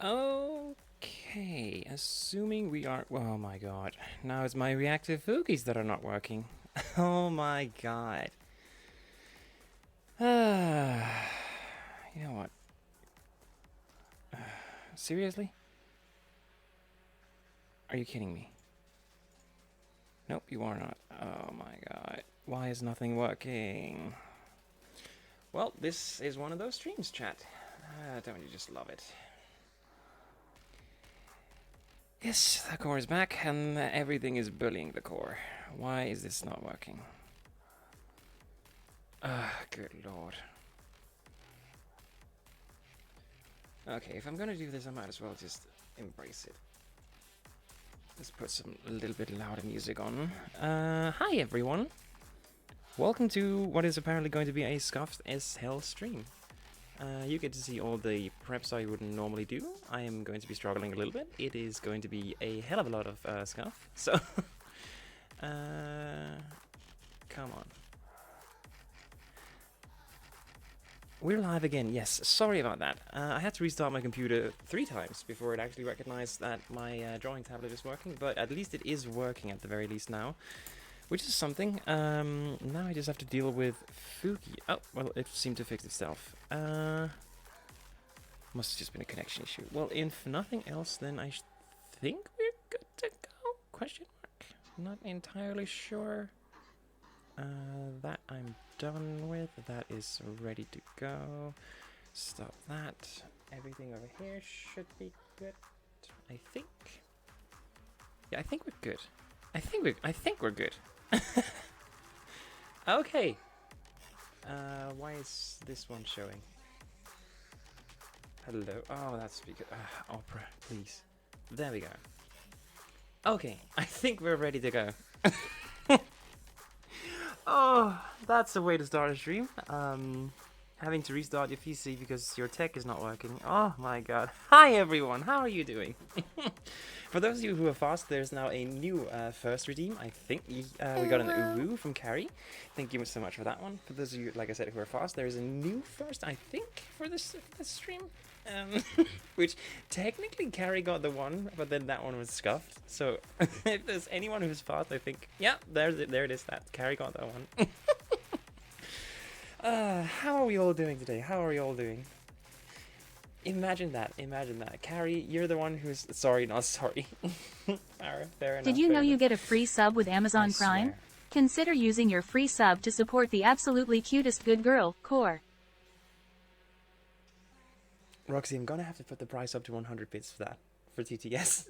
Okay, assuming we are. Oh my god. Now it's my reactive Foogies that are not working. Oh my god. You know what? Seriously? Are you kidding me? Nope, you are not. Oh my god. Why is nothing working? Well, this is one of those streams, chat. Don't you just love it? Yes, the core is back, and everything is bullying the core. Why is this not working? Good lord. Okay, if I'm gonna do this, I might as well just embrace it. Let's put a little bit louder music on. Hi everyone! Welcome to what is apparently going to be a Scuffed as Hell stream. You get to see all the preps I wouldn't normally do. I am going to be struggling a little bit. It is going to be a hell of a lot of Scuff, so... come on. We're live again, yes. Sorry about that. I had to restart my computer 3 times before it actually recognized that my drawing tablet is working, but at least it is working at the very least now, which is something. Now I just have to deal with Fuki. Oh, well, it seemed to fix itself. Must have just been a connection issue. Well, if nothing else, then I think we're good to go? Question mark. Not entirely sure. That I'm done with. That is ready to go. Stop that. Everything over here should be good. I think. Yeah, I think we're good. I think we're good. Okay. Why is this one showing? Hello. Oh, that's because Opera, please. There we go. Okay, I think we're ready to go. Oh, that's a way to start a stream. Having to restart your PC because your tech is not working. Oh my god. Hi everyone, how are you doing? For those of you who are fast, there's now a new first redeem. I think we got an Uwu from Carrie. Thank you so much for that one. For those of you, like I said, who are fast, there is a new first, I think, for this stream. Which technically Carrie got the one, but then that one was scuffed. So if there's anyone who's fast, I think, yeah, there it is. That Carrie got that one. How are we all doing today? How are we all doing? Imagine that. Imagine that. Carrie, you're the one who's sorry, not sorry. Fair enough. Did you know you get a free sub with I Amazon Prime? swear. Consider using your free sub to support the absolutely cutest good girl, Core. Roxy, I'm gonna have to put the price up to 100 bits for that. For TTS.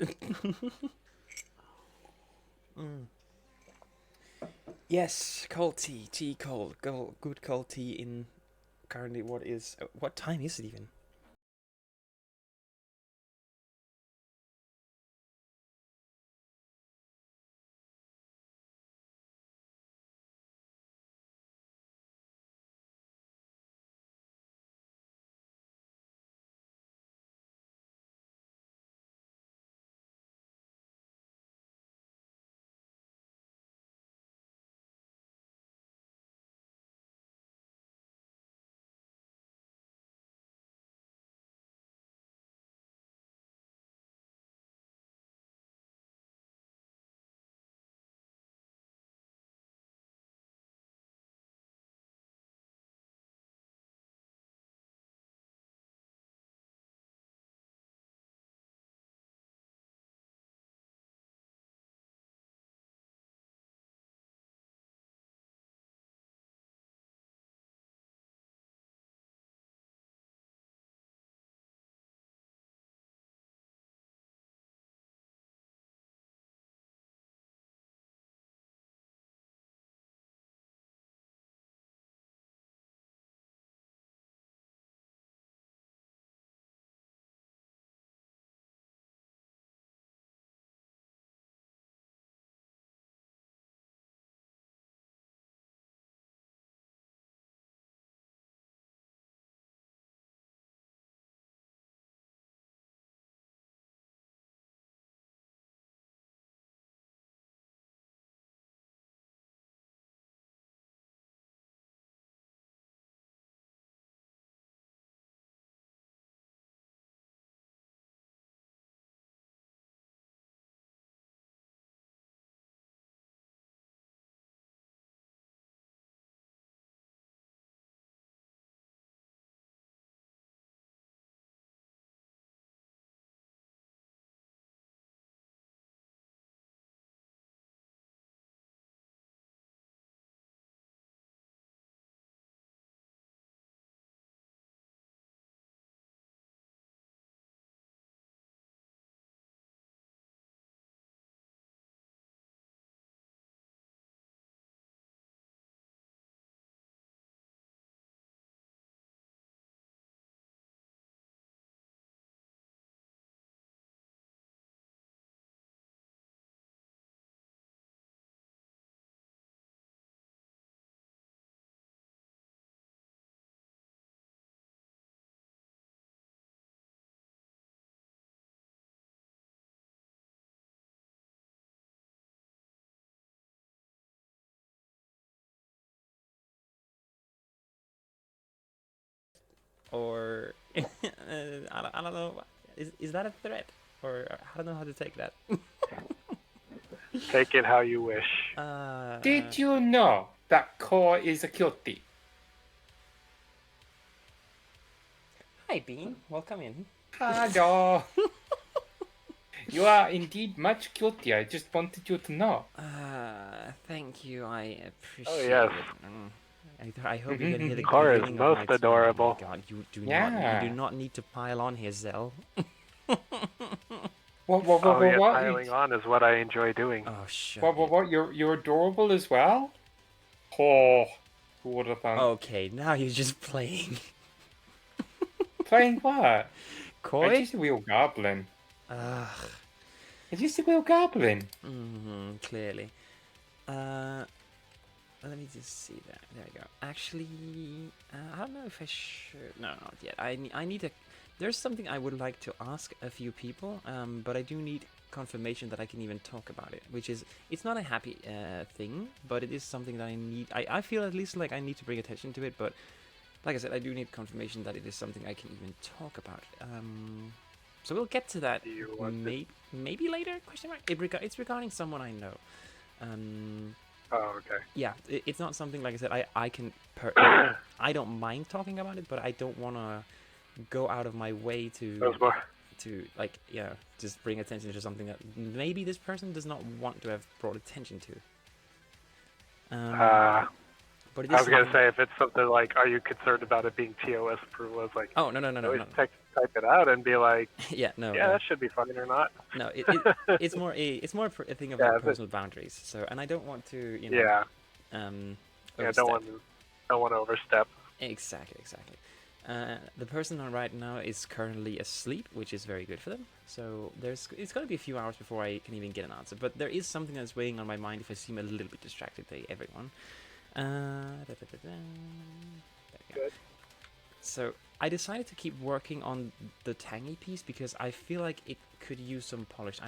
Yes, cold tea. Tea cold. Good cold tea in currently what time is it even? or I don't know. Is that a threat, or I don't know how to take that. Take it how you wish. Did you know that Core is a cutie? Hi, Bean. Welcome in. Hello. You are indeed much cutie. I just wanted you to know. Thank you. I appreciate Oh, yes. it. I hope you can hear the Cora is beginning of my most tone. adorable. Oh my God, you do Yeah. not need to pile on here, Zell. What? Oh yeah, What? piling on is what I enjoy doing. Oh shut What? it. What? You're adorable as well. Oh, who would have thought? Okay, now you're just playing. Playing what? I'm Koi? just a real goblin. Ugh. I'm just a real goblin. Clearly. Let me just see that. There we go. Actually, I don't know if I should. No, not yet. I need a. There's something I would like to ask a few people, but I do need confirmation that I can even talk about it. Which is, it's not a happy thing, but it is something that I need. I feel at least like I need to bring attention to it, but like I said, I do need confirmation that it is something I can even talk about. So we'll get to that Do you want to? maybe later? Question mark. It's regarding someone I know. Oh, okay. Yeah, it's not something like I said. I can I don't mind talking about it, but I don't want to go out of my way Those more. to like just bring attention to something that maybe this person does not want to have brought attention to. But it is I was gonna something- say if it's something like, are you concerned about it being TOS approval? It's like, Oh no always type it out and be like, yeah, no, yeah, no. that should be fine or not. No, it's more a thing of Yeah, like but- personal boundaries. So, and I don't want to, you know, Yeah, overstep. don't want to overstep. Exactly. The person on right now is currently asleep, which is very good for them. So it's gonna be a few hours before I can even get an answer. But there is something that's weighing on my mind if I seem a little bit distracted to everyone. There we go. Good. So I decided to keep working on the tangy piece because I feel like it could use some polish.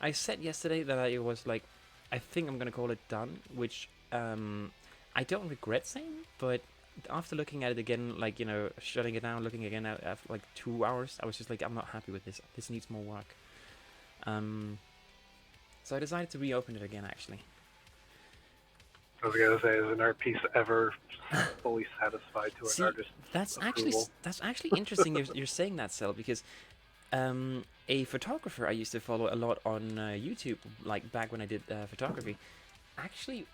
I said yesterday that I was like, I think I'm gonna call it done, which I don't regret saying, but after looking at it again, like, you know, shutting it down, looking again at after like 2 hours, I was just like, I'm not happy with this. This needs more work. So I decided to reopen it again, actually. I was gonna say, is an art piece ever fully satisfied to See, an artist? that's approval? actually interesting. You're saying that, Sel, because a photographer I used to follow a lot on YouTube, like back when I did photography, actually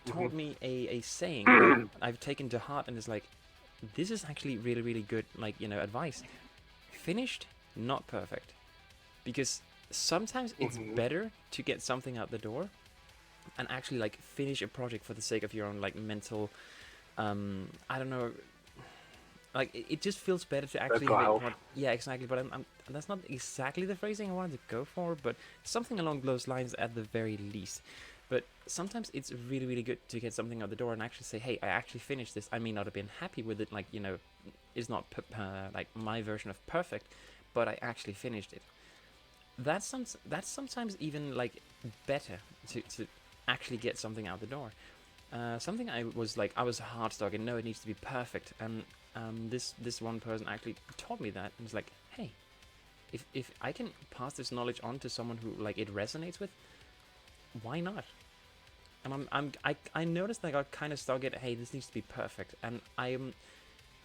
told me a saying that I've taken to heart, and it's like, this is actually really, really good, like, you know, advice. Finished, not perfect, because sometimes it's better to get something out the door and actually like finish a project for the sake of your own like mental I don't know, like it just feels better to actually Mental have health. yeah, exactly, but I'm that's not exactly the phrasing I wanted to go for, but something along those lines at the very least. But sometimes it's really, really good to get something out the door and actually say, hey, I actually finished this. I may not have been happy with it, like, you know, it's not like my version of perfect, but I actually finished it. That's sometimes even like better to actually get something out the door. Something I was hard stuck and no, it needs to be perfect. And this one person actually taught me that and was like, hey, if I can pass this knowledge on to someone who like it resonates with, why not? And I noticed that I got kind of stuck at, hey, this needs to be perfect. And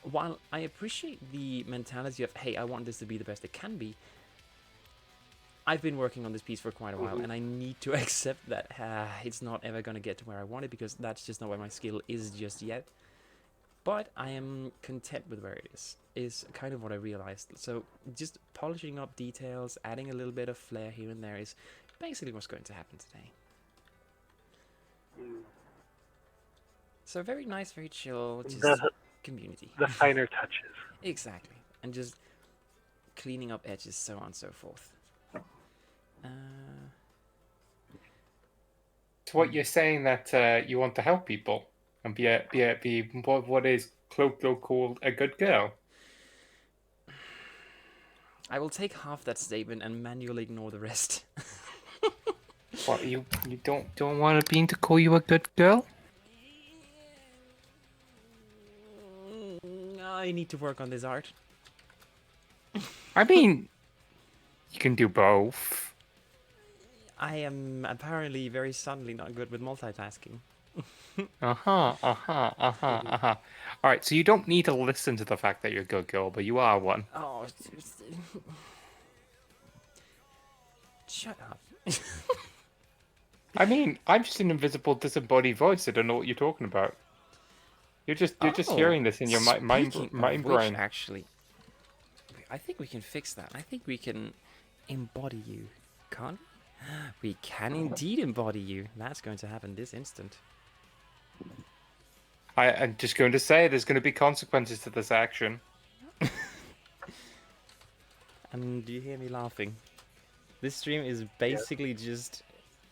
while I appreciate the mentality of, hey, I want this to be the best it can be, I've been working on this piece for quite a while, and I need to accept that it's not ever going to get to where I want it, because that's just not where my skill is just yet. But I am content with where it is kind of what I realized. So just polishing up details, adding a little bit of flair here and there is basically what's going to happen today. So very nice, very chill, just community. The finer touches. Exactly. And just cleaning up edges, so on and so forth. So what you're saying that you want to help people and be what is colloquially called a good girl? I will take half that statement and manually ignore the rest. What you don't want Bean to call you a good girl? I need to work on this art. I mean, you can do both. I am apparently very suddenly not good with multitasking. Uh-huh, uh-huh, uh-huh, uh-huh. All right, so you don't need to listen to the fact that you're a good girl, but you are one. Oh, shut up. I mean, I'm just an invisible, disembodied voice. I don't know what you're talking about. You're just Oh, hearing this in your mind speaking of which, brain. actually, I think we can fix that. I think we can embody you, can't we? We can indeed embody you. That's going to happen this instant. I'm just going to say there's going to be consequences to this action. And do you hear me laughing? This stream is basically just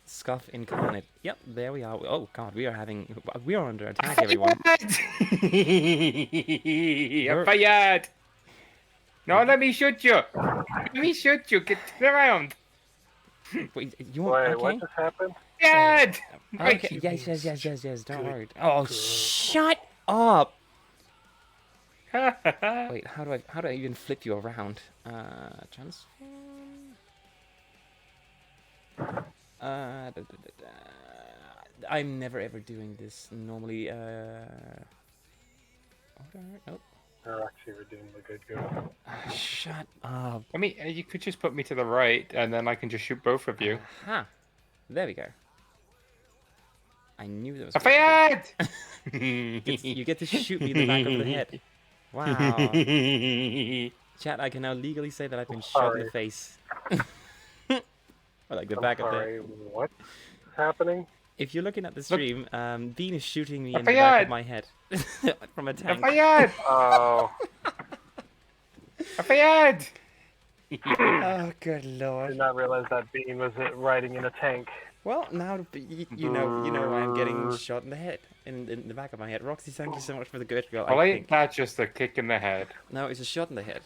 Scuff incarnate. Yep, there we are. Oh god, we are under attack, everyone. Fired! No, let me shoot you! Let me shoot you! Get around! Wait, you want? Wait, Okay. what just happened? Dead! Okay. Yes. Don't worry. Oh, shut up! Wait, how do I even flip you around? Transform. I'm never ever doing this normally. Nope. Roxy, we're doing the good girl. Shut up. I mean, you could just put me to the right, and then I can just shoot both of you. Aha. There we go. I knew there was. Fired! You get to shoot me in the back of the head. Wow. Chat, I can now legally say that I've been shot in the face. Or like the back of the Sorry, head. what's happening? If you're looking at the stream, Bean is shooting me in the back of my head from a tank. Fired! Oh, Fired! Oh, good I lord. did not realize that Bean was riding in a tank. Well, now you know I'm getting shot in the head, in the back of my head. Roxy, thank you so much for the good girl. Well, I ain't think. that just a kick in the head? No, it's a shot in the head.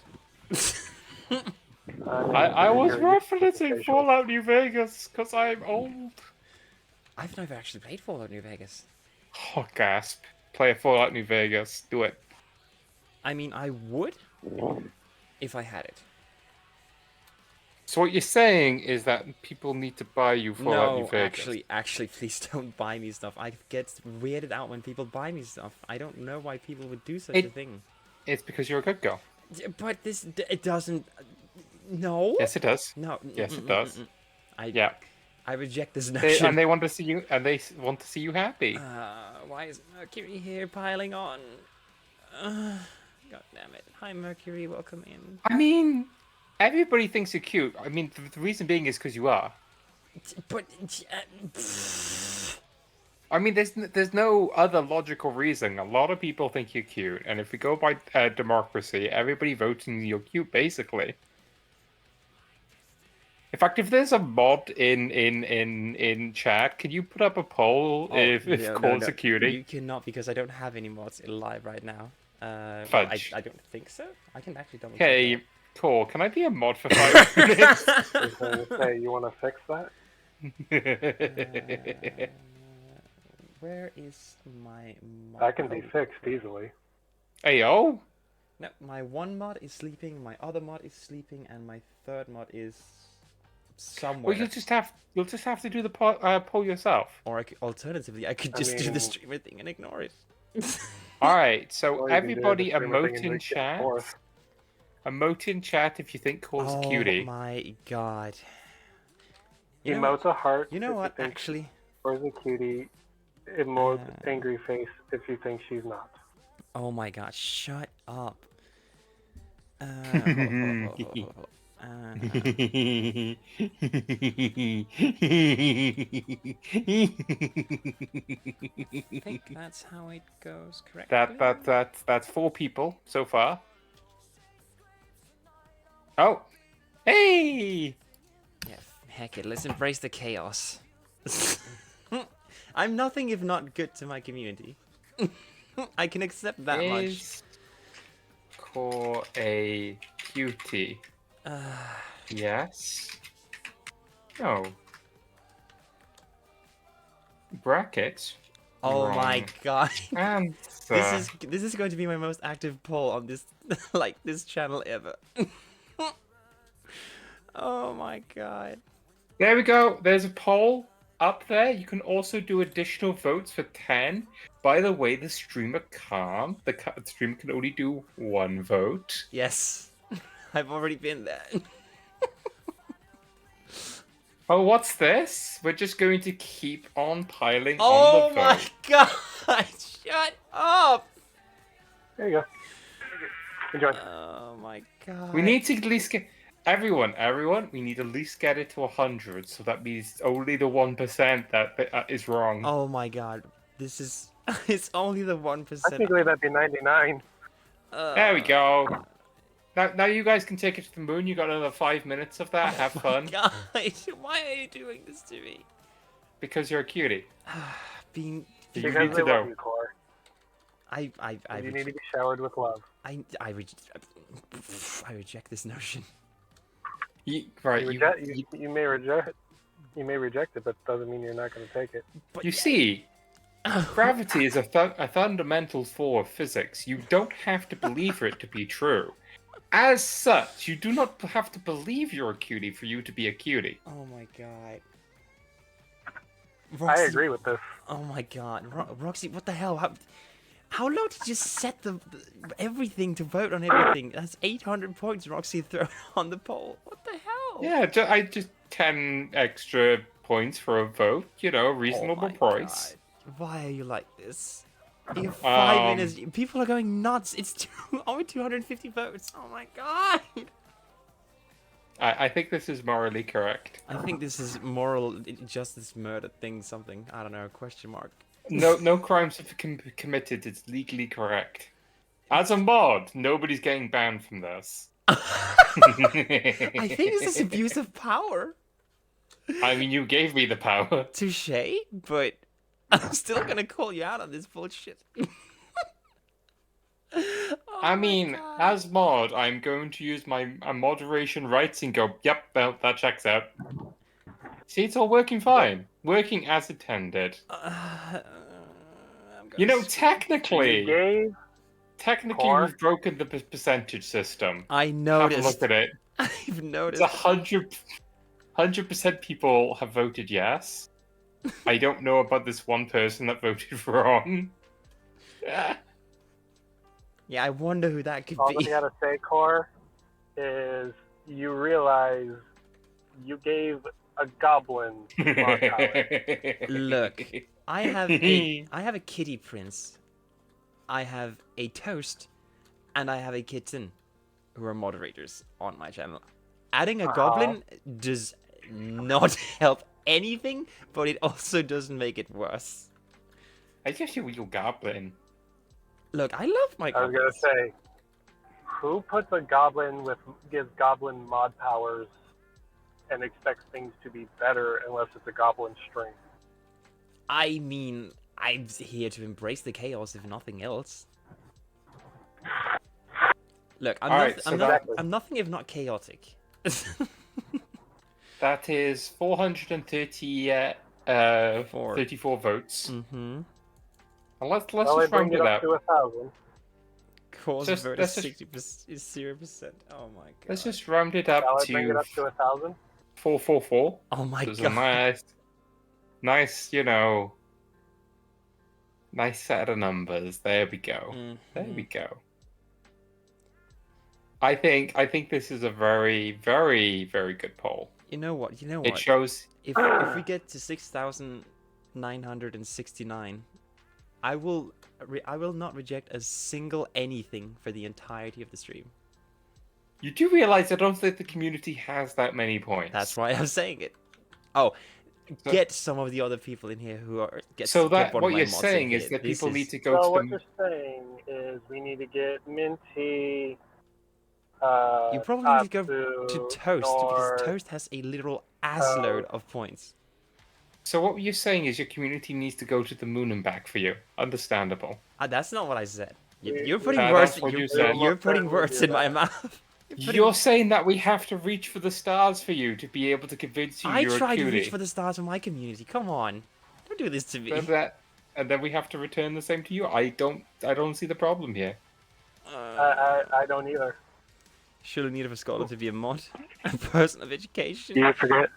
I was referencing Fallout New Vegas because I'm old. I've never actually played Fallout New Vegas. Oh, gasp. Play a Fallout New Vegas. Do it. I mean, I would if I had it. So what you're saying is that people need to buy you Fallout New No, Vegas? actually, please don't buy me stuff. I get weirded out when people buy me stuff. I don't know why people would do such a thing. It's because you're a good girl. But it doesn't. No. Yes, it does. No. Yes, it does. I reject this notion. And they want to see you. And they want to see you happy. Why is Mercury here piling on? God damn it! Hi, Mercury. Welcome in. I mean, everybody thinks you're cute. I mean, the reason being is because you are. But. I mean, there's no other logical reason. A lot of people think you're cute, and if we go by democracy, everybody votes and you're cute, basically. In fact, if there's a mod in chat, can you put up a poll if Cole's a cutie? You cannot, because I don't have any mods live right now. Well, Fudge. I don't think so. I can actually double check. Hey, Cole, can I be a mod for 5 minutes? I was going to say, you want to fix that? Where is my mod? That can be fixed easily. Hey, yo. No, my one mod is sleeping, my other mod is sleeping, and my third mod is somewhere. Well, you'll just have to do the poll yourself. Or alternatively, I could I just do the mean- streamer thing and ignore it. All right, so Or you can do everybody the streamer thing emote and in make it chat. fourth. Emote in chat if you think Cole's a cutie. Oh my god. You know, Emote a heart. you know if what, You think actually? Core's a cutie. Emote angry face if you think she's not. Oh my god, shut up. I think that's how it goes correctly. That's 4 people so far. Oh, hey! Yeah, heck it, let's embrace the chaos. I'm nothing if not good to my community. I can accept that much. Is Core a cutie? Yes. No. Brackets. Oh my Wrong god. answer. This is going to be my most active poll on this like this channel ever. Oh my god. There we go. There's a poll up there. You can also do additional votes for 10. By the way, the streamer can't. The streamer can only do one vote. Yes. I've already been there. Oh, what's this? We're just going to keep on piling Oh on the my vote. god. Shut up. There you go. Enjoy. Oh my god. We need to at least get everyone. We need to at least get it to 100. So that means only the 1% that is wrong. Oh my god. This is it's only the 1%. Technically, that'd be 99. There we go. Now you guys can take it to the moon. You got another 5 minutes of that. Have fun. God, why are you doing this to me? Because you're a cutie. Being You Because need they to love know. you, Core. I You need to be showered with love. I reject this notion. Right. You may reject it, but doesn't mean you're not going to take it. But You see, gravity is a fundamental law of physics. You don't have to believe for it to be true. As such, you do not have to believe you're a cutie for you to be a cutie. Oh my god. I Roxy, agree with this. Oh my god, Roxy, what the hell? How low did you set the everything to vote on everything? That's 800 points, Roxy, thrown on the poll. What the hell? Yeah, I just 10 extra points for a vote. You know, reasonable Oh my price. God. Why are you like this? You have 5 minutes. Um, People are going nuts. It's only 250 votes. Oh my god. I think this is morally correct. I think this is moral justice murder thing something. I don't know, question mark. No crimes have been committed. It's legally correct. As a mod, nobody's getting banned from this. I think this is abuse of power. I mean, you gave me the power. Touche, but I'm still gonna call you out on this bullshit. Oh I my mean, God. as mod, I'm going to use my moderation rights and go, yep, well, that checks out. See, it's all working fine. Working as intended. I'm You know, gonna technically, You Car? we've broken the percentage system. I Have a noticed. look at it. I've It's noticed. 100% people have voted yes. I don't know about this one person that voted wrong. Yeah, I wonder who that could All I be. gotta say, Core, is you realize you gave a goblin mod power. Look, I have a kitty prince. I have a toast, and I have a kitten, who are moderators on my channel. Adding a goblin does not help anything, but it also doesn't make it worse. I guess you're your goblin. Look, I love my I was goblins. gonna say, who puts a goblin gives goblin mod powers and expects things to be better unless it's a goblin string? I mean, I'm here to embrace the chaos, if nothing else. Look, Alright, so I'm nothing if not chaotic. That is 430, 34 votes. Mm-hmm. And let's Well, just I bring round it it up up. to 1,000. Cause Just- vote let's is just- 60% is 0%. Oh my god. Let's just round it up Shall I bring it to up to 1,000? 444. Oh my There's a god. nice, nice set of numbers. There we go. There we go. I think this is a very, very, very good poll. You know what? It shows. If we get to 6,969, I will not reject a single anything for the entirety of the stream. You do realize I don't think the community has that many points. That's why I'm saying it. Oh, So- get some of the other people in here who are So get that one of what my you're mods saying in is here. that This people is- need to go So to what the. you're saying is we need to get Minty. You probably need to go Tatsu, to Toast Nor- because Toast has a literal assload of points. So what you're saying is your community needs to go to the moon and back for you. Understandable. That's not what I said. We- You're putting That's words. what you You're, said. you're putting Almost words in certainly my do mouth. You're saying that we have to reach for the stars for you to be able to convince you I you're a tried to cutie. reach for the stars of my community. Come on, don't do this to me. and then we have to return the same to you. I don't see the problem here. I don't either. Surely need for Scotland to be a mod, a person of education. You forget.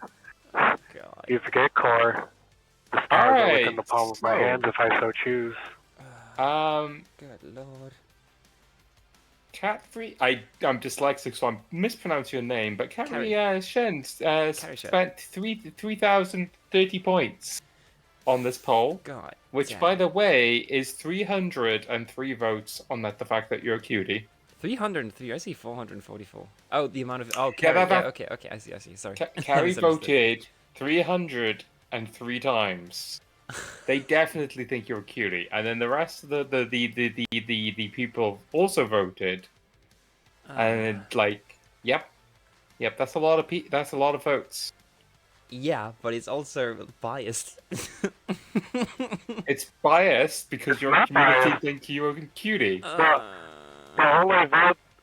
God. You forget, Core. The stars are within the palm of my hand if I so choose. Good lord. Catfree, I'm dyslexic, so I'm mispronouncing your name, but Catfree Shen Shen. spent 3,030 points on this poll, God. which, damn. by the way, is 303 votes on the fact that you're a cutie. 303. I see 444. Oh, the amount of. Oh, Yeah, Carrie. that- Yeah, that- okay, okay. I see. Sorry. Carrie Misunderstood. voted 303 times. They definitely think you're a cutie, and then the rest of the people also voted, and yep, that's a lot of that's a lot of votes. Yeah, but it's also biased. It's biased because your not community biased. think you're a cutie.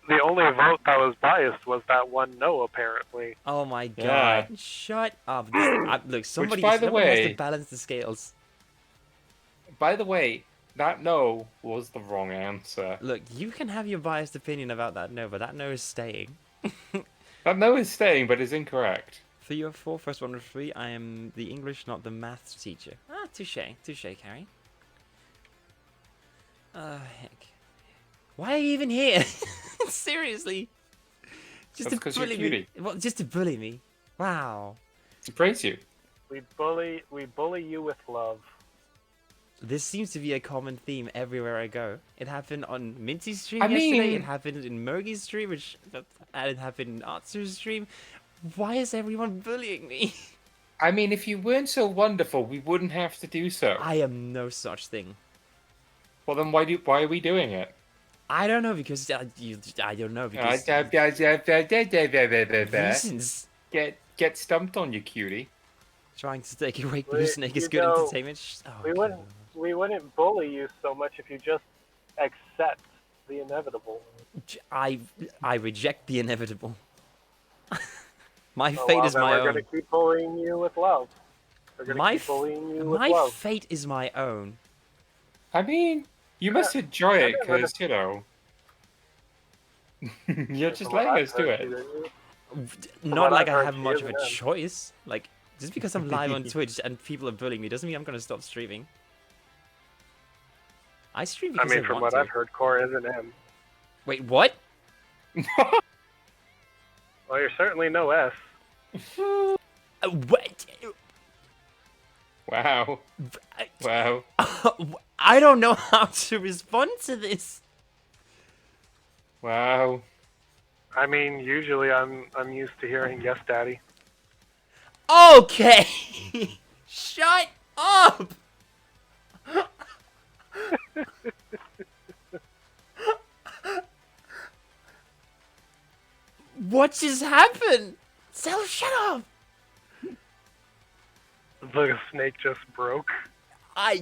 The only vote that was biased was that one no, apparently. Oh my Yeah. god! Shut up! Look, somebody, by the somebody has way- to balance the scales. By the way, that no was the wrong answer. Look, you can have your biased opinion about that no, but that no is staying. That no is staying, but is incorrect. 3 or 4, first one of 3. I am the English, not the maths teacher. Ah, touche, Carrie. Heck. Why are you even here? Seriously. Just That's 'cause you're bully a me. cutie. What, just to bully me? Wow. To praise you. We bully you with love. This seems to be a common theme everywhere I go. It happened on Minty's stream I yesterday. mean- It happened in Murgy's stream, and it happened in Artsur's stream. Why is everyone bullying me? I mean, if you weren't so wonderful, we wouldn't have to do so. I am no such thing. Well, then why are we doing it? I don't know because I don't know because reasons. Get stumped on, you cutie. Trying to take away We- Snake is you good know, entertainment. Oh, We wouldn't bully you so much if you just accept the inevitable. I reject the inevitable. My Oh, fate well, is then my we're own. gonna keep bullying you with love. We're gonna My keep bullying you with My love. fate is my own. I mean, you must enjoy it never because, you know, you're just From what letting I've us do heard, it. Not what like I've I heard, have she much of is a an M. choice. Like, just because I'm live on Twitch and people are bullying me doesn't mean I'm gonna stop streaming. I stream I because mean, I from want what to. I've heard, Core is an M. Wait, what? Well, you're certainly no S. What? Wow. Wow. I don't know how to respond to this. Wow. I mean, usually I'm used to hearing yes, daddy. Okay. Shut up. What just happened? Sel, shut up. The snake just broke. How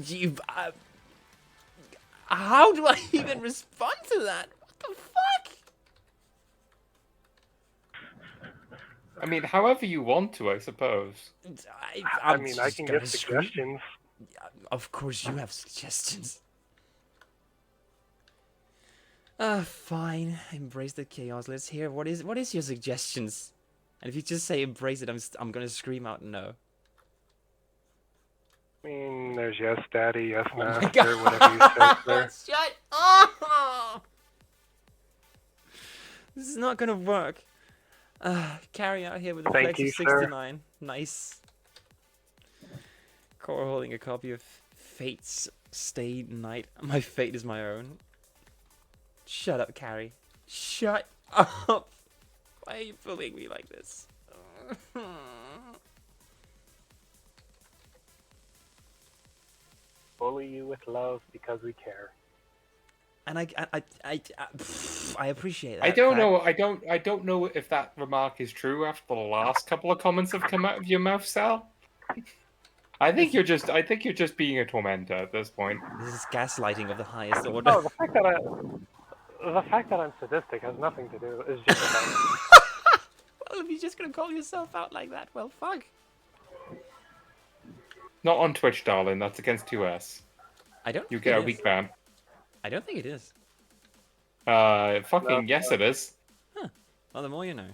do I even respond to that? What the fuck? I mean, however you want to, I suppose. I mean, I just can gonna give scream. suggestions. Of course you have suggestions. Fine. Embrace the chaos. Let's hear what is your suggestions? And if you just say embrace it, I'm gonna scream out no. I mean, there's yes, daddy, yes, Oh my master, whatever you said there. Shut up! This is not gonna work. Carry out here with a Thank flex you, of sir. 69. Nice. Core holding a copy of Fate's Stay Night. My fate is my own. Shut up, Carrie. Shut up! Why are you bullying me like this? Bully you with love because we care. And I appreciate that. I don't fact. know. I don't know if that remark is true after the last couple of comments have come out of your mouth, Sal. I think you're just being a tormentor at this point. This is gaslighting of the highest order. No, the fact that I'm sadistic has nothing to do. It's just about Well, if you're just gonna call yourself out like that, well, fuck. Not on Twitch, darling. That's against 2S. I don't. You think get it a is. week ban. I don't think it is. Fucking yes, it is. Well, the more you know.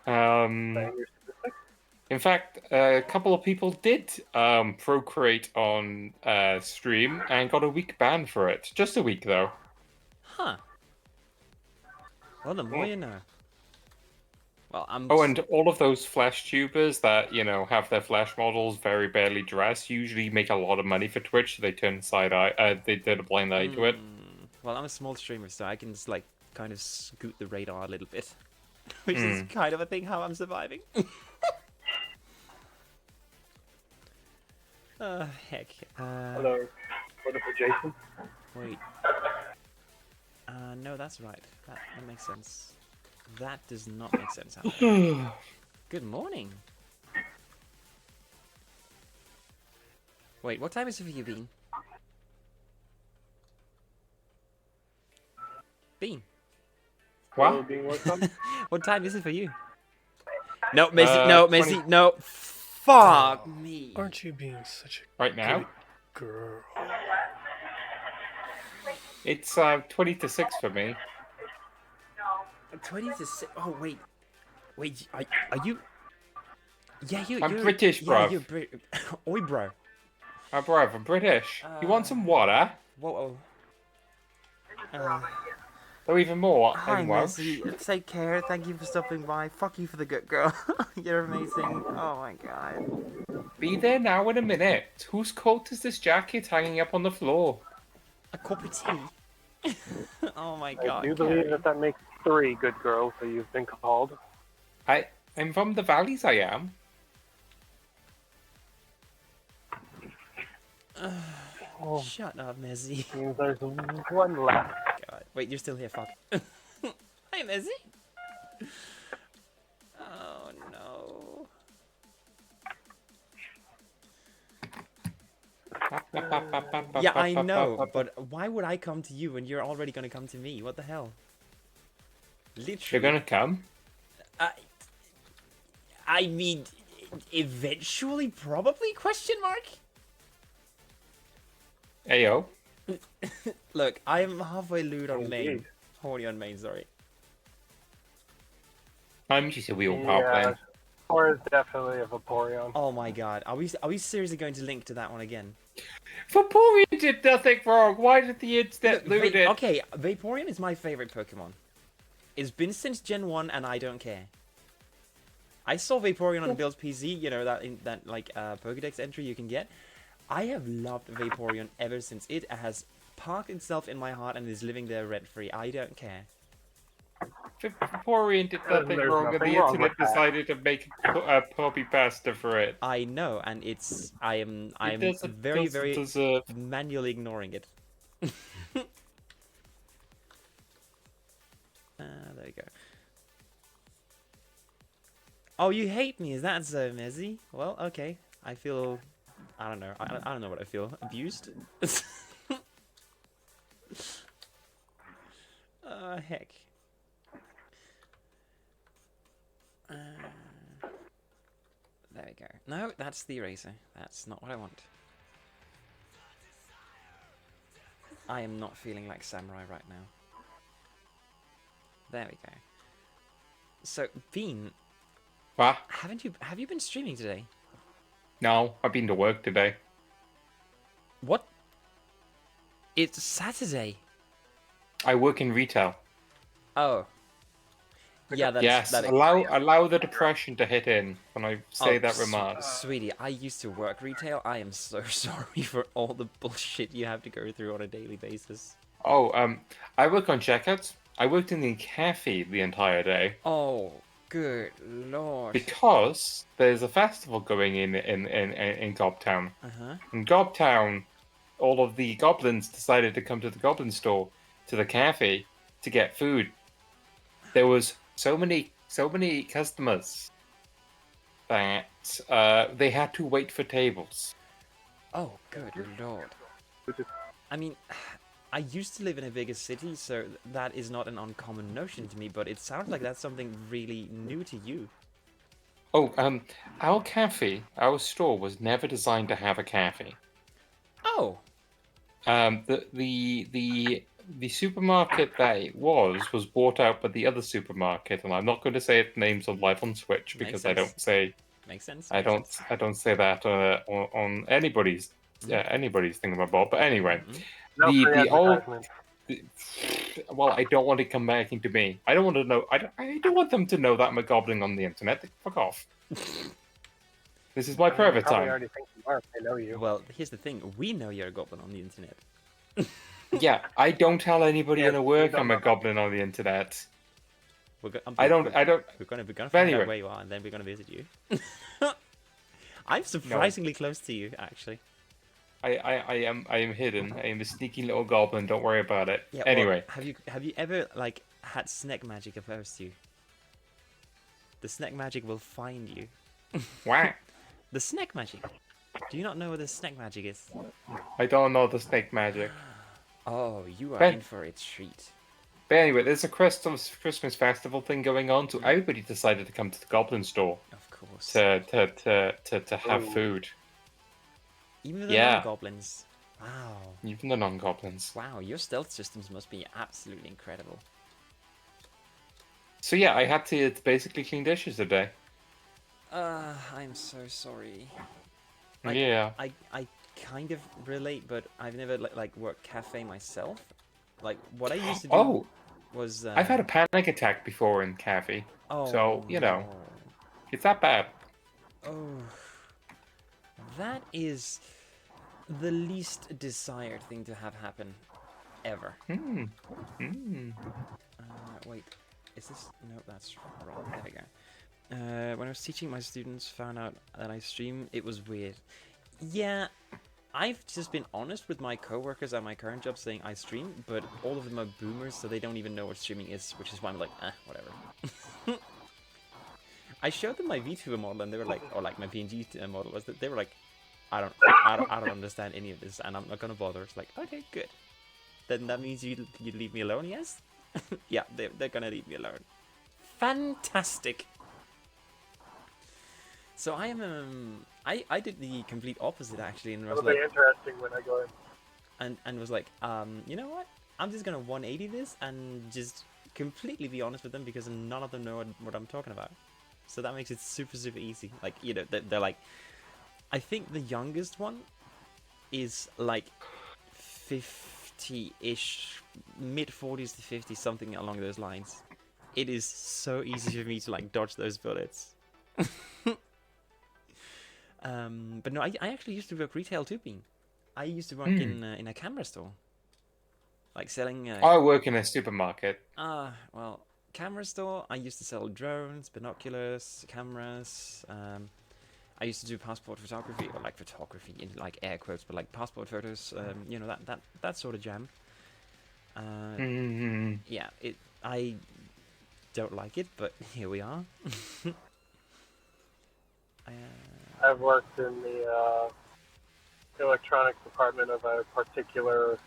Saying your statistics. In fact, a couple of people did procreate on stream and got a week ban for it. Just a week though. Huh. Well, the more you know. Well, I'm. Oh, and all of those flash tubers that have their flash models very barely dressed usually make a lot of money for Twitch. So they turn side eye. They turn a blind eye to it. Well, I'm a small streamer, so I can just like kind of scoot the radar a little bit, which is Hmm. kind of a thing how I'm surviving. Heck. Hello. What up, Jason? Wait. No, that's right. That makes sense. That does not make sense. However. Good morning. Wait, what time is it for you, Bean? Bean. Hello, What? being worked on? What time is it for you? No, Messi. 20 No. Fuck me. Aren't you being such a Right now? good girl? It's 20 to 6 for me. 20 to 6. Oh, wait. Wait, are you... Yeah, I'm you're... British, yeah, bruv. you're Oi, bro. Bruv, I'm British. You want some water? Whoa. Or even more, Hi, I'm Welsh. Messi. Take care. Thank you for stopping by. Fuck you for the good girl. You're amazing. Oh, my God. Be there now in a minute. Whose coat is this jacket hanging up on the floor? A cup of tea. Oh, my I God. do believe that makes 3 good girls that you've been called. I'm from the valleys, I am. Oh, Shut up, Messi. means there's one left. God. Wait, you're still here. Fuck. Hi, Messi. Oh, no. Yeah, I know, but why would I come to you when you're already gonna come to me? What the hell? Literally. You're gonna come? I mean, eventually, probably? Question mark. Ayo. Look, I'm halfway lewd on main. Indeed. Horny on main, sorry. I'm just a wheel power plant. Or is definitely a Vaporeon. Oh my god, are we seriously going to link to that one again? Vaporeon did nothing wrong. Why did the internet Look, loot it? okay, Vaporeon is my favorite Pokemon. It's been since Gen 1 and I don't care. I saw Vaporeon on Bill's PC, you know, that Pokédex entry you can get. I have loved Vaporeon ever since. It has parked itself in my heart and is living there rent-free. I don't care. Vaporeon did nothing There's wrong, and nothing the wrong internet with that. decided to make a copy pasta for it. I know, and I am doesn't- very, doesn't very deserve- manually ignoring it. There you go. Oh, you hate me? Is that so, Messi? Well, okay. I feel... I don't know. I don't know what I feel. Abused? Heck. There we go. No, that's the eraser. That's not what I want. I am not feeling like samurai right now. There we go. So, Bean, What? have you been streaming today? No, I've been to work today. What? It's Saturday. I work in retail. Oh. Yeah, that's Yes, that. allow the depression to hit in when I say Oh, that remark. Sweetie, I used to work retail. I am so sorry for all the bullshit you have to go through on a daily basis. Oh, I work on checkouts. I worked in the cafe the entire day Oh, good lord. because there's a festival going in Gobtown. Uh-huh. In Gobtown, all of the goblins decided to come to the goblin store, to the cafe, to get food. There was so many customers that they had to wait for tables. Oh, good lord. I mean, I used to live in a bigger city, so that is not an uncommon notion to me, but it sounds like that's something really new to you. Oh, our cafe, our store was never designed to have a cafe. Oh. The supermarket that it was bought out by the other supermarket, and I'm not going to say its names on live on Twitch Makes because sense. Makes sense. Makes sense. I don't say that on anybody's anybody's thingamabob. But anyway, No free the old advertisement. well, I don't want it come back into me. I don't want to know. I don't want them to know that I'm a goblin on the internet. Fuck off. This is my I mean, they private probably time. already think you are if they know you. Well, here's the thing. We know you're a goblin on the internet. Yeah, I don't tell anybody Yes, in a work we don't I'm a know. goblin on the internet. We're I don't. We're gonna But find anyway. out where you are, and then we're gonna visit you. I'm surprisingly close to you, actually. I am hidden. I am a sneaky little goblin. Don't worry about it. Yeah. Well, Anyway, have you ever like had snack magic opposed to you? The snack magic will find you. whack. The snack magic. Do you not know what the snack magic is? I don't know the snake magic. Oh, you are Ben- in for a treat. But anyway, there's a Christmas festival thing going on, so everybody decided to come to the Goblin store Of course. to have Ooh. food. Even the Yeah. goblins. Wow. Even the non-goblins. Wow, your stealth systems must be absolutely incredible. So yeah, I had to basically clean dishes today. I'm so sorry. Yeah. I kind of relate, but I've never like worked cafe myself. Like what I used to do Oh, was I've had a panic attack before in cafe. oh, so, you know. no. It's that bad. Oh, that is the least desired thing to have happen ever. Hmm. Wait, is this? No, that's wrong. There we go. When I was teaching, my students found out that I stream. It was weird. Yeah, I've just been honest with my coworkers at my current job saying I stream, but all of them are boomers, so they don't even know what streaming is, which is why I'm like, whatever. I showed them my VTuber model, and they were like, or like my PNG model was that they were like, I don't understand any of this, and I'm not gonna bother. It's like, okay, good. Then that means you leave me alone, yes? Yeah, they're gonna leave me alone. Fantastic. So I am I did the complete opposite actually, and I was It'll be like, interesting when I go in. and was like, you know what? I'm just gonna 180 this and just completely be honest with them because none of them know what I'm talking about. So that makes it super easy. Like, you know, they're like, I think the youngest one is like 50-ish, mid 40s to 50, something along those lines. It is so easy for me to like dodge those bullets. But no, I actually used to work retail too, Bean. I used to work in a camera store, like selling. I work in a supermarket. Well, camera store. I used to sell drones, binoculars, cameras. I used to do passport photography, or like photography in like air quotes, but like passport photos. You know, that sort of jam. Yeah, I don't like it, but here we are. I've worked in the electronics department of a particular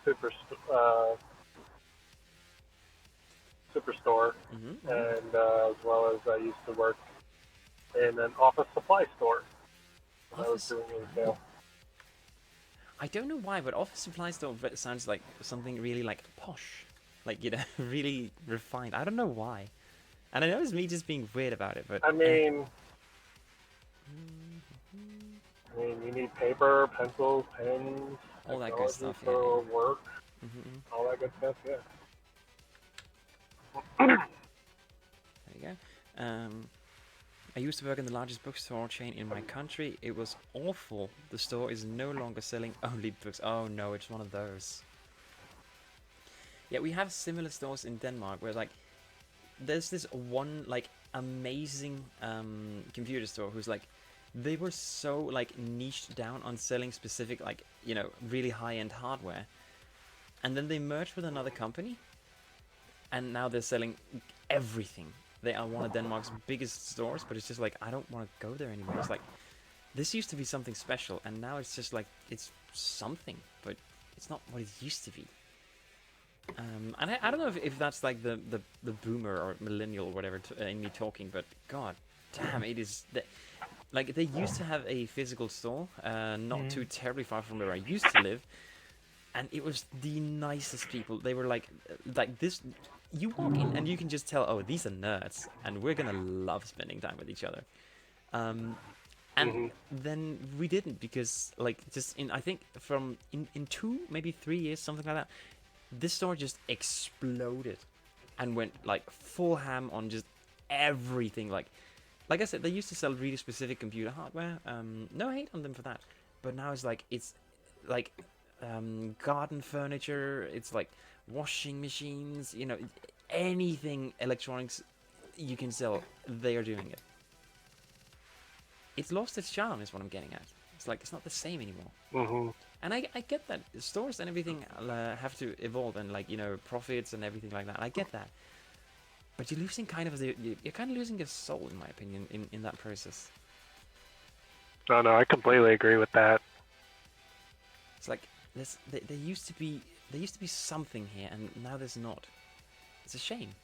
superstore, and as well as I used to work in an office supply store when I was doing retail. I don't know why, but office supply store sounds like something really like posh, like, you know, really refined. I don't know why, and I know it's me just being weird about it, but I mean, you need paper, pencils, pens, all that good technology stuff. for Yeah. work, all that good stuff. Yeah. There you go. I used to work in the largest bookstore chain in my country. It was awful. The store is no longer selling only books. Oh no, it's one of those. Yeah, we have similar stores in Denmark where like there's this one like amazing computer store who's like, they were so like niched down on selling specific like, you know, really high-end hardware, and then they merged with another company, and now they're selling everything. They are one of Denmark's biggest stores, but it's just like, I don't want to go there anymore. It's like, this used to be something special, and now it's just like, it's something, but it's not what it used to be. And I don't know if that's like the boomer or millennial or whatever in me talking, but god damn, it is... Like, they used to have a physical store, not too terribly far from where I used to live, and it was the nicest people. They were like this. You walk in and you can just tell, oh, these are nerds, and we're gonna love spending time with each other. And Mhm. then we didn't because like just in I think from in 2 maybe 3 years something like that, this store just exploded and went like full ham on just everything. Like I said, they used to sell really specific computer hardware. No hate on them for that, but now it's like garden furniture. It's like washing machines. You know, anything electronics you can sell, they are doing it. It's lost its charm, is what I'm getting at. It's like it's not the same anymore. Mhm. And I get that stores and everything have to evolve and like profits and everything like that. I get that, but you're losing kind of you're kind of losing your soul, in my opinion, in that process. No, I completely agree with that. It's like there used to be something here, and now there's not. It's a shame.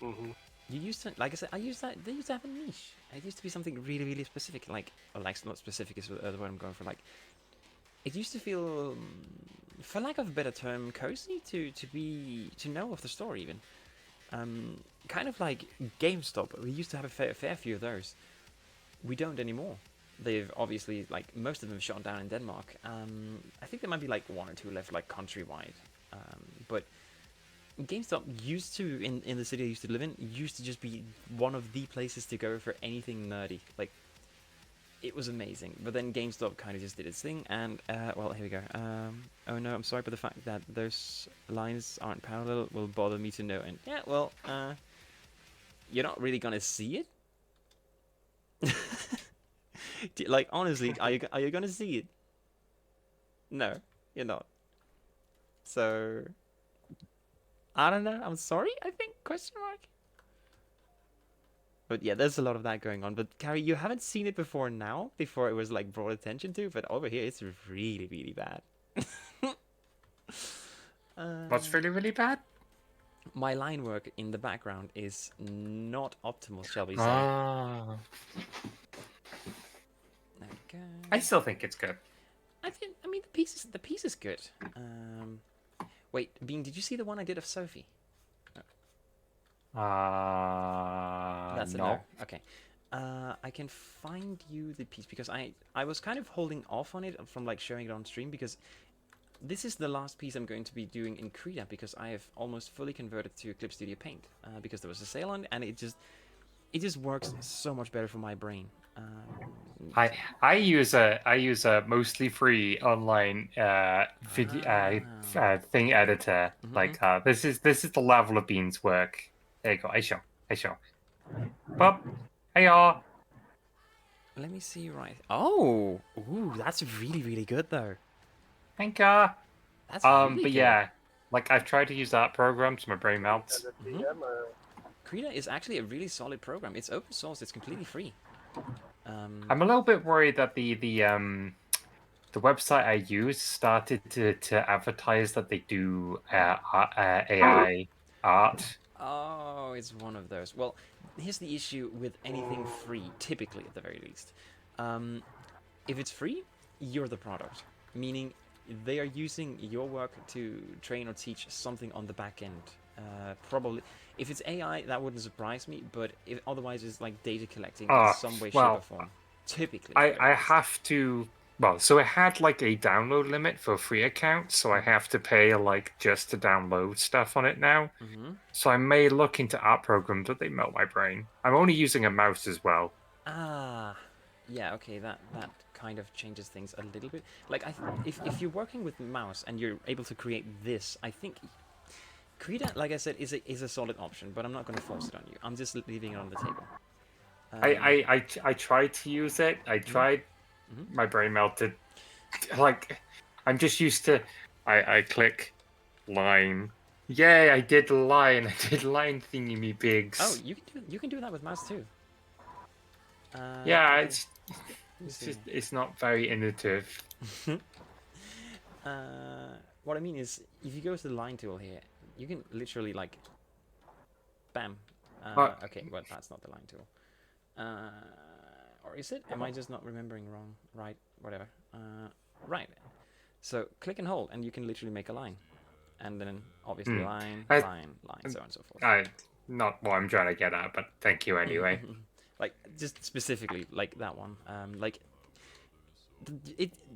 Mhm. You used to, like I said, they used to have a niche. It used to be something really, really specific, like not specific is the word I'm going for. Like, it used to feel, for lack of a better term, cozy to know of the story even. Kind of like GameStop. We used to have a fair few of those. We don't anymore. They've obviously, like, most of them shut down in Denmark. I think there might be like one or two left, like countrywide. But GameStop used to, in the city I used to live in, used to just be one of the places to go for anything nerdy. Like, it was amazing. But then GameStop kind of just did its thing, and, well, here we go. Oh no, I'm sorry, but the fact that those lines aren't parallel will bother me to no end. Yeah, well, you're not really gonna see it? Like, honestly, are you gonna see it? No, you're not. So, I don't know. I'm sorry, I think, question mark? But yeah, there's a lot of that going on. But Carrie, you haven't seen it before now, before it was like brought attention to, but over here it's really, really bad. What's really, really bad? My line work in the background is not optimal, shall we say. Ah. There we go. I still think it's good. I mean, the piece is good. Wait, Bean, did you see the one I did of Sophie? That's a no. no. Okay. I can find you the piece because I was kind of holding off on it from like showing it on stream because this is the last piece I'm going to be doing in Krita because I have almost fully converted to Clip Studio Paint because there was a sale on it and it just works so much better for my brain. I use a mostly free online video thing editor. Like this is the level of Bean's work. There you go. I show. Bob, hey y'all. Let me see right. Oh, ooh, that's really really good though. Thank ya. That's really but good. yeah, like I've tried to use that program, so my brain melts. Krita is actually a really solid program. It's open source. It's completely free. I'm a little bit worried that the website I use started to advertise that they do AI art. Oh, it's one of those. Well, here's the issue with anything free, typically at the very least. If it's free, you're the product. Meaning, they are using your work to train or teach something on the back end. Probably, if it's AI, that wouldn't surprise me. But if otherwise, it's like data collecting in some way, shape, or form. Typically, I have to. Well, so it had like a download limit for a free account, so I have to pay like just to download stuff on it now. So I may look into art programs, but they melt my brain. I'm only using a mouse as well. Ah, yeah, okay, that kind of changes things a little bit. Like, if you're working with mouse and you're able to create this, I think Krita, like I said, is a solid option, but I'm not going to force it on you. I'm just leaving it on the table. I tried to use it. I tried. My brain melted. Like, I'm just used to. I click line. Yay! I did line. I did line thingy me bigs. Oh, you can do that with mouse too. Yeah, it's just it's not very innovative. What I mean is, if you go to the line tool here, you can literally like, bam. Okay, well that's not the line tool. Or is it? Am I just not remembering wrong? Right, whatever. Right. So click and hold, and you can literally make a line, and then obviously line, I- line, line, so on and so forth. Not what I'm trying to get at, but thank you anyway. Like just specifically like that one. Like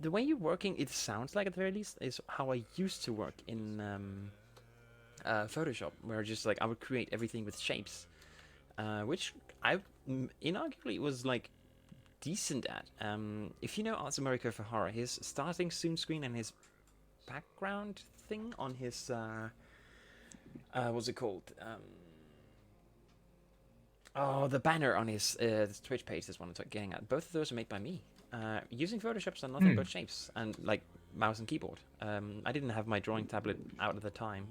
the way you're working, it sounds like at the very least is how I used to work in Photoshop, where just like I would create everything with shapes, which I inarguably was like decent at. If you know Arts America for Horror, his starting zoom screen and his background thing on his what's it called? Oh, the banner on his Twitch page is what I'm getting at. Both of those are made by me. Using Photoshop's are nothing but shapes and like mouse and keyboard. I didn't have my drawing tablet out at the time.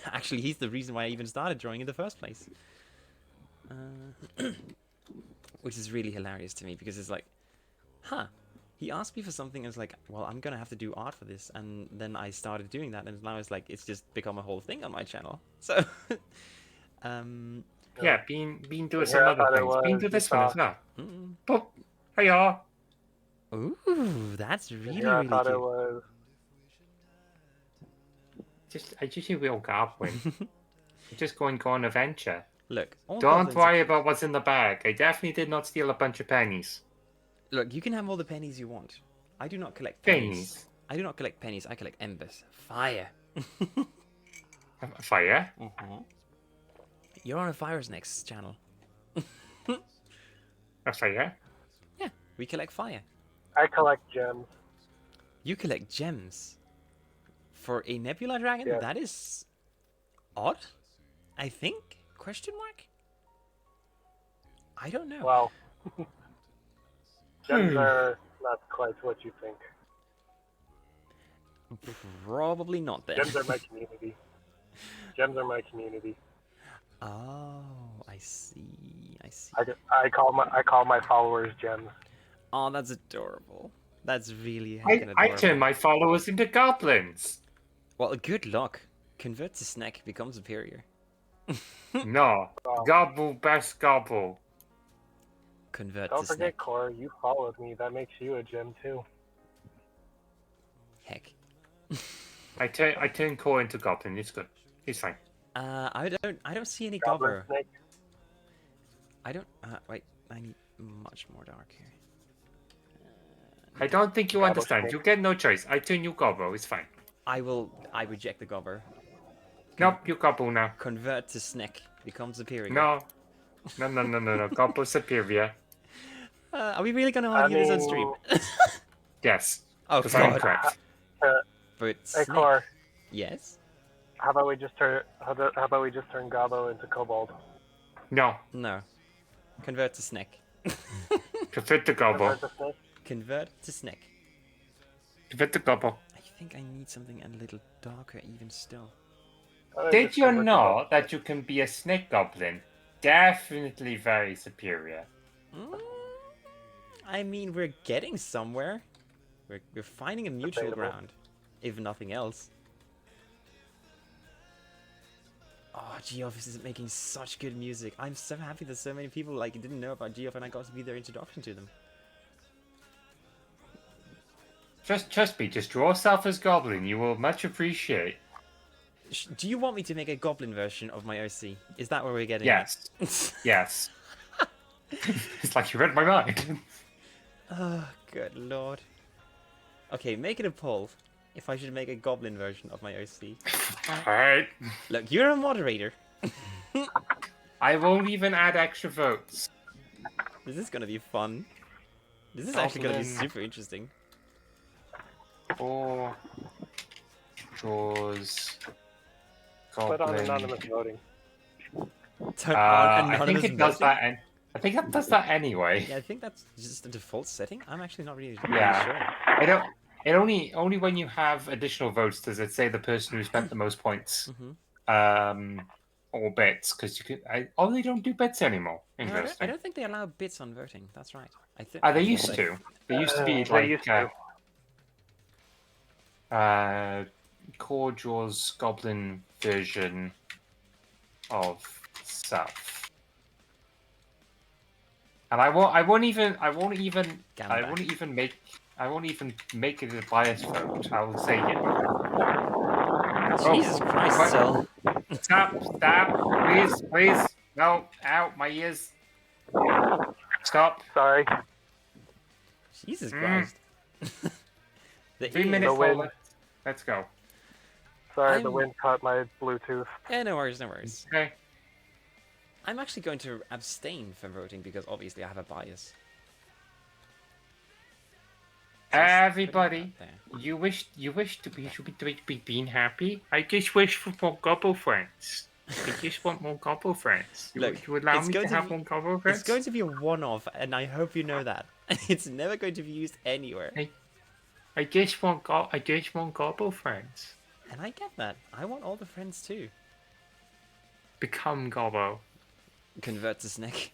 Actually, he's the reason why I even started drawing in the first place. Which is really hilarious to me because it's like, huh, he asked me for something and it's like, well, I'm gonna have to do art for this, and then I started doing that, and now it's like it's just become a whole thing on my channel. So, Yeah, been doing Yeah, some I other thought it things. Been was, to you this one as saw- well. mm. But hiya. Ooh, that's really Here I really thought cute. it was. I just a real goblin. Just going on a venture. Look, all Don't goblins are worry cute. about what's in the bag. I definitely did not steal a bunch of pennies. Look, you can have all the pennies you want. I do not collect pennies. Pennies. I do not collect pennies. I collect embers. Fire. Fire? You're on a Fire's Next channel. A fire? Yeah, we collect fire. I collect gems. You collect gems. For a Nebula Dragon, Yeah. that is odd, I think? Question mark? I don't know. Well, gems are not quite what you think. Probably not then. Gems are my community. Gems are my community. Oh, I see. I see. I call my followers gems. Oh, that's adorable. That's really heckin' I adorable. turn my followers into goblins. Well, good luck. Convert to snack, become superior. No. Wow. Gobble, best gobble. Convert Don't to forget, snack. Core, you followed me. That makes you a gem too. Heck. I turn Core into goblin. It's good. It's fine. I don't see any Goblin gobber. snake. I don't. Wait. I need much more dark here. I don't think you Gobble understand. snake. You get no choice. I turn you gobble. It's fine. I reject the gobber. Nope, you gobble now. Convert to snack, become superior. No. No. Gobble superior. Are we really gonna argue this on stream? Yes. Oh Because I'm god. correct. But Hey, snack. Core, Yes. how about we just turn Gobbo into Kobold? No. No. Convert to snack. To fit the gobble. Convert the snake? Convert to snack. To fit the gobble. I think I need something a little darker even still. Did Just you convert the know that you can be a snake goblin? Definitely very superior. Mm, I mean, we're getting somewhere. We're finding a mutual Debatable. ground, if nothing else. Oh, Geoff is making such good music. I'm so happy that so many people like didn't know about Geoff, and I got to be their introduction to them. Trust me, just draw yourself as goblin. You will much appreciate. Do you want me to make a goblin version of my OC? Is that where we're getting? at? Yes. Yes. It's like you read my mind. Oh, good lord. Okay, make it a poll. If I should make a goblin version of my OC. Alright. Look, you're a moderator. I won't even add extra votes. This is gonna be fun. This is actually gonna be Goblin. super interesting. Or draws Put on goblin. anonymous voting. Turn on I think anonymous it does voting. that. I think that does that anyway. Yeah, I think that's just the default setting. I'm actually not really, Yeah. really sure. I don't. It only when you have additional votes does it say the person who spent the most points, Mhm. or bits, because you could. They don't do bits anymore. No, I Interesting. don't think they allow bits on voting. That's right. I think. They used to. They used to be They like used to. Core draws goblin version of stuff. And I won't even Gamba. I won't even make it a biased vote. I will say yeah. Jesus Christ, what? Cell. Stop, please. No, ow, my ears. Stop. Sorry. Jesus Christ. The 3 ears. minutes. The wind. Let's go. Sorry, the I'm- wind caught my Bluetooth. Yeah, no worries, no worries. Okay. I'm actually going to abstain from voting because obviously I have a bias. Just putting Everybody, that there. you wish to be being happy. I just wish for more Gobble friends. I just want more Gobble friends. Look, you allow it's me going to to have be- more Gobble friends? It's going to be a one-off, and I hope you know that. It's never going to be used anywhere. I just want Gobble friends. And I get that. I want all the friends too. Become Gobbo. Convert to Snake.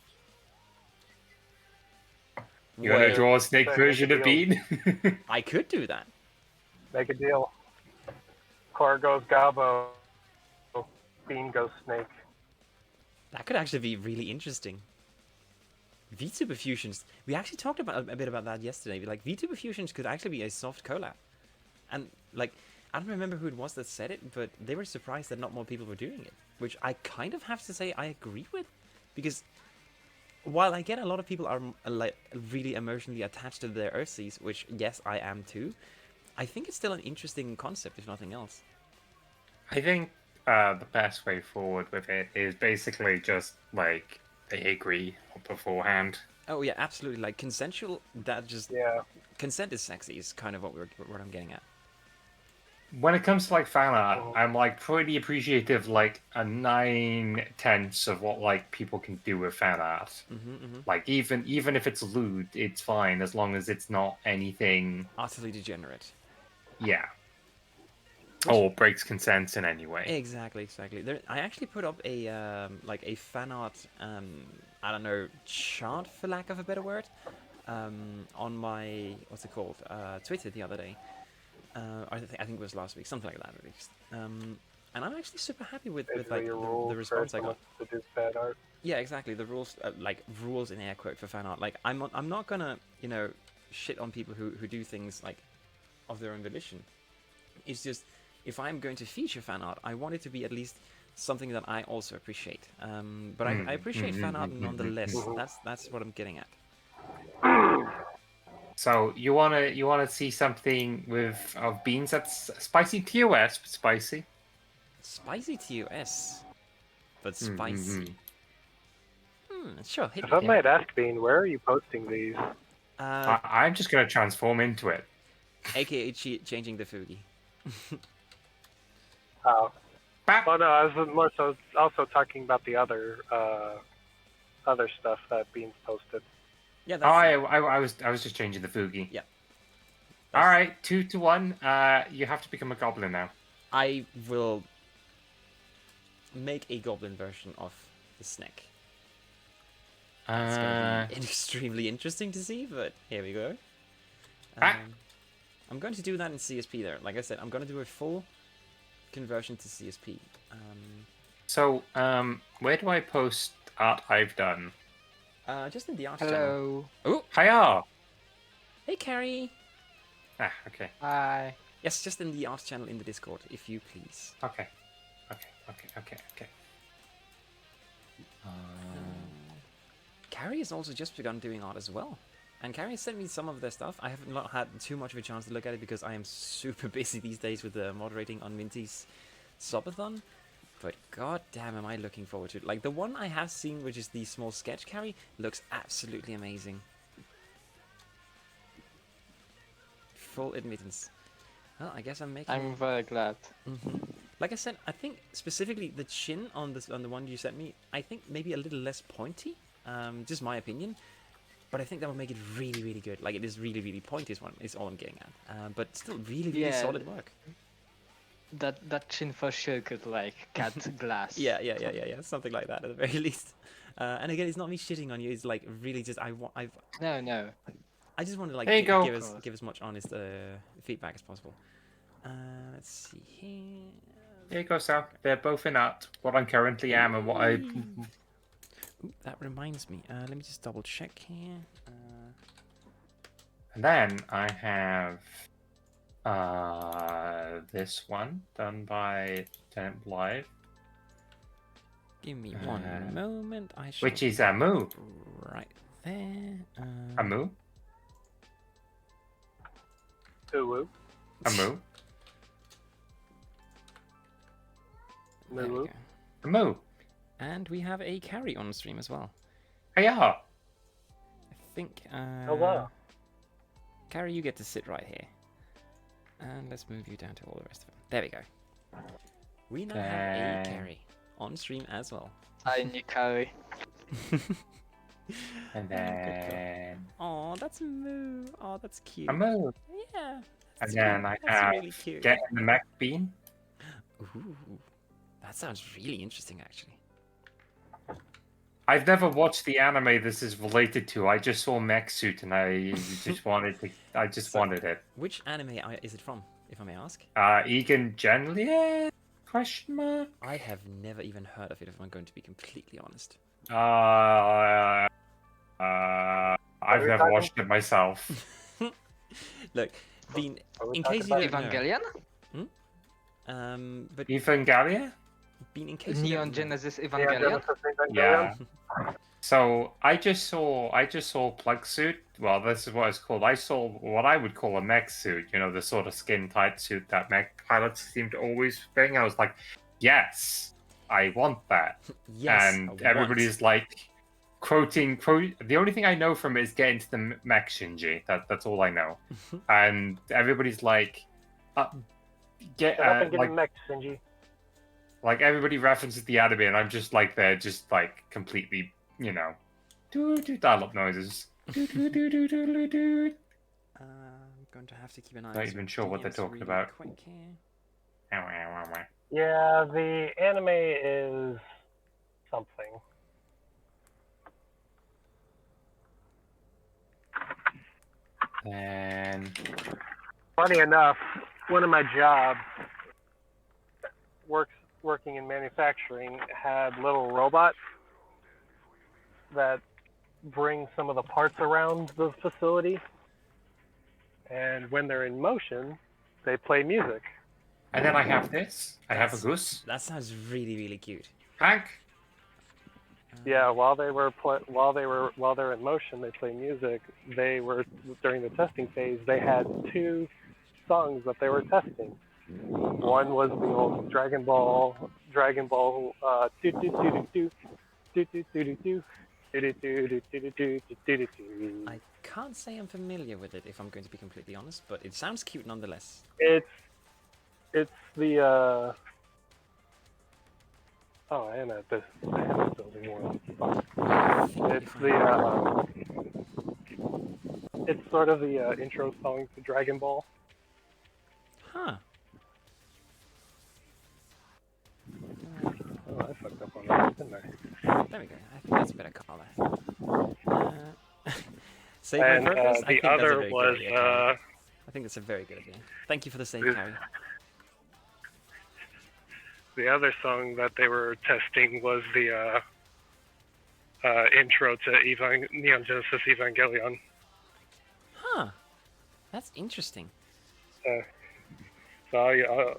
You want to Well, draw a snake Same version of deal. Bean? I could do that. Make a deal. Core goes Gobbo. Bean goes Snake. That could actually be really interesting. VTuber fusions. We actually talked about a bit about that yesterday. Like VTuber fusions could actually be a soft collab, and like I don't remember who it was that said it, but they were surprised that not more people were doing it. Which I kind of have to say I agree with, because while I get a lot of people are like really emotionally attached to their Earthseas, which yes I am too, I think it's still an interesting concept if nothing else. I think the best way forward with it is basically just like they agree beforehand. Oh yeah, absolutely. Like consensual. That just Yeah. consent is sexy. Is kind of what I'm getting at. When it comes to like fan art, Oh. I'm like pretty appreciative, like a 9/10 of what like people can do with fan art. Like even if it's lewd, it's fine as long as it's not anything, Utterly degenerate. yeah, or breaks consent in any way. Exactly. There, I actually put up a like a fan art I don't know, chart for lack of a better word, on my what's it called Twitter the other day. I think it was last week, something like that at least. And I'm actually super happy with Basically, like your the rules response I for got. someone to do bad art. Yeah, exactly. The rules, like rules in air quote for fan art. Like I'm not gonna shit on people who do things like of their own volition. It's just if I'm going to feature fan art, I want it to be at least something that I also appreciate. But I appreciate fan art nonetheless. That's what I'm getting at. So you wanna see something with of beans that's spicy TOS, but spicy. Spicy TOS, but spicy. Sure. Hit If me, I Karen. might ask, Bean, where are you posting these? I'm just gonna transform into it. AKA changing the Fugi. Oh. Bap! Well, no, I was more so also talking about the other stuff that Beans posted. Yeah, Oh, that's I was just changing the Fugi. Yeah. All right, 2-1. You have to become a goblin now. I will make a goblin version of the snake. It's going to be extremely interesting to see, but here we go. I'm going to do that in CSP there. Like I said, I'm going to do a full conversion to CSP. So, where do I post art I've done? Just in the art channel. Hello. Oh, Hiya! hey Carrie. Ah, okay. Hi. Yes, just in the art channel in the Discord, if you please. Okay. Carrie has also just begun doing art as well. And Carrie sent me some of their stuff. I have not had too much of a chance to look at it because I am super busy these days with moderating on Minty's Subathon. But god damn am I looking forward to it. Like the one I have seen, which is the small sketch Carrie, looks absolutely amazing. Full admittance. Well, I guess I'm making... I'm very glad. Like I said, I think specifically the chin on the one you sent me, I think maybe a little less pointy. Just my opinion. But I think that will make it really, really good. Like it is really, really pointy is all I'm getting at. But still really, really Yeah. solid work. That chin for sure could like cut glass. Yeah. Something like that at the very least. And again, it's not me shitting on you. It's like really just No. I just want to like There you go. give as much honest feedback as possible. Let's see here. There you go, Sal. They're both in art. What I currently am and what I... Ooh, that reminds me. Let me just double check here. And then I have this one done by Lieutenant Blythe, Give me one moment. I shall which is Amu. right there. Amu. Uwu. Amu. There we Moo. go. Amu. And we have a carry on stream as well. Hiya. I think. Hello. Carrie, you get to sit right here. And let's move you down to all the rest of them. There we go. We now have a Dang. carry on stream as well. Tiny carry. And then Oh, that's Moo. Oh, that's cute. Amu. Yeah. And that's then cute. I That's have really cute. Get in the Mech Bean. Ooh, that sounds really interesting, actually. I've never watched the anime this is related to. I just saw Mech Suit and I just wanted to. I just So- wanted it. Which anime is it from, if I may ask? Egan Genlia? Question mark. I have never even heard of it, if I'm going to be completely honest. I've we never talking- watched it myself. Look, Bean, Are we in talking case you about don't Evangelion? know, but Evangelia? Bean, in case you Neon don't know, Genesis Yeah, Evangelion? Genesis Evangelion? Yeah. So I just saw Plug Suit. Well, this is what it's called. I saw what I would call a mech suit. You know, the sort of skin tight suit that mech pilots seem to always bring. I was like, yes, I want that. yes, And I everybody's like quoting. The only thing I know from it is get into the mech Shinji. That's all I know. And everybody's like, get Shut up and get like in mech, Shinji. like everybody references the anime, and I'm just like they're just like completely, you know, do dial-up noises. Do. I'm going to have to keep an eye. Not on even some sure what they're DMs talking really about. quick here. Yeah, the anime is something. And Funny enough, one of my jobs working in manufacturing had little robots that bring some of the parts around the facility, and when they're in motion, they play music. then I have this. I have a That's- goose. That sounds really, really cute. Hank. Yeah, while they're in motion, they play music. They were during the testing phase. They had two songs that they were testing. One was the old Dragon Ball, do do do do do do do do do. I can't say I'm familiar with it, if I'm going to be completely honest, but it sounds cute nonetheless. It's the oh, I am at this building one. It's the it's sort of the intro song to Dragon Ball. Huh. Oh, I fucked up on that, didn't I? There we go. I think that's a better call there. Save my And purpose? I the think that's a other very was good idea, Carrie. I think that's a very good idea. Thank you for the save, This- Carrie. the other song that they were testing was the intro to Neon Genesis Evangelion. Huh. That's interesting. So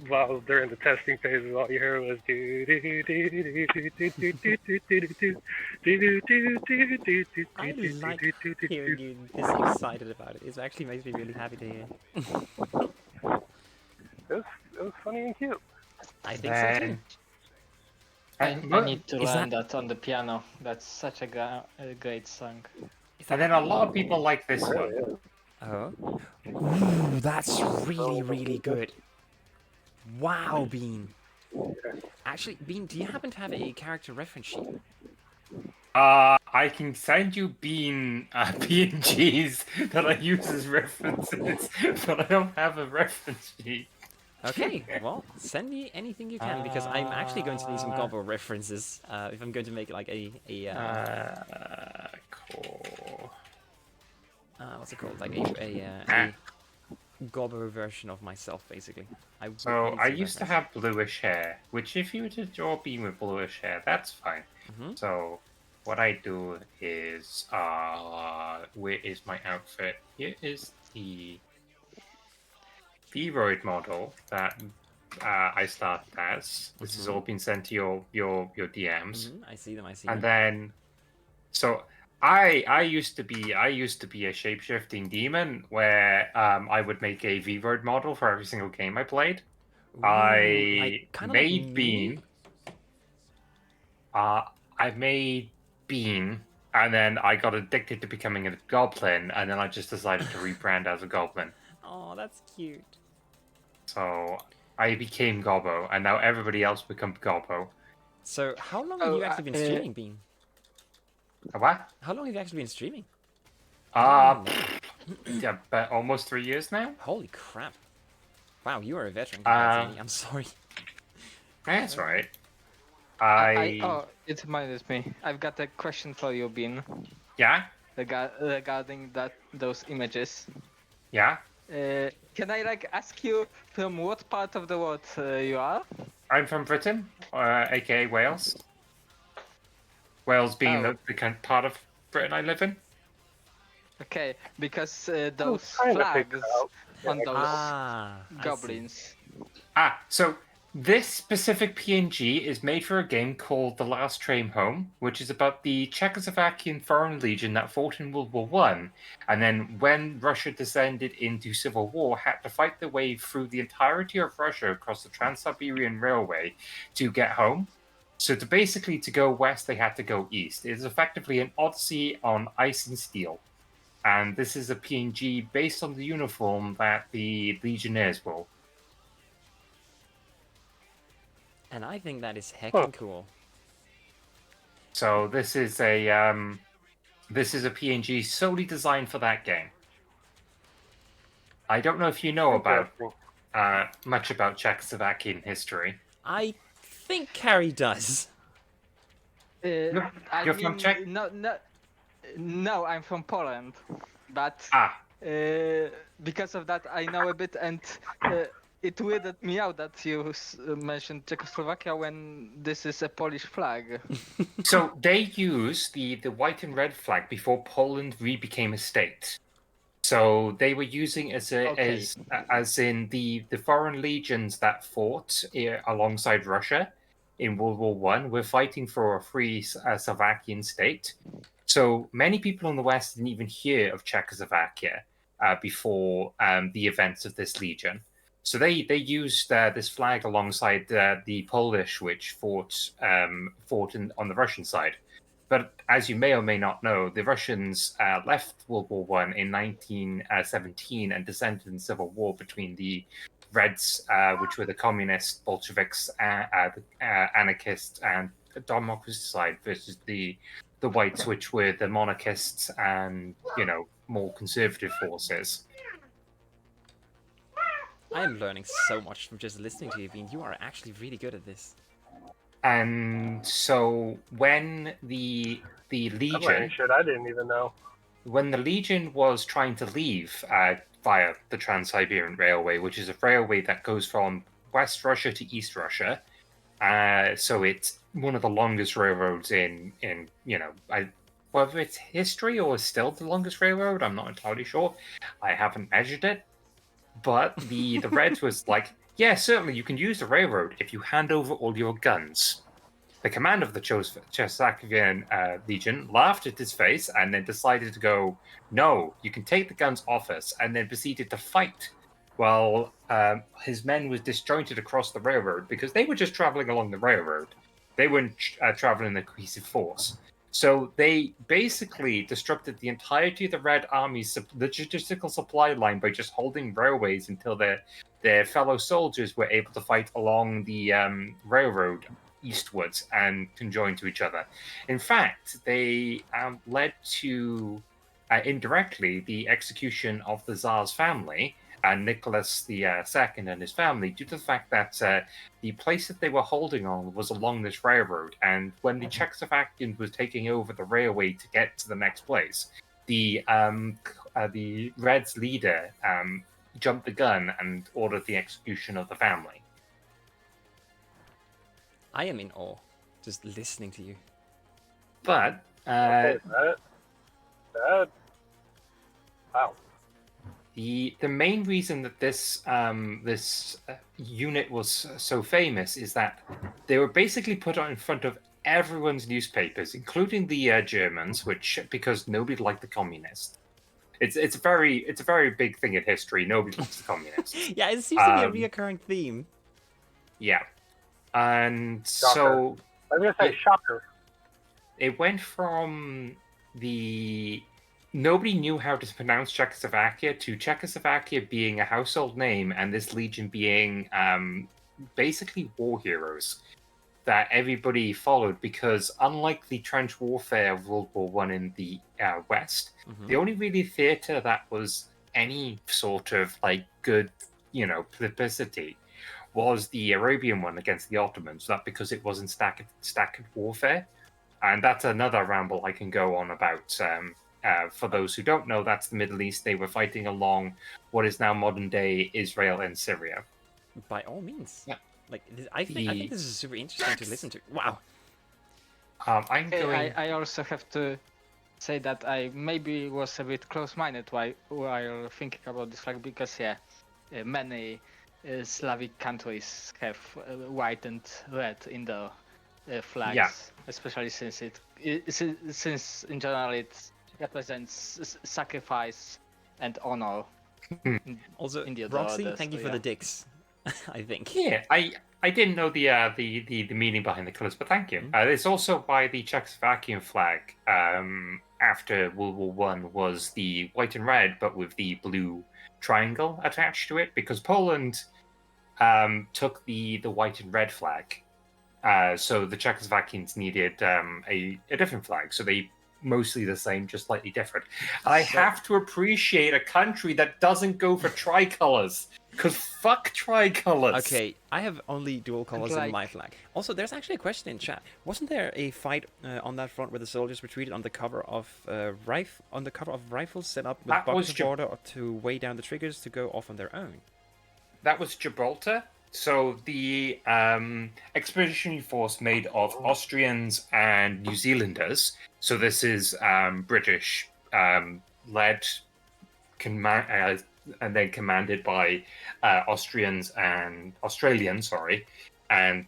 while they're in the testing phases, all you hear was do do do do do do do do do do do do do do do. I like hearing you this excited about it. It actually makes me really happy to hear. It was funny and cute. I think so too. I need to Is learn that on the piano. That's such a great song. And then a lot of people like this one. Really is. Oh. Ooh, that's really, really good. Wow, Bean. Actually, Bean, do you happen to have a character reference sheet? I can send you PNGs that I use as references, but I don't have a reference sheet. Okay, well, send me anything you can, because I'm actually going to need some Gobbo references if I'm going to make like a Cool. what's it called? Like a Gobbo version of myself, basically. So I used to have bluish hair, which if you were to draw a beam with bluish hair, that's fine. Mhm. So what I do is, where is my outfit? Here is the Vroid model that I started as. This has all been sent to your DMs, I see them. I see and them. then so I used to be a shape-shifting demon where I would make a Vroid model for every single game I played. Ooh, I kind of like made me. Bean. I made Bean, and then I got addicted to becoming a goblin, and then I just decided to rebrand as a goblin. Oh, that's cute. So I became Gobbo, and now everybody else becomes Gobbo. So, how long have you actually been streaming, Bean? What? How long have you actually been streaming? Yeah, but almost 3 years now. Holy crap! Wow, you are a veteran compared to me. I'm sorry. That's right. Oh, it's minus me. I've got a question for you, Bean. Yeah, Regarding those images. yeah. Can I ask you from what part of the world you are? I'm from Britain, aka Wales. Wales being Oh. the kind of part of Britain I live in. Okay, because I those was trying to figure flags out. on those I see. goblins. So this specific PNG is made for a game called The Last Train Home, which is about the Czechoslovakian Foreign Legion that fought in World War One, and then when Russia descended into civil war, had to fight their way through the entirety of Russia across the Trans-Siberian Railway to get home. So to go west, they had to go east. It is effectively an Odyssey on ice and steel. And this is a PNG based on the uniform that the Legionnaires wore. And I think that is heckin' cool. So this is a PNG solely designed for that game. I don't know if you know about much about Czechoslovakian history. I think Carrie does. You're from Czech? No, I'm from Poland, but because of that I know a bit, and it weirded me out that you mentioned Czechoslovakia when this is a Polish flag. So they used the white and red flag before Poland became a state. So they were using as in the foreign legions that fought alongside Russia in World War One were fighting for a free Slovakian state. So many people in the West didn't even hear of Czechoslovakia before the events of this legion. So they used this flag alongside the Polish, which fought on the Russian side. But as you may or may not know, the Russians left World War One in 1917 and descended in civil war between the Reds, which were the communist Bolsheviks, anarchists, and the democracy side, versus the Whites, which were the monarchists and more conservative forces. I am learning so much from just listening to you, Bean. You are actually really good at this. And so when the Legion, shit I didn't even know. When the Legion was trying to leave via the Trans-Siberian Railway, which is a railway that goes from West Russia to East Russia, so it's one of the longest railroads in whether it's history or still the longest railroad, I'm not entirely sure. I haven't measured it. But the Reds was like, yeah, certainly you can use the railroad if you hand over all your guns. The command of the Czechoslovakian Legion laughed at his face and then decided to go, no, you can take the guns off us, and then proceeded to fight while his men was disjointed across the railroad because they were just traveling along the railroad. They weren't traveling in a cohesive force. So they basically disrupted the entirety of the Red Army's logistical supply line by just holding railways until their fellow soldiers were able to fight along the railroad eastwards and conjoin to each other. In fact, they led to, indirectly, the execution of the Tsar's family, Nicholas II and his family, due to the fact that the place that they were holding on was along this railroad, and when the Czechoslovakians was taking over the railway to get to the next place, the Reds leader jumped the gun and ordered the execution of the family. I am in awe, just listening to you. But Okay, that. Wow. The main reason that this unit was so famous is that they were basically put out in front of everyone's newspapers, including the Germans, which because nobody liked the communists. It's a very big thing in history. Nobody likes the communists. Yeah, it seems to be a reoccurring theme. Yeah, and Shocker. so I'm gonna say shocker. it went from the nobody knew how to pronounce Czechoslovakia to Czechoslovakia being a household name and this legion being basically war heroes that everybody followed because unlike the trench warfare of World War One in the West, the only really theatre that was any sort of like good, publicity was the Arabian one against the Ottomans. That because it wasn't stacked warfare, and that's another ramble I can go on about. For those who don't know, that's the Middle East. They were fighting along what is now modern-day Israel and Syria. By all means. Yeah. I think this is super interesting to listen to. Wow. I also have to say that I maybe was a bit close-minded while thinking about this flag because many Slavic countries have white and red in the flags, especially since since in general it represents sacrifice and honor. Also, in the Roxy, thank you for the dicks. I think. Yeah, I didn't know the meaning behind the colours, but thank you. It's also why the Czechoslovakian flag after World War One was the white and red, but with the blue triangle attached to it, because Poland took the white and red flag, so the Czechoslovakians needed a different flag, so they mostly the same, just slightly different. I have to appreciate a country that doesn't go for tricolors. Because fuck tricolors. Okay, I have only dual colors in my flag. Also, there's actually a question in chat. Wasn't there a fight on that front where the soldiers retreated on the cover of rifles set up with buckets of water to weigh down the triggers to go off on their own? That was Gibraltar. So the expeditionary force made of Austrians and New Zealanders. So this is British led and then commanded by Australians, and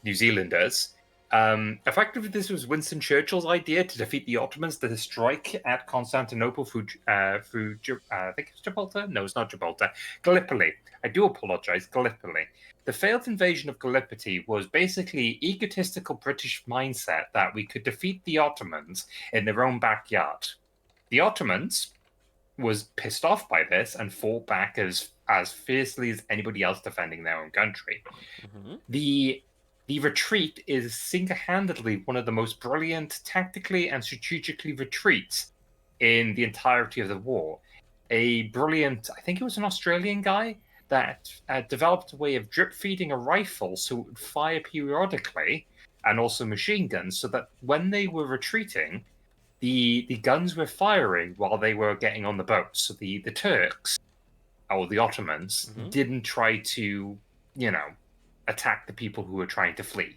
New Zealanders. Effectively, this was Winston Churchill's idea to defeat the Ottomans to strike at Constantinople through I think it's Gibraltar? No, it's not Gibraltar. Gallipoli. I do apologize, Gallipoli. The failed invasion of Gallipoli was basically egotistical British mindset that we could defeat the Ottomans in their own backyard. The Ottomans was pissed off by this and fought back as fiercely as anybody else defending their own country. The retreat is single-handedly one of the most brilliant tactically and strategically retreats in the entirety of the war. A brilliant, I think it was an Australian guy, that developed a way of drip-feeding a rifle so it would fire periodically, and also machine guns, so that when they were retreating, the guns were firing while they were getting on the boats. So the Turks, or the Ottomans, didn't try to, attack the people who were trying to flee.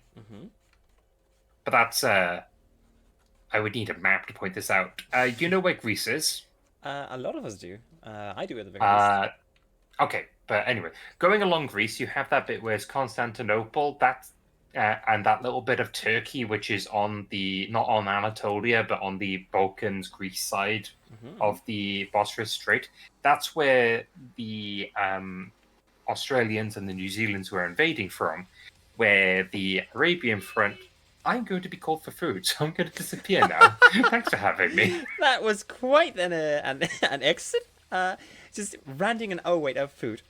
But that's, I would need a map to point this out. You know where Greece is? A lot of us do. I do at the very least. Okay, but anyway, going along Greece, you have that bit where it's Constantinople. That's and that little bit of Turkey, which is on not on Anatolia, but on the Balkans, Greece side of the Bosphorus Strait. That's where the Australians and the New Zealanders were invading from, where the Arabian front... I'm going to be called for food, so I'm going to disappear now. Thanks for having me. That was quite an exit. Just ranting and food.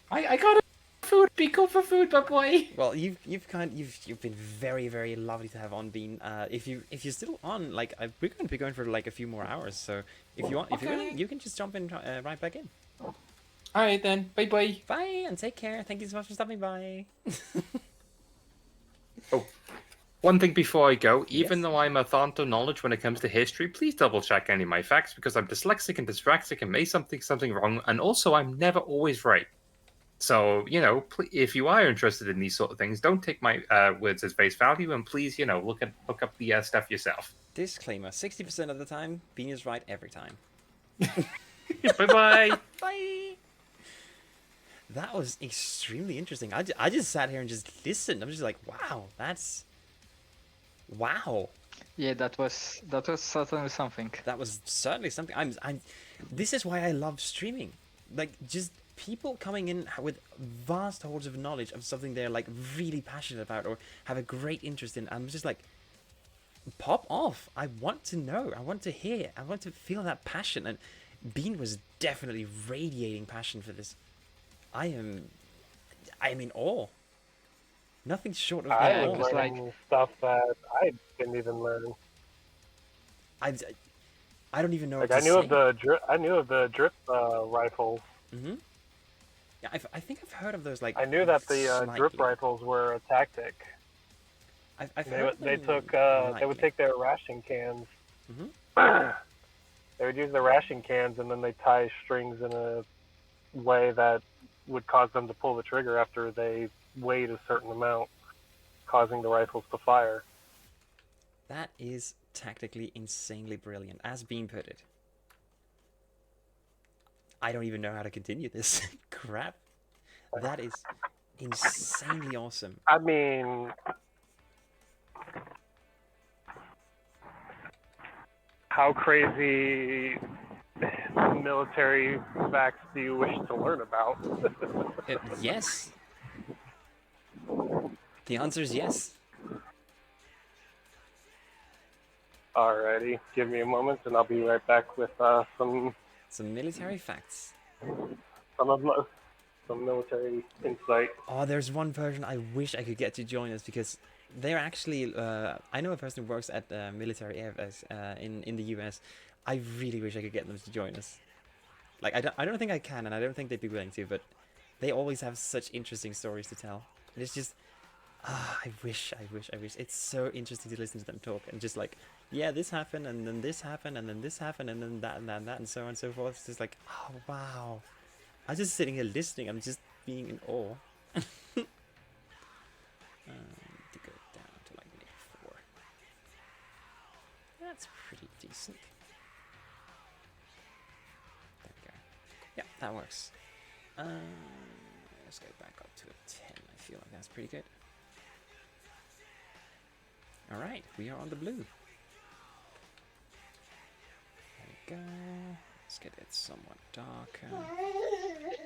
I got a food. Be called for food, my boy. Well, you've been very, very lovely to have on, Bean. If you're still on, we're going to be going for a few more hours. So if you want, if you're willing, you can just jump in right back in. All right then. Bye. Bye and take care. Thank you so much for stopping by. Oh. One thing before I go, even though I'm a font of knowledge when it comes to history, please double check any of my facts because I'm dyslexic and dyspraxic and may something wrong, and also I'm never always right. So, if you are interested in these sort of things, don't take my words as face value, and please, look up the stuff yourself. Disclaimer: 60% of the time, Bean is right every time. Bye-bye. Bye. That was extremely interesting. I just sat here and just listened. I'm just like, wow, that's wow. Yeah, that was certainly something. That was certainly something. This is why I love streaming. Like, just people coming in with vast hordes of knowledge of something they're like really passionate about or have a great interest in. I'm just like, pop off. I want to know. I want to hear. I want to feel that passion. And Bean was definitely radiating passion for this. I'm in awe. Nothing short of I awe. was learning stuff that I didn't even learn. I don't even know. Like what to say. I knew of the drip rifles. Mm-hmm. Yeah, I think I've heard of those. Like, I knew that the slightly. drip rifles were a tactic. I've heard They them they would take their ration cans. Mm-hmm. They would use their ration cans and then they tie strings in a way that would cause them to pull the trigger after they weighed a certain amount, causing the rifles to fire. That is tactically insanely brilliant, as Bean put it. I don't even know how to continue this. Crap. That is insanely awesome. I mean, how crazy military facts do you wish to learn about? Yes. The answer is yes. Alrighty, give me a moment and I'll be right back with some military facts. Some military insight. Oh, there's one person I wish I could get to join us because they're actually. I know a person who works at military air base in the US. I really wish I could get them to join us. Like I don't think I can, and I don't think they'd be willing to. But they always have such interesting stories to tell. And it's just. I wish. It's so interesting to listen to them talk and just like, yeah, this happened, and then this happened, and then this happened, and then that, and that, and so on and so forth. It's just like, oh, wow. I'm just sitting here listening. I'm just being in awe. To go down to like maybe 4. That's pretty decent. There we go. Yeah, that works. Let's go back up to a 10. I feel like that's pretty good. Alright, we are on the blue. There we go. Let's get it somewhat darker.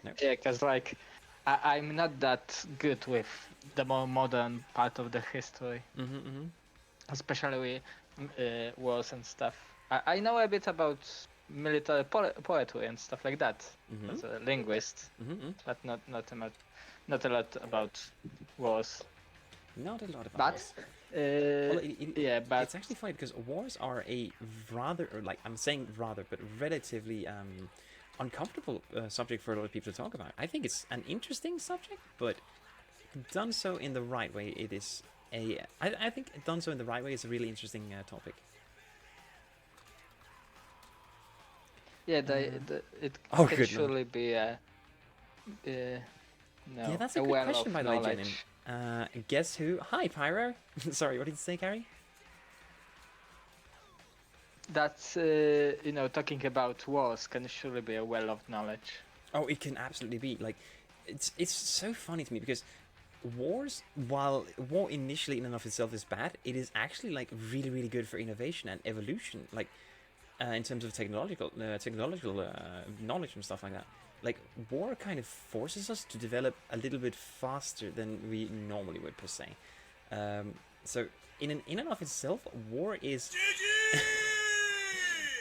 Nope. Yeah, because like I'm not that good with the more modern part of the history, especially wars and stuff. I know a bit about military poetry and stuff like that as a linguist, but not a lot about wars. Not a lot about wars. Yeah, but it's actually funny because wars are a rather, or like I'm saying rather, but relatively uncomfortable subject for a lot of people to talk about. I think it's an interesting subject, but done so in the right way, it is I think done so in the right way is a really interesting topic. Yeah, it can surely be a yeah, that's a good question by the way, Jenin. Guess who? Hi, Pyro. Sorry, what did you say, Gary? That's talking about wars can surely be a well of knowledge. Oh, it can absolutely be. Like, it's so funny to me because wars, while war initially in and of itself is bad, it is actually like really, really good for innovation and evolution. Like, in terms of technological knowledge and stuff like that. Like, war kind of forces us to develop a little bit faster than we normally would, per se. So, in and of itself, war is...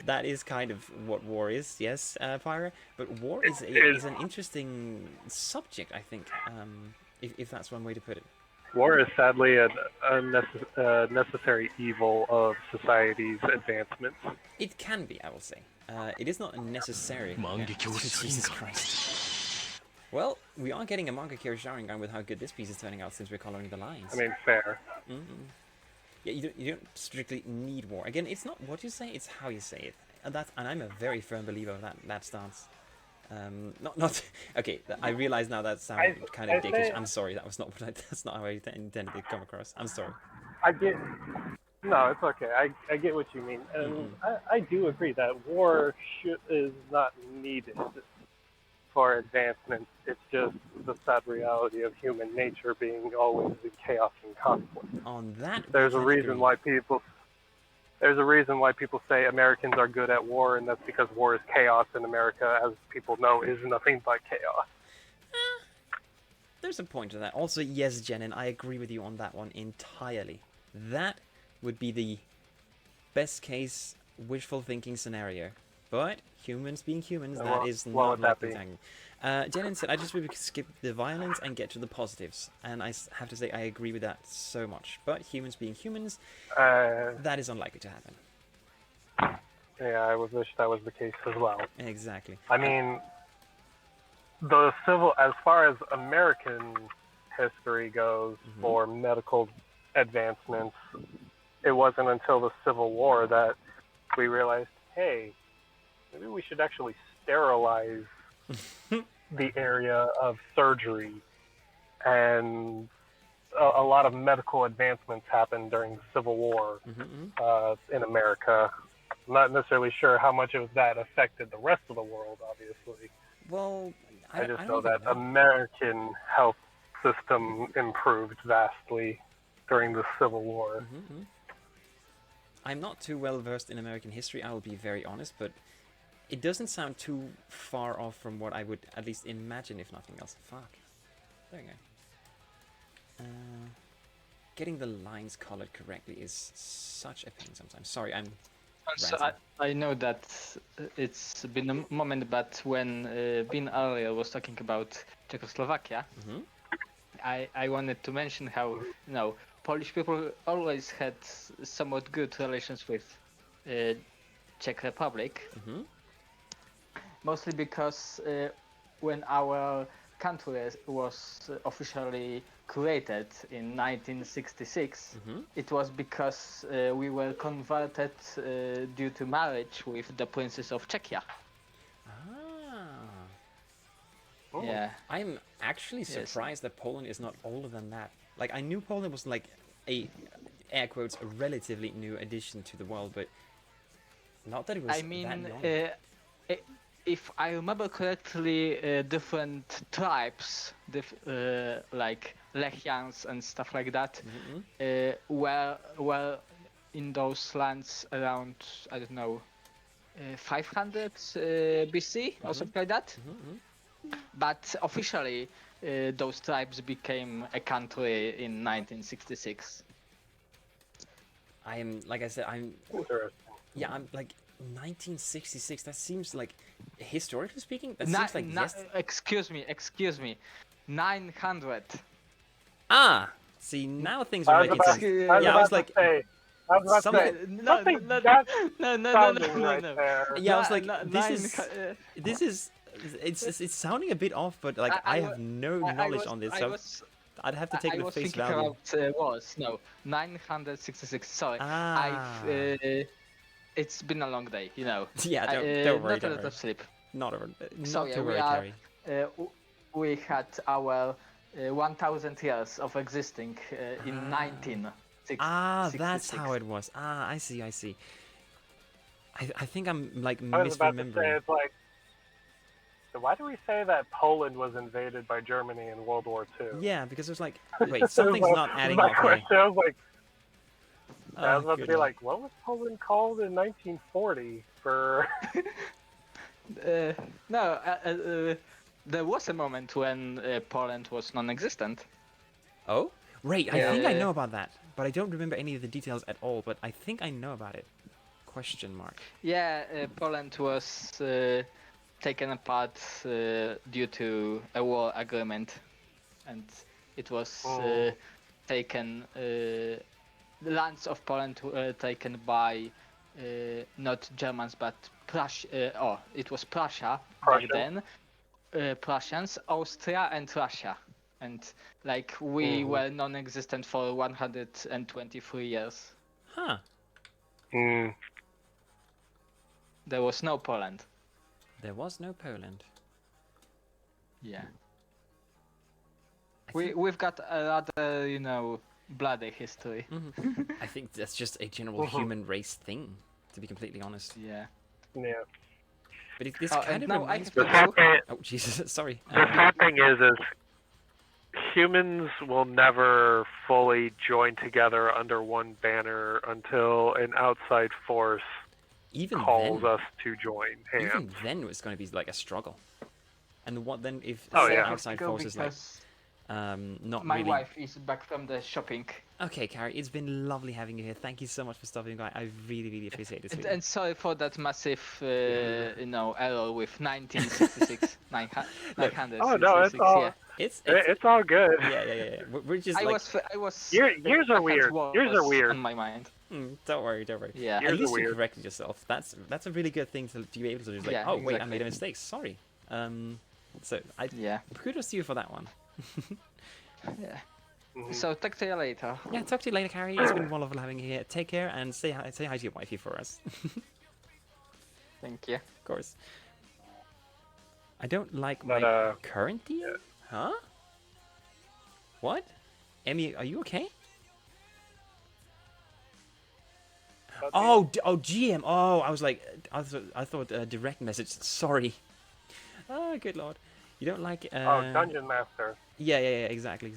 That is kind of what war is, yes, Pyra. But war is an interesting subject, I think, if that's one way to put it. War is sadly a necessary evil of society's advancements. It can be, I will say. It is not necessary. Jesus Christ. Well, we are getting a Manga Cure Sharingan with how good this piece is turning out since we're coloring the lines. I mean, fair. Yeah, you don't strictly need war. Again, it's not what you say, it's how you say it. And I'm a very firm believer of that stance. Okay, I realize now that sounded kind of dickish. I'm sorry, that's not how I intended to come across. I'm sorry. I No, it's okay. I get what you mean, and I do agree that war is not needed for advancement. It's just the sad reality of human nature being always in chaos and conflict. On that, There's we a can reason agree. why people there's a reason why people say Americans are good at war, and that's because war is chaos, and America, as people know, is nothing but chaos. There's a point to that. Also, yes, Jenin, I agree with you on that one entirely. That would be the best case wishful thinking scenario. But humans being humans, And that is what not would that likely be? to happen. Jenin said, I just wish we could skip the violence and get to the positives. And I have to say, I agree with that so much. But humans being humans, that is unlikely to happen. Yeah, I would wish that was the case as well. Exactly. I mean, as far as American history goes for medical advancements, it wasn't until the Civil War that we realized, hey, maybe we should actually sterilize the area of surgery. And a lot of medical advancements happened during the Civil War in America. I'm not necessarily sure how much of that affected the rest of the world, obviously. Well, I just know that American health system improved vastly during the Civil War. I'm not too well versed in American history, I will be very honest, but it doesn't sound too far off from what I would at least imagine, if nothing else. Fuck. There we go. Getting the lines colored correctly is such a pain sometimes. Sorry, I'm So ranting. I know that it's been a moment, but when Bin earlier was talking about Czechoslovakia, I wanted to mention how Polish people always had somewhat good relations with Czech Republic, mostly because when our country was officially created in 1966, it was because we were converted due to marriage with the Princess of Czechia. Oh. Yeah. I'm actually surprised that Poland is not older than that. Like, I knew Poland was like a, air quotes, a relatively new addition to the world, but not that it was I mean, that young. if I remember correctly, different tribes, like Lechians and stuff like that, were in those lands around, I don't know, 500 BC or something like that. But officially, those tribes became a country in 1966. I am, like I said, I'm like 1966. That seems like, historically speaking, that seems like yes. Excuse me, 900. Ah, see, now things are making sense. I was like, no. Yeah, I was like, this is, it's sounding a bit off, but like I have no knowledge on this, so I'd have to take it with face value. Was 966. Sorry, it's been a long day, you know. Yeah, don't worry. Not a lot of sleep. Not to worry, we Carrie. We had our 1,000 years of existing in 1966. That's how it was. I see. I think I'm like I was about to say, misremembering. it's like, so why do we say that Poland was invaded by Germany in World War II? Yeah, because there's like, wait, something's not adding up here. I was like, I Oh, was about to be like, what was Poland called in 1940 for? There was a moment when Poland was non-existent. Oh? Right, I think I know about that, but I don't remember any of the details at all, but I think I know about it. Question mark. Yeah, Poland was taken apart due to a war agreement, and it was taken. The lands of Poland were taken by not Germans but it was Prussia back then. Prussians, Austria, and Russia, and like we were non-existent for 123 years. Huh. There was no Poland. There was no Poland. Yeah. We've got a rather, bloody history. I think that's just a general human race thing, to be completely honest. Yeah. Yeah. But this Oh, kind and of now I reminds have me. to go. Oh Jesus, sorry. The sad thing is humans will never fully join together under one banner until an outside force even calls then, us to join hands. even then, it's going to be like a struggle. And what then if Oh, some yeah. I have to outside go forces like because not my really? wife is back from the shopping. Okay, Carrie, it's been lovely having you here. Thank you so much for stopping by. I really, really appreciate this. And sorry for that massive, error with 1966, 966. Oh no, it's all Yeah. it's all good. Yeah. We're just I like was. Years are I had weird. Years are wars weird. on my mind. don't worry. Yeah. At Years are least you weird. corrected yourself. That's a really good thing to be able to do. Like, Yeah, oh wait, I exactly. made a mistake. Sorry. So Yeah. kudos to you for that one. Yeah. Mhm. So talk to you later. Yeah, talk to you later, Carrie. It's been wonderful having you here. Take care and say hi to your wifey for us. Thank you. Of course. I don't like But, my current DM? yeah. Huh? What? Emmy, are you okay? Oh, GM. Oh, I was like, I thought direct message. Sorry. Oh, good lord. You don't like? Dungeon Master. Yeah, exactly.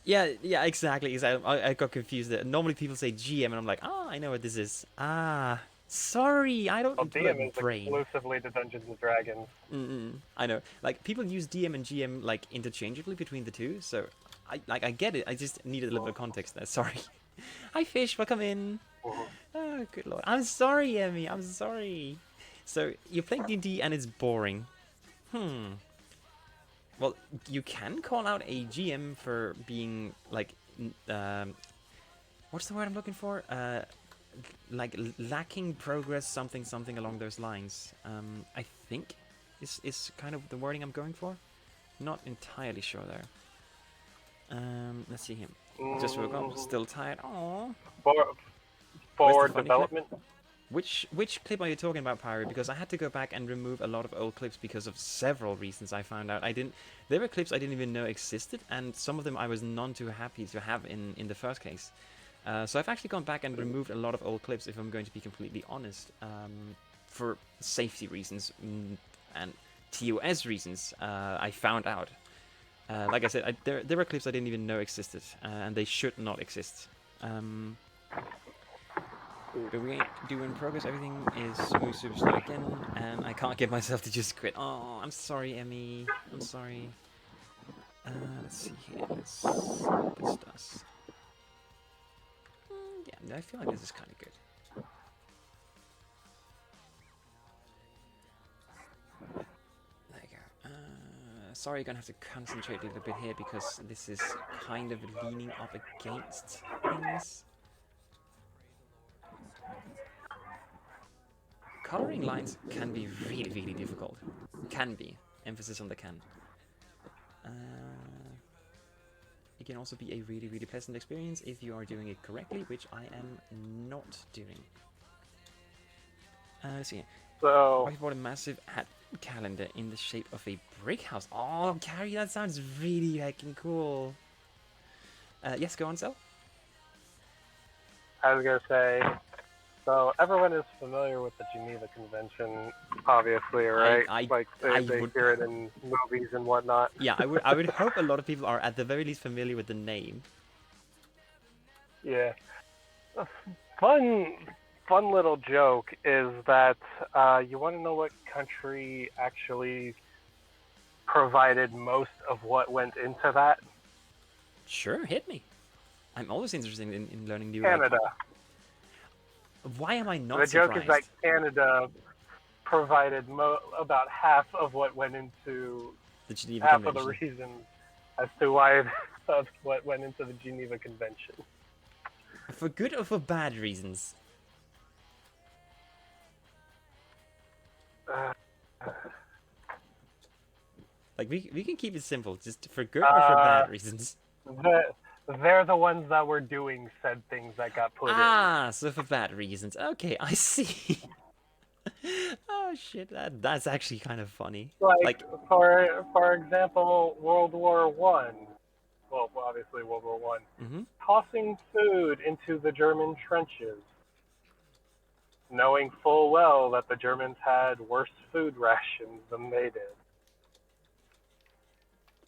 Yeah, exactly. I got confused there. Normally people say GM, and I'm like, I know what this is. Sorry, I don't Well, have DM a is brain. exclusively to Dungeons and Dragons. I know. Like people use DM and GM like interchangeably between the two, so I get it. I just needed a little bit of context there. Sorry. Hi, Fish. Welcome in. Oh, good lord. I'm sorry, Emmy. I'm sorry. So you're playing D&D and it's boring. Well, you can call out a GM for being like, what's the word I'm looking for? Like lacking progress, something along those lines. I think is kind of the wording I'm going for. Not entirely sure there. Let's see him. Just woke up, still tired. Aww. Forward funny development. Which clip are you talking about, Pyro? Because I had to go back and remove a lot of old clips because of several reasons. I found out there were clips I didn't even know existed, and some of them I was none too happy to have in the first case. So I've actually gone back and removed a lot of old clips, if I'm going to be completely honest, for safety reasons and TOS reasons. I found out. Like I said, there were clips I didn't even know existed, and they should not exist. But we do in progress. Everything is smooth, super slow again, and I can't get myself to just quit. Oh, I'm sorry, Emmy. I'm sorry. Let's see here. Let's see what this does. Yeah, I feel like this is kind of good. There you go. Sorry, you're gonna have to concentrate a little bit here because this is kind of leaning up against things. Coloring lines can be really, really difficult. Can be. Emphasis on the can. It can also be a really, really pleasant experience if you are doing it correctly, which I am not doing. Let's see. So I bought a massive hat calendar in the shape of a brick house. Oh, Carrie, that sounds really heckin' cool. Yes, go on, Sel. I was gonna say, so everyone is familiar with the Geneva Convention, obviously, right? They hear it in movies and whatnot. Yeah, I would hope a lot of people are at the very least familiar with the name. Yeah. A fun little joke is that you want to know what country actually provided most of what went into that? Sure, hit me. I'm always interested in learning new. Canada. Why am I not The surprised? joke is that Canada provided about half of what went into the Geneva half Convention. of the reason as to why of what went into the Geneva Convention. For good or for bad reasons? Like we can keep it simple, just for good or for bad reasons. They're the ones that were doing said things that got put in. So for bad reasons. Okay, I see. Oh shit, that's actually kind of funny. Like for example, World War One. well, obviously World War One, Mm-hmm. tossing food into the German trenches, knowing full well that the Germans had worse food rations than they did.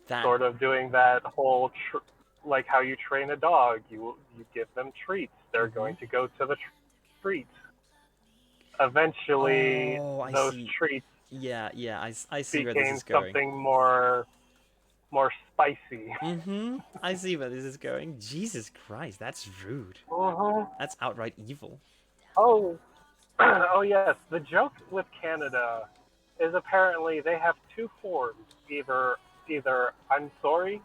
That. Sort of doing that whole, like how you train a dog, you give them treats. They're Mm-hmm. going to go to the treats. Eventually, Oh, I those see. treats Yeah, yeah, I see where this became is going. something more spicy. Mm-hmm. I see where this is going. Jesus Christ, that's rude. Uh-huh. That's outright evil. Oh, oh yes. The joke with Canada is apparently they have two forms: either I'm sorry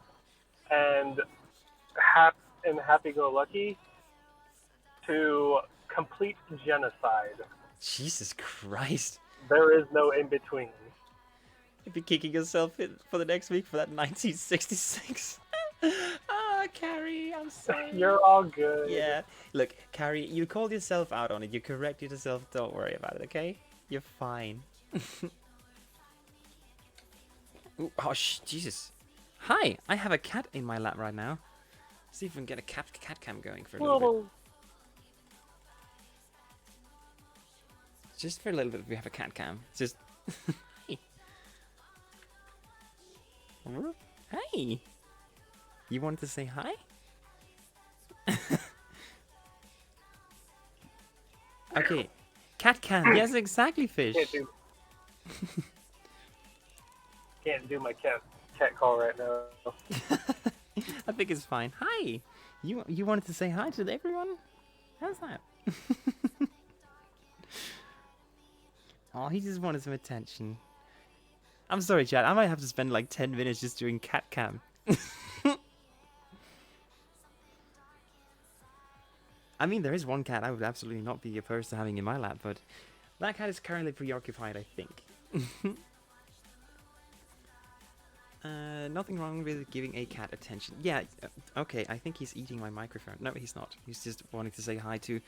and happy-go-lucky to complete genocide. Jesus Christ. There is no in between. You'd be kicking yourself in for the next week for that 1966. Ah, Carrie, I'm sorry. You're all good. Yeah. Look, Carrie, you called yourself out on it. You corrected yourself. Don't worry about it, okay? You're fine. Ooh, oh, Jesus. Hi, I have a cat in my lap right now. See if we can get a cat cam going for a little bit. Just for a little bit, we have a cat cam. Just. Hey. You wanted to say hi? Okay. Cat cam. Yes, exactly, Fish. Can't do my cat call right now. I think it's fine. Hi. You wanted to say hi to everyone? How's that? Oh, he just wanted some attention. I'm sorry, Chad. I might have to spend like 10 minutes just doing cat cam. I mean, there is one cat I would absolutely not be opposed to having in my lap, but that cat is currently preoccupied, I think. Nothing wrong with giving a cat attention. Yeah, okay, I think he's eating my microphone. No, he's not. He's just wanting to say hi to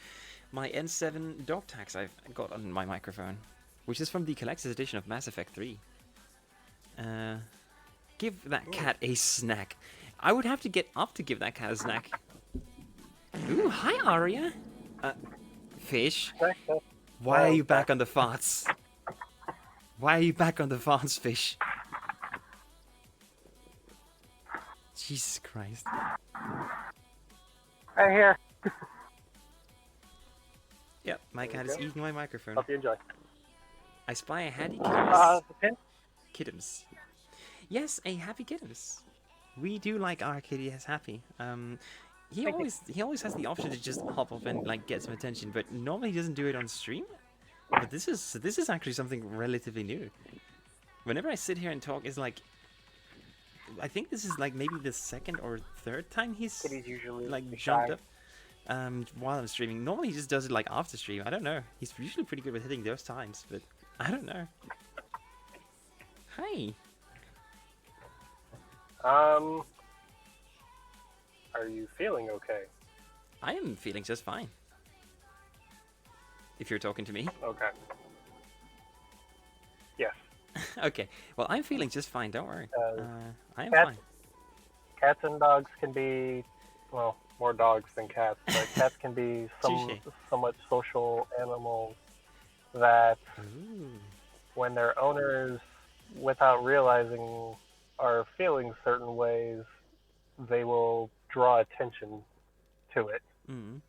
my N7 dog tags I've got on my microphone, which is from the collector's edition of Mass Effect 3. Give that cat a snack. I would have to get up to give that cat a snack. Ooh, hi, Arya. Fish. Why are you back on the farts? Why are you back on the farts, Fish? Jesus Christ. Right here. Yep, my cat is eating my microphone. Hope you enjoy. I spy a happy The pin? kittens. Yes, a happy kittens. We do like our kitty as happy. He always has the option to just hop off and like get some attention, but normally he doesn't do it on stream. But this is actually something relatively new. Whenever I sit here and talk, it's like I think this is like maybe the second or third time he's usually like jumped up while I'm streaming. Normally he just does it like after stream. I don't know. He's usually pretty good with hitting those times, but I don't know. Hi. Are you feeling okay? I am feeling just fine. If you're talking to me. Okay. Yes. Okay. Well, I'm feeling just fine. Don't worry. I am cats, fine. Cats and dogs can be, well, more dogs than cats, but cats can be somewhat social animals that, when their owners, without realizing, are feeling certain ways, they will draw attention to it. Mm.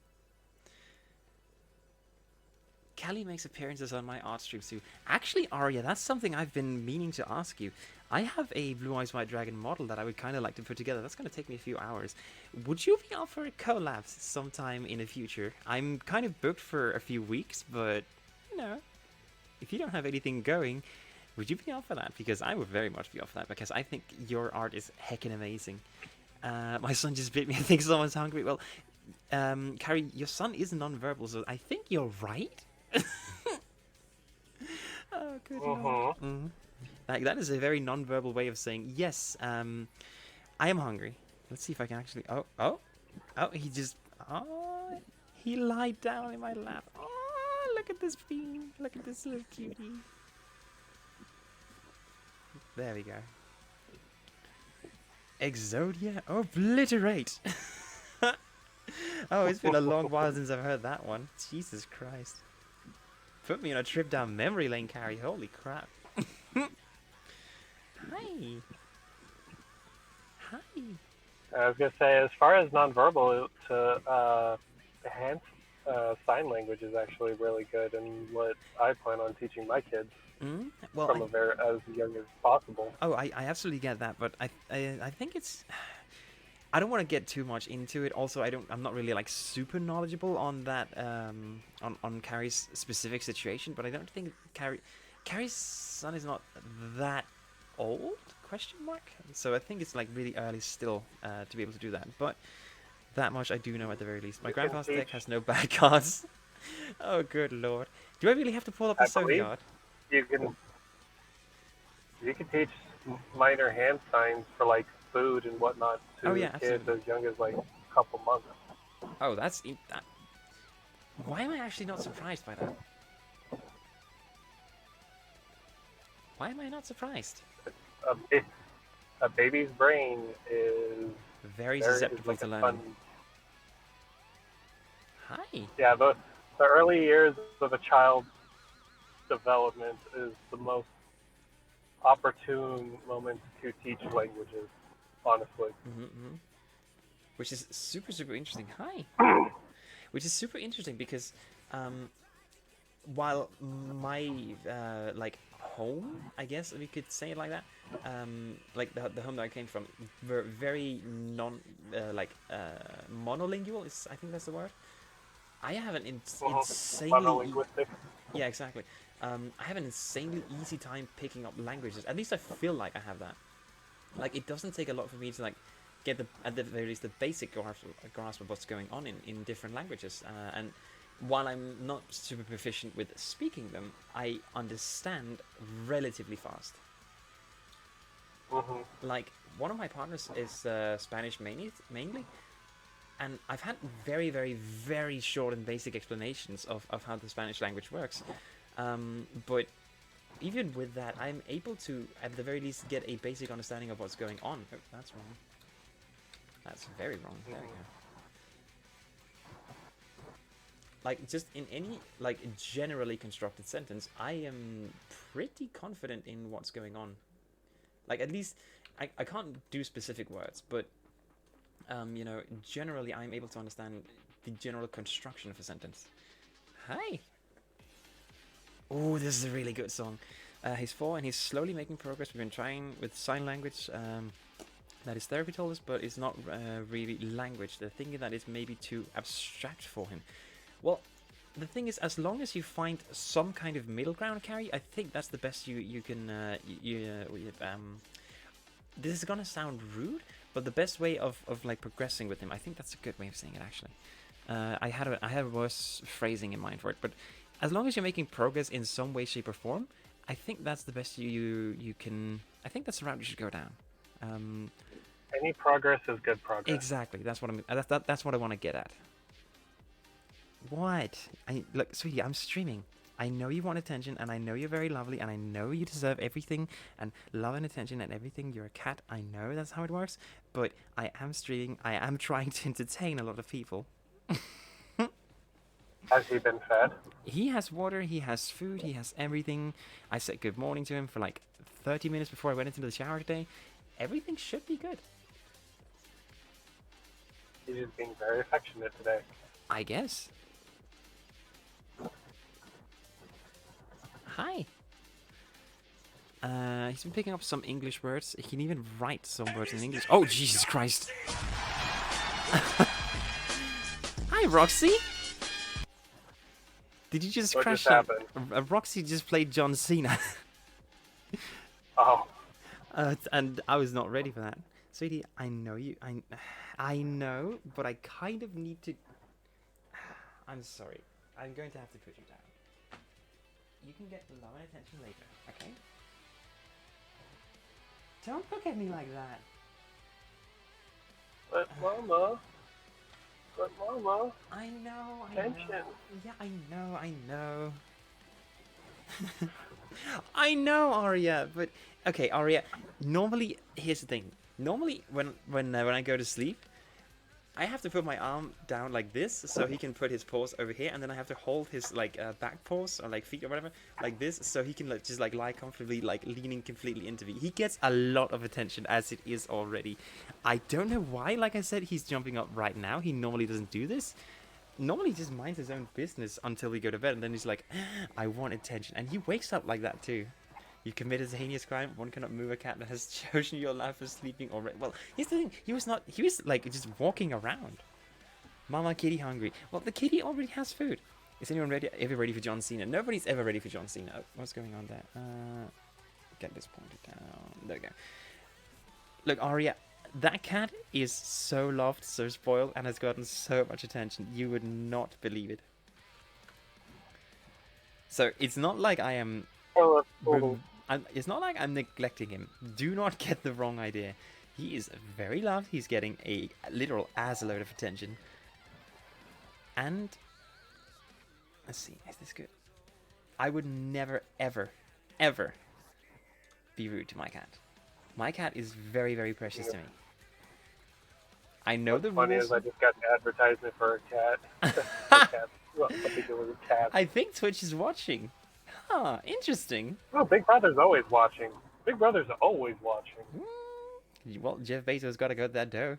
Callie makes appearances on my art streams too. Actually, Arya, that's something I've been meaning to ask you. I have a Blue Eyes White Dragon model that I would kind of like to put together. That's going to take me a few hours. Would you be up for a collab sometime in the future? I'm kind of booked for a few weeks, but, you know, if you don't have anything going, would you be up for that? Because I would very much be up for that, because I think your art is heckin' amazing. My son just bit me. I think someone's hungry. Well, Carrie, your son is non-verbal, so I think you're right. Oh, good Lord. Mm-hmm. Like, that is a very non-verbal way of saying, yes, I am hungry. Let's see if I can actually... Oh, he just... Oh, he lied down in my lap. Oh, look at this bean. Look at this little cutie. There we go. Exodia obliterate. Oh, it's been a long while since I've heard that one. Jesus Christ. Put me on a trip down memory lane, Carrie. Holy crap. Hi. Hi. I was gonna say, as far as nonverbal, hand sign language is actually really good, and what I plan on teaching my kids Well, from as young as possible. Oh, I absolutely get that, but I think it's. I don't want to get too much into it. Also, I'm not really like super knowledgeable on that on Carrie's specific situation, but I don't think Carrie's son is not that old? Question mark. So I think it's like really early still to be able to do that. But that much I do know at the very least. My grandpa's deck has no bad cards. Oh, good lord! Do I really have to pull up the Soviet? You can teach minor hand signs for like food and whatnot to kids as young as like a couple months. Oh, why am I actually not surprised by that? Why am I not surprised? A baby's brain is very susceptible to learning. Hi. Yeah, the early years of a child's development is the most opportune moment to teach languages, honestly. Which is super interesting. Hi. Which is super interesting because while my like home, I guess we could say it like that, like the home that I came from, very monolingual is, I think that's the word. I have an insanely monolinguistic. Yeah, exactly. I have an insanely easy time picking up languages. At least I feel like I have that. Like, it doesn't take a lot for me to like get at the very least the basic grasp of what's going on in different languages. And while I'm not super proficient with speaking them, I understand relatively fast. Like, one of my partners is Spanish mainly, and I've had very, very, very short and basic explanations of how the Spanish language works. But even with that, I'm able to, at the very least, get a basic understanding of what's going on. Oh, that's wrong. That's very wrong. There we go. Like, just in any, like, generally constructed sentence, I am pretty confident in what's going on. Like, at least, I can't do specific words, but, you know, generally I'm able to understand the general construction of a sentence. Hi! Oh, this is a really good song. He's 4 and he's slowly making progress. We've been trying with sign language. That his therapy told us, but it's not really language. They're thinking that it's maybe too abstract for him. Well, the thing is, as long as you find some kind of middle ground, Carrie, I think that's the best you can. This is gonna sound rude, but the best way of like progressing with him, I think that's a good way of saying it. Actually, I had a worse phrasing in mind for it, but as long as you're making progress in some way, shape, or form, I think that's the best you can. I think that's the route you should go down. Any progress is good progress. Exactly. That's what that's what I want to get at. What? Look, sweetie, I'm streaming. I know you want attention, and I know you're very lovely, and I know you deserve everything and love and attention and everything. You're a cat. I know that's how it works. But I am streaming. I am trying to entertain a lot of people. Has he been fed? He has water. He has food. He has everything. I said good morning to him for like 30 minutes before I went into the shower today. Everything should be good. He's just being very affectionate today. I guess. Hi. He's been picking up some English words. He can even write some words in English. Oh, Jesus Christ. Hi, Roxy. Did you just crash? Roxy just played John Cena. Oh. And I was not ready for that. Sweetie, I know you. I know, but I kind of need to. I'm sorry. I'm going to have to put you down. You can get love and attention later, okay? Don't look at me like that. But Mama. I know. Attention. Yeah, I know. I know, Arya, but okay, Arya. Normally, here's the thing. Normally, when I go to sleep, I have to put my arm down like this so he can put his paws over here, and then I have to hold his like back paws or like feet or whatever like this so he can like, just like lie comfortably, like leaning completely into me. He gets a lot of attention as it is already. I don't know why. Like I said, he's jumping up right now. He normally doesn't do this. Normally he just minds his own business until we go to bed, and then he's like, I want attention, and he wakes up like that too. You committed a heinous crime. One cannot move a cat that has chosen your life for sleeping already. Well, here's the thing. He was like just walking around. Mama kitty hungry. Well, the kitty already has food. Is anyone ever ready for John Cena? Nobody's ever ready for John Cena. Oh, what's going on there? Get this pointed down. There we go. Look, Aria, that cat is so loved, so spoiled, and has gotten so much attention. You would not believe it. So it's not like I am... it's not like I'm neglecting him. Do not get the wrong idea. He is very loved. He's getting a literal assload of attention. And let's see, is this good? I would never, ever, ever be rude to my cat. My cat is very, very precious to me. I know the funny rules. Is I just got an advertisement for a cat. I think Twitch is watching. Huh, interesting. Oh, Big Brother's always watching. Big Brother's always watching. Well, Jeff Bezos got to go to that dough.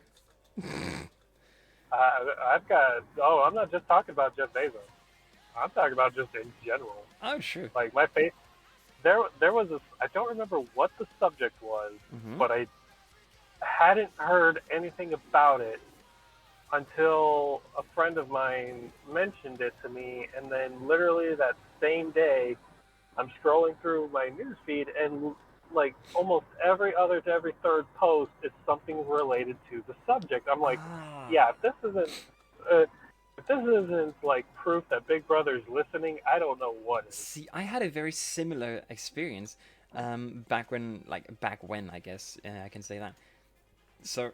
I've got... Oh, I'm not just talking about Jeff Bezos. I'm talking about just in general. Oh, sure. Like, my face... There was a... I don't remember what the subject was, but I hadn't heard anything about it until a friend of mine mentioned it to me, and then literally that same day, I'm scrolling through my newsfeed, and like almost every other to every third post is something related to the subject. I'm like, yeah, if this isn't like proof that Big Brother's listening, I don't know what is. See, I had a very similar experience back when, I guess I can say that. So,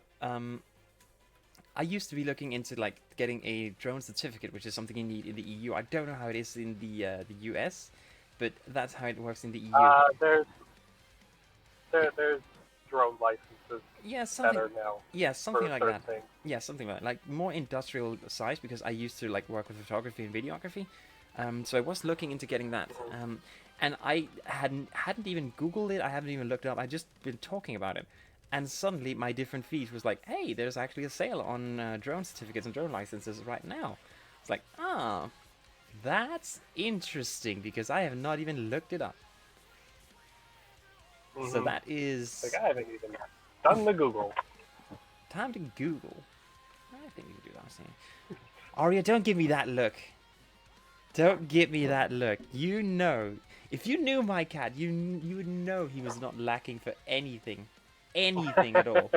I used to be looking into like getting a drone certificate, which is something you need in the EU. I don't know how it is in the US, but that's how it works in the EU. There's drone licenses. Yeah, something. That are now. Yeah, something like that. Things. Yeah, something like more industrial size, because I used to like work with photography and videography. So I was looking into getting that. And I hadn't even Googled it. I haven't even looked it up. I just been talking about it. And suddenly my different feed was like, hey, there's actually a sale on drone certificates and drone licenses right now. It's like, that's interesting, because I have not even looked it up. So that is... Like, I haven't even done the Google. Time to Google. I think we can do that same. Aria, don't give me that look. Don't give me that look. You know, if you knew my cat, you would know he was not lacking for anything. Anything at all.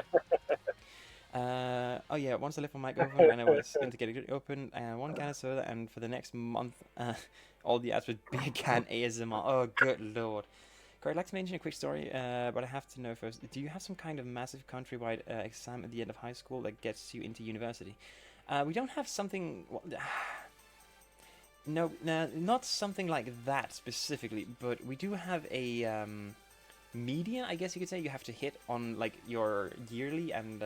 Oh yeah, once I left my mic open and I was going to get it open, one can of soda, and for the next month, all the ads would be a can ASMR. Oh, good lord. Corey, I'd like to mention a quick story, but I have to know first. Do you have some kind of massive countrywide exam at the end of high school that gets you into university? We don't have something... Well, no, not something like that specifically, but we do have a median, I guess you could say. You have to hit on like your yearly and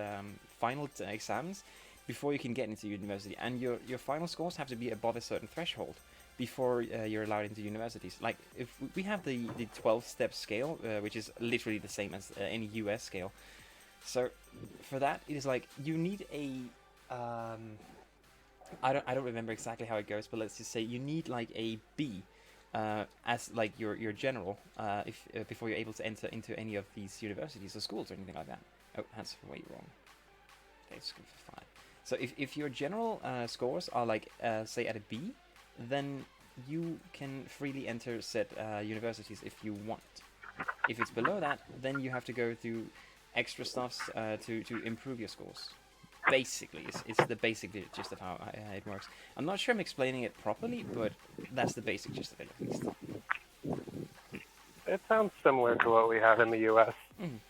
final exams before you can get into university, and your final scores have to be above a certain threshold before you're allowed into universities. Like, if we have the 12-step scale, which is literally the same as any US scale. So for that, it is like you need a I don't remember exactly how it goes, but let's just say you need like a B as like your general if before you're able to enter into any of these universities or schools or anything like that. Oh, that's way wrong. Okay, let's go for 5. So if your general scores are like say at a B, then you can freely enter said universities if you want. If it's below that, then you have to go through extra stuffs to improve your scores. Basically, it's the basic gist of how it works. I'm not sure I'm explaining it properly, but that's the basic gist of it at least. It sounds similar to what we have in the US. Mm.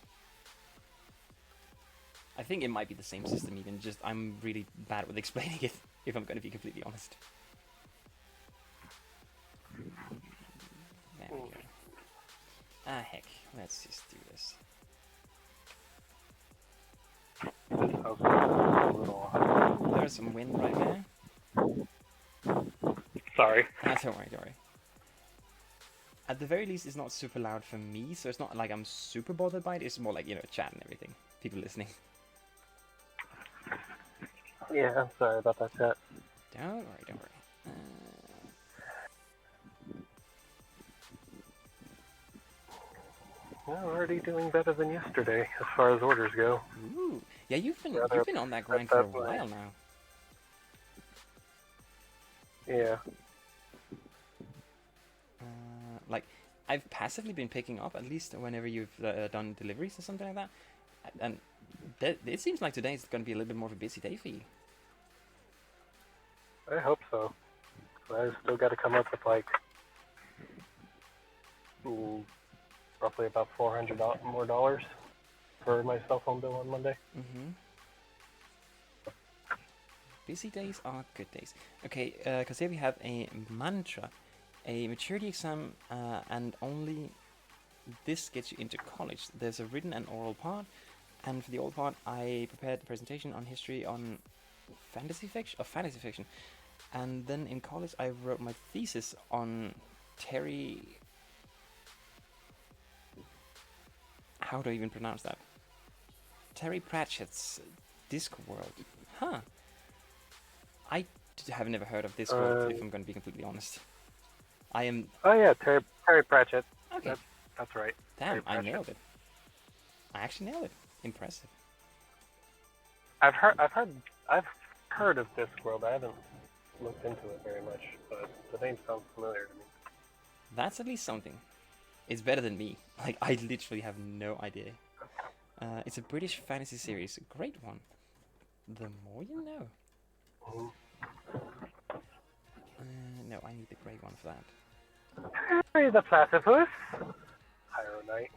I think it might be the same system, even just I'm really bad with explaining it, if I'm going to be completely honest. There we go. Ah, heck, let's just do this. was a little off. There's some wind right there. Sorry. Don't worry, don't worry. At the very least, it's not super loud for me, so it's not like I'm super bothered by it. It's more like, you know, chat and everything. People listening. Yeah, I'm sorry about that, chat. Don't worry, don't worry. We're already doing better than yesterday as far as orders go. Ooh. Yeah, you've been on that grind that's for a while now. Yeah. Like, I've passively been picking up, at least whenever you've done deliveries or something like that. And it seems like today is going to be a little bit more of a busy day for you. I hope so. I still got to come up with like roughly about $400 more for my cell phone bill on Monday. Mm-hmm. Busy days are good days. Okay, because here we have a mantra, a maturity exam, and only this gets you into college. There's a written and oral part, and for the oral part, I prepared a presentation on history on fantasy fiction, and then in college I wrote my thesis on Terry. How do I even pronounce that? Terry Pratchett's Discworld. Huh. I have never heard of Discworld, if I'm going to be completely honest. I am... Oh yeah, Terry Pratchett. Okay. That's right. Damn, I nailed it. I actually nailed it. Impressive. I've heard of Discworld. I haven't looked into it very much, but the name sounds familiar to me. That's at least something. It's better than me. Like, I literally have no idea. It's a British fantasy series. A great one. The more you know. Mm-hmm. No, I need the grey one for that. Harry the Platypus. Hyrule Knight.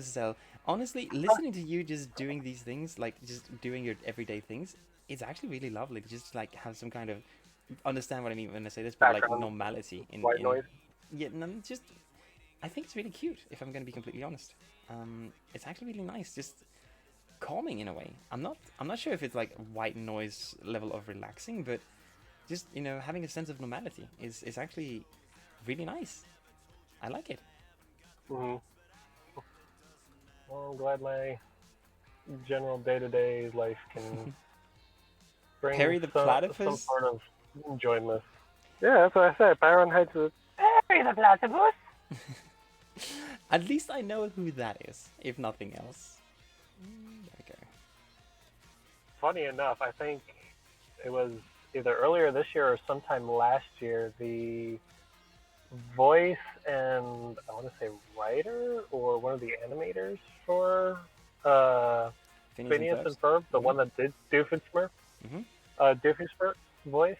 Zell, honestly, listening to you just doing these things, like just doing your everyday things, it's actually really lovely to just like have some kind of understand what I mean when I say this, but like normality in white noise. Yeah, no, just I think it's really cute. If I'm going to be completely honest, it's actually really nice, just calming in a way. I'm not sure if it's like white noise level of relaxing, but just, you know, having a sense of normality is actually really nice. I like it. Mm-hmm. Well, I'm glad my general day-to-day life can bring Perry the Platypus? some sort of enjoyment. Yeah, that's what I said. Byron Heights is Perry the Platypus. At least I know who that is, if nothing else. There we go. Funny enough, I think it was either earlier this year or sometime last year, the voice and I want to say writer or one of the animators for Phineas and Ferb, the one that did Doofenshmirtz, Doofenshmirtz voice,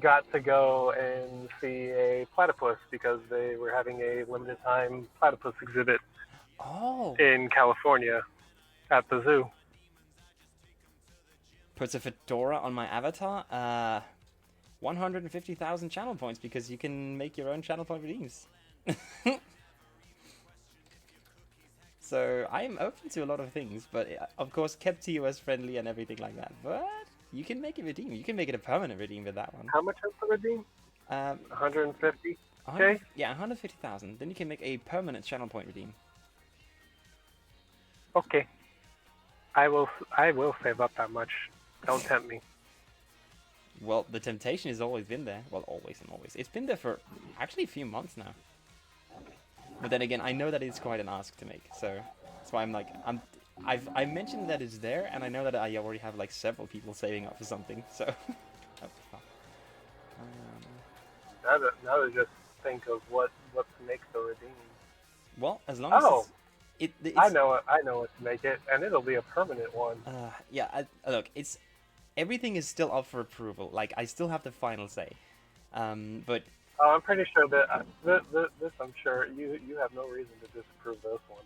got to go and see a platypus because they were having a limited time platypus exhibit in California at the zoo. Puts a fedora on my avatar. 150,000 channel points because you can make your own channel point redeems. So I'm open to a lot of things, but of course kept TOS friendly and everything like that. But you can make it redeem. You can make it a permanent redeem with that one. How much is the redeem? 150. Okay. Yeah, 150,000. Then you can make a permanent channel point redeem. Okay. I will save up that much. Don't tempt me. Well, the temptation has always been there. Well, always and always. It's been there for actually a few months now. But then again, I know that it's quite an ask to make, so that's why I'm like, I mentioned that it's there, and I know that I already have like several people saving up for something. So. Now to just think of what to make the redeem. Well, as long as it's... I know what to make it, and it'll be a permanent one. Yeah, look, it's everything is still up for approval. Like, I still have the final say. But I'm pretty sure that this I'm sure you have no reason to disapprove this one.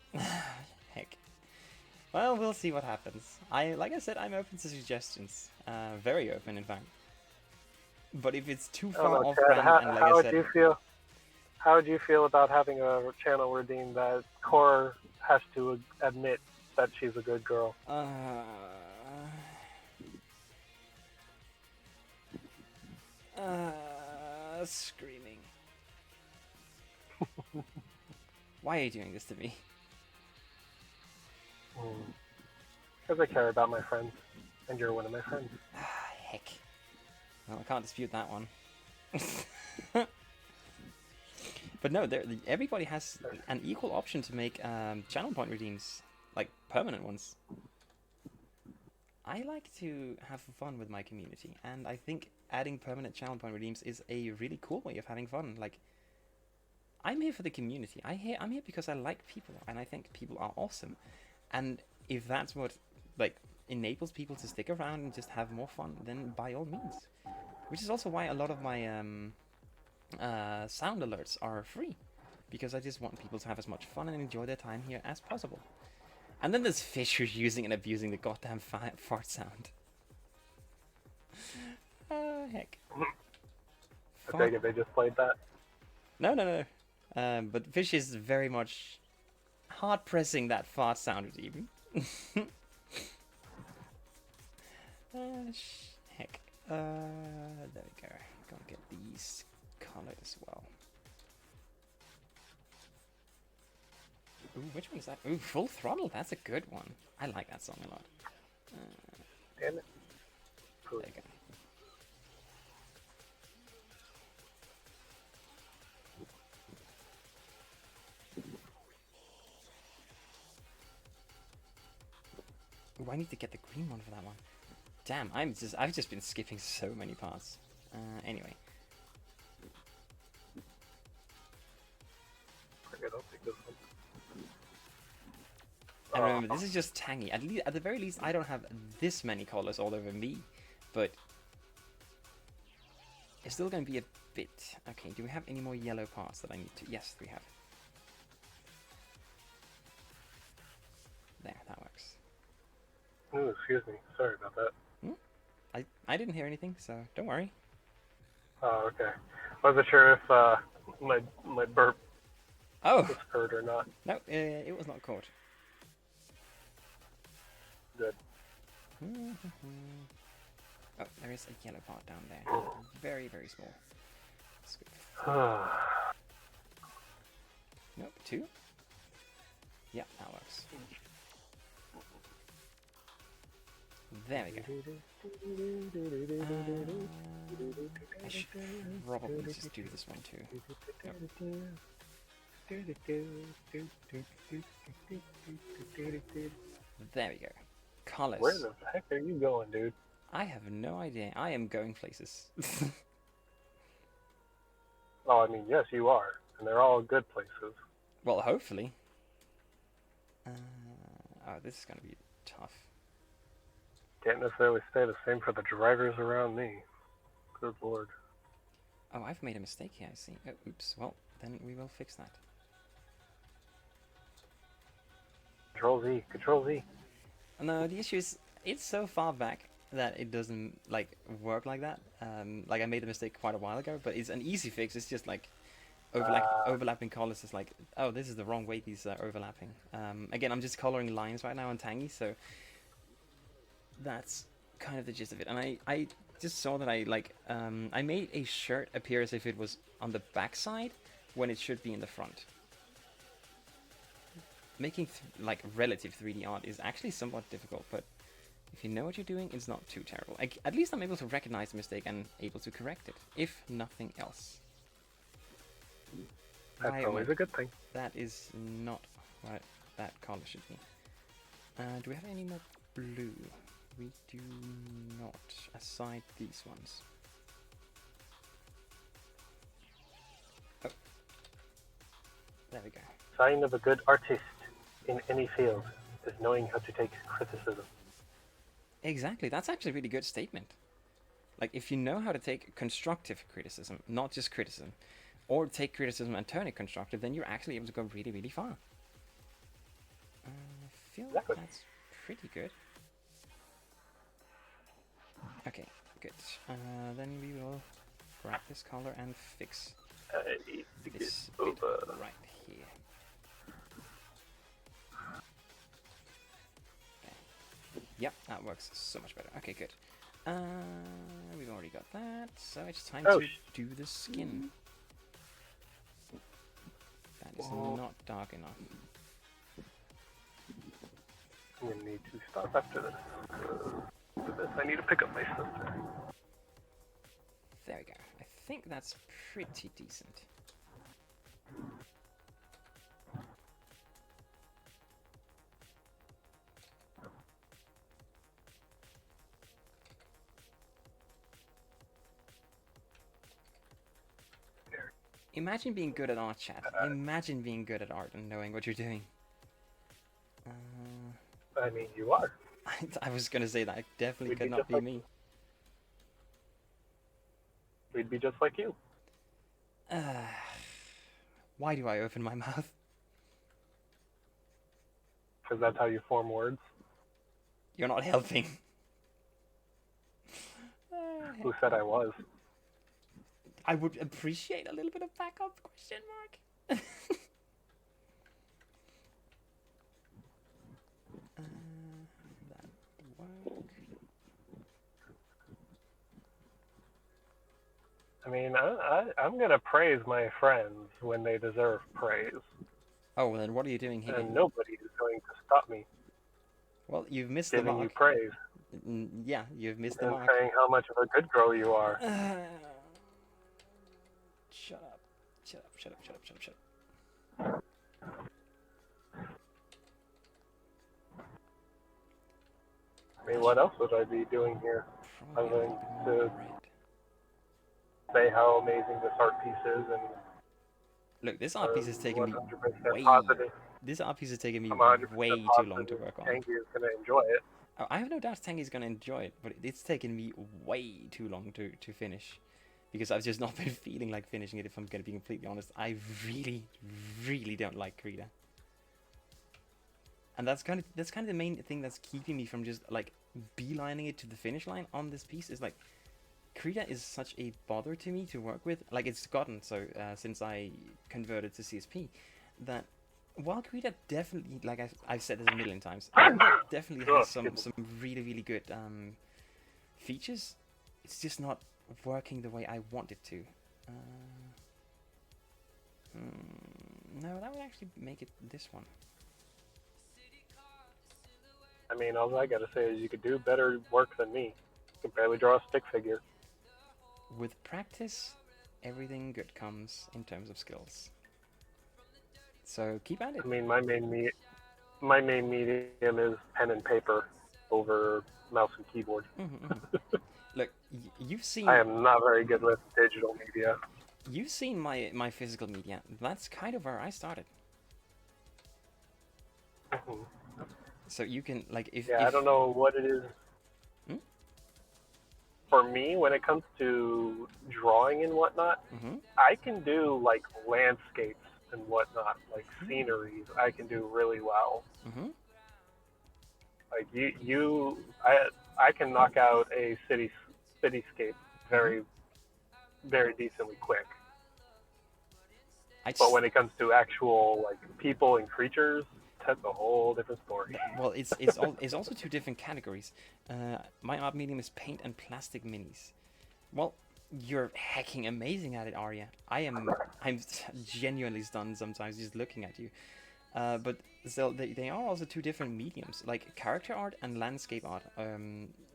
Heck. Well, we'll see what happens. Like I said, I'm open to suggestions. Very open, in fact. But if it's too far off brand, and like I said, do you feel? How would you feel about having a channel redeem that Core has to admit that she's a good girl? Screaming. Why are you doing this to me? Because I care about my friends, and you're one of my friends. Heck. Well, I can't dispute that one. But no, everybody has an equal option to make channel point redeems, like permanent ones. I like to have fun with my community, and I think adding permanent channel point redeems is a really cool way of having fun. Like, I'm here for the community. I'm here because I like people, and I think people are awesome. And if that's what like enables people to stick around and just have more fun, then by all means. Which is also why a lot of my sound alerts are free, because I just want people to have as much fun and enjoy their time here as possible. And then there's Fish who's using and abusing the goddamn fart sound. Heck. I take it they just played that. No. But Fish is very much hard pressing that fart sound even. Heck. There we go. Gonna get these colored as well. Ooh, which one is that? Ooh, Full Throttle. That's a good one. I like that song a lot. Damn it. There you go. Ooh, I need to get the green one for that one. Damn, I've just been skipping so many parts. Anyway. Okay, don't take this one. And remember, this is just tangy. At the very least, I don't have this many colors all over me, but it's still going to be a bit. Okay, do we have any more yellow parts that I need to? Yes, we have. There, that works. Ooh, excuse me. Sorry about that. I didn't hear anything, so don't worry. Oh, okay. Wasn't sure if my burp Oh, was heard or not. no, it was not caught. Good. Oh, there is a yellow part down there. Very, very small. Nope, 2? Yeah, that works. There we go. I should probably just do this one too. There we go. Colors. Where the heck are you going, dude? I have no idea. I am going places. Oh, I mean, yes, you are. And they're all good places. Well, hopefully. Oh, this is going to be tough. Can't necessarily stay the same for the drivers around me. Good lord. Oh, I've made a mistake here, I see. Oh, oops. Well, then we will fix that. Control Z. Control Z. No, the issue is it's so far back that it doesn't like work like that. Like I made a mistake quite a while ago, but it's an easy fix. It's just like overlapping colors is like, oh, this is the wrong way these are overlapping. Again, I'm just coloring lines right now on Tangy, so that's kind of the gist of it. And I just saw that I made a shirt appear as if it was on the back side when it should be in the front. Making like relative 3D art is actually somewhat difficult, but if you know what you're doing, it's not too terrible. At least I'm able to recognize the mistake and able to correct it, if nothing else. That's always a good thing. That is not what that color should be. Do we have any more blue? We do not, aside these ones. Oh. There we go. Sign of a good artist in any field is knowing how to take criticism. Exactly, that's actually a really good statement. Like, if you know how to take constructive criticism, not just criticism, or take criticism and turn it constructive, then you're actually able to go really, really far. I feel like that's pretty good. Okay, good. Then we will grab this color and fix I need to get This bit over. right here. Okay. Yep, that works so much better. Okay, good. We've already got that, so it's time Oh, to do the skin. That is not dark enough. I'm gonna need to stop after this. For this, I need to pick up my sister. There we go. I think that's pretty decent. Imagine being good at art, chat. Imagine being good at art and knowing what you're doing. I mean, you are. I was gonna say that definitely We'd could be not just be like- me. We'd be just like you. Why do I open my mouth? Because that's how you form words. You're not helping. Who said I was? I would appreciate a little bit of backup, question mark. That work. I mean, I'm gonna praise my friends when they deserve praise, Oh, well then what are you doing here? and nobody is going to stop me Well, you've missed the giving you mark. praise Yeah, you've missed the and mark. saying how much of a good girl you are. Shut up. Shut up, shut up, shut up, shut up, shut up. I mean, what else would I be doing here Probably other a little than bit more to red. say how amazing this art piece is and Look, this art piece has taken me 100% way... positive. This art piece has taken me I'm 100% way too positive long to work on. Tangy is gonna enjoy it. Oh, I have no doubt Tangy's gonna enjoy it, but it's taken me way too long to finish. Because I've just not been feeling like finishing it, if I'm gonna be completely honest. I really, really don't like Krita. And that's kind of the main thing that's keeping me from just like beelining it to the finish line on this piece, is like Krita is such a bother to me to work with. Like, it's gotten so since I converted to CSP, that while Krita definitely, like I've said this a million times, Krita definitely has some really, really good features, it's just not working the way I want it to. No, that would actually make it this one. I mean, all I gotta say is you could do better work than me. You can barely draw a stick figure. With practice, everything good comes in terms of skills. So keep at it. I mean, my main medium is pen and paper over mouse and keyboard. Look, you've seen... I am not very good with digital media. You've seen my physical media. That's kind of where I started. So you can, like, if... Yeah, I don't know what it is. For me, when it comes to drawing and whatnot, I can do, like, landscapes and whatnot, like sceneries, I can do really well. Like, I can knock out a cityscape very, very decently quick. But when it comes to actual, like, people and creatures, that's a whole different story. Well, it's also two different categories. My art medium is paint and plastic minis. Well, you're hecking amazing at it, Arya. I'm genuinely stunned sometimes just looking at you. But still, they are also two different mediums. Like, character art and landscape art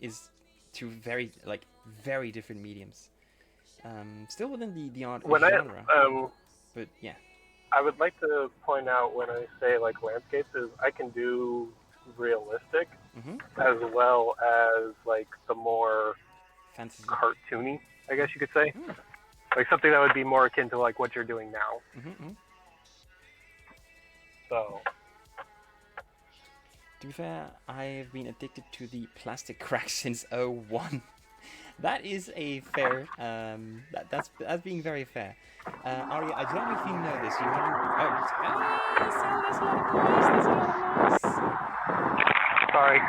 is two very different mediums. Still within the art genre. But yeah. I would like to point out, when I say like landscapes, is I can do realistic as well as like the more fantasy, cartoony, I guess you could say. Like something that would be more akin to like what you're doing now. So, to be fair, I've been addicted to the plastic crack since 01. That is a fair, that's being very fair. Arya, I don't know if you know this, you haven't... Sorry.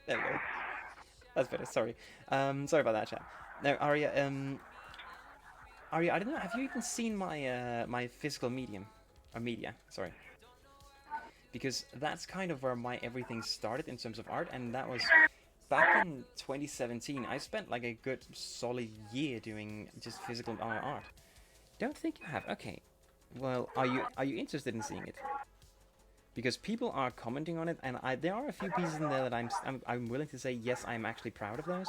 There we go. That's better, sorry. Sorry about that, chat. No, Arya, Arya, I don't know. Have you even seen my my physical medium, or media? Sorry. Because that's kind of where my everything started in terms of art, and that was back in 2017. I spent like a good solid year doing just physical art. Don't think you have. Okay. Well, are you interested in seeing it? Because people are commenting on it, and there are a few pieces in there that I'm willing to say yes, I'm actually proud of those.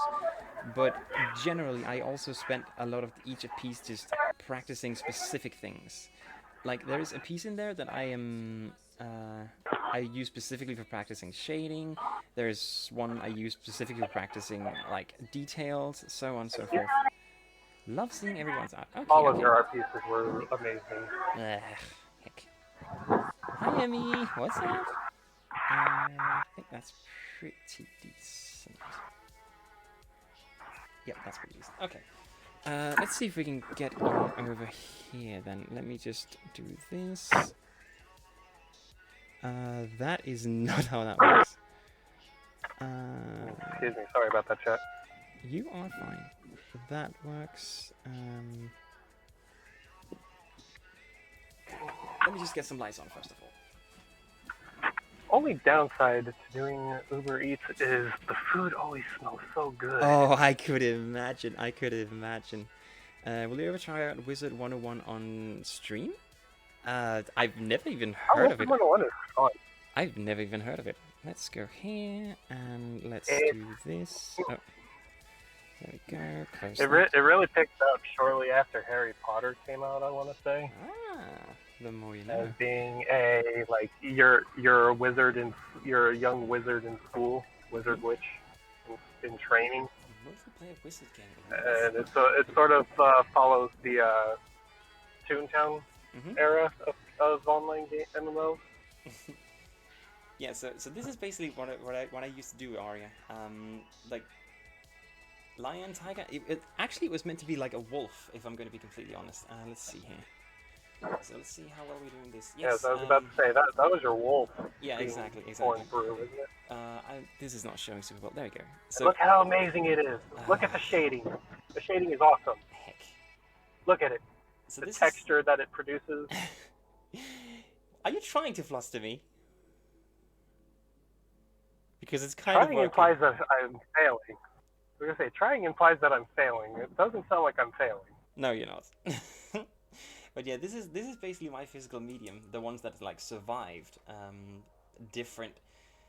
But generally, I also spent a lot of each piece just practicing specific things. Like there is a piece in there that I use specifically for practicing shading. There's one I use specifically for practicing like details, so on and so forth. Love seeing everyone's art. Okay, All of your art pieces were amazing. Heck. Hi, Emmy. What's up? I think that's pretty decent. Yep, that's pretty decent. Okay. Let's see if we can get on over here then. Let me just do this. That is not how that works. Excuse me, sorry about that, chat. You are fine. That works. Let me just get some lights on first of all. Only downside to doing Uber Eats is the food always smells so good. Oh, I could imagine. Will you ever try out Wizard 101 on stream? I've never even heard of it. 101 is fun. I've never even heard of it. Let's go here and let's do this. Oh. There we go. Close it really picked up shortly after Harry Potter came out, I want to say. Ah, the more you know. As being you're a wizard you're a young wizard in school, wizard witch in training. Multiplayer wizard game. And it sort of follows the Toontown era of online game MMOs. Yeah, so this is basically what I used to do, Arya. Like lion, tiger. It actually was meant to be like a wolf, if I'm going to be completely honest. Let's see here. So let's see how well we're doing this. Yes, yeah, so I was about to say that was your wolf. Yeah, exactly. Through, isn't it? This is not showing super well. There we go. So look how amazing it is. Look at the shading. The shading is awesome. Heck. Look at it. So the texture that it produces. Are you trying to fluster me? Because it's kind of trying implies that I'm failing. We're gonna say trying implies that I'm failing. It doesn't sound like I'm failing. No, you're not. But yeah, this is basically my physical medium. The ones that like survived different.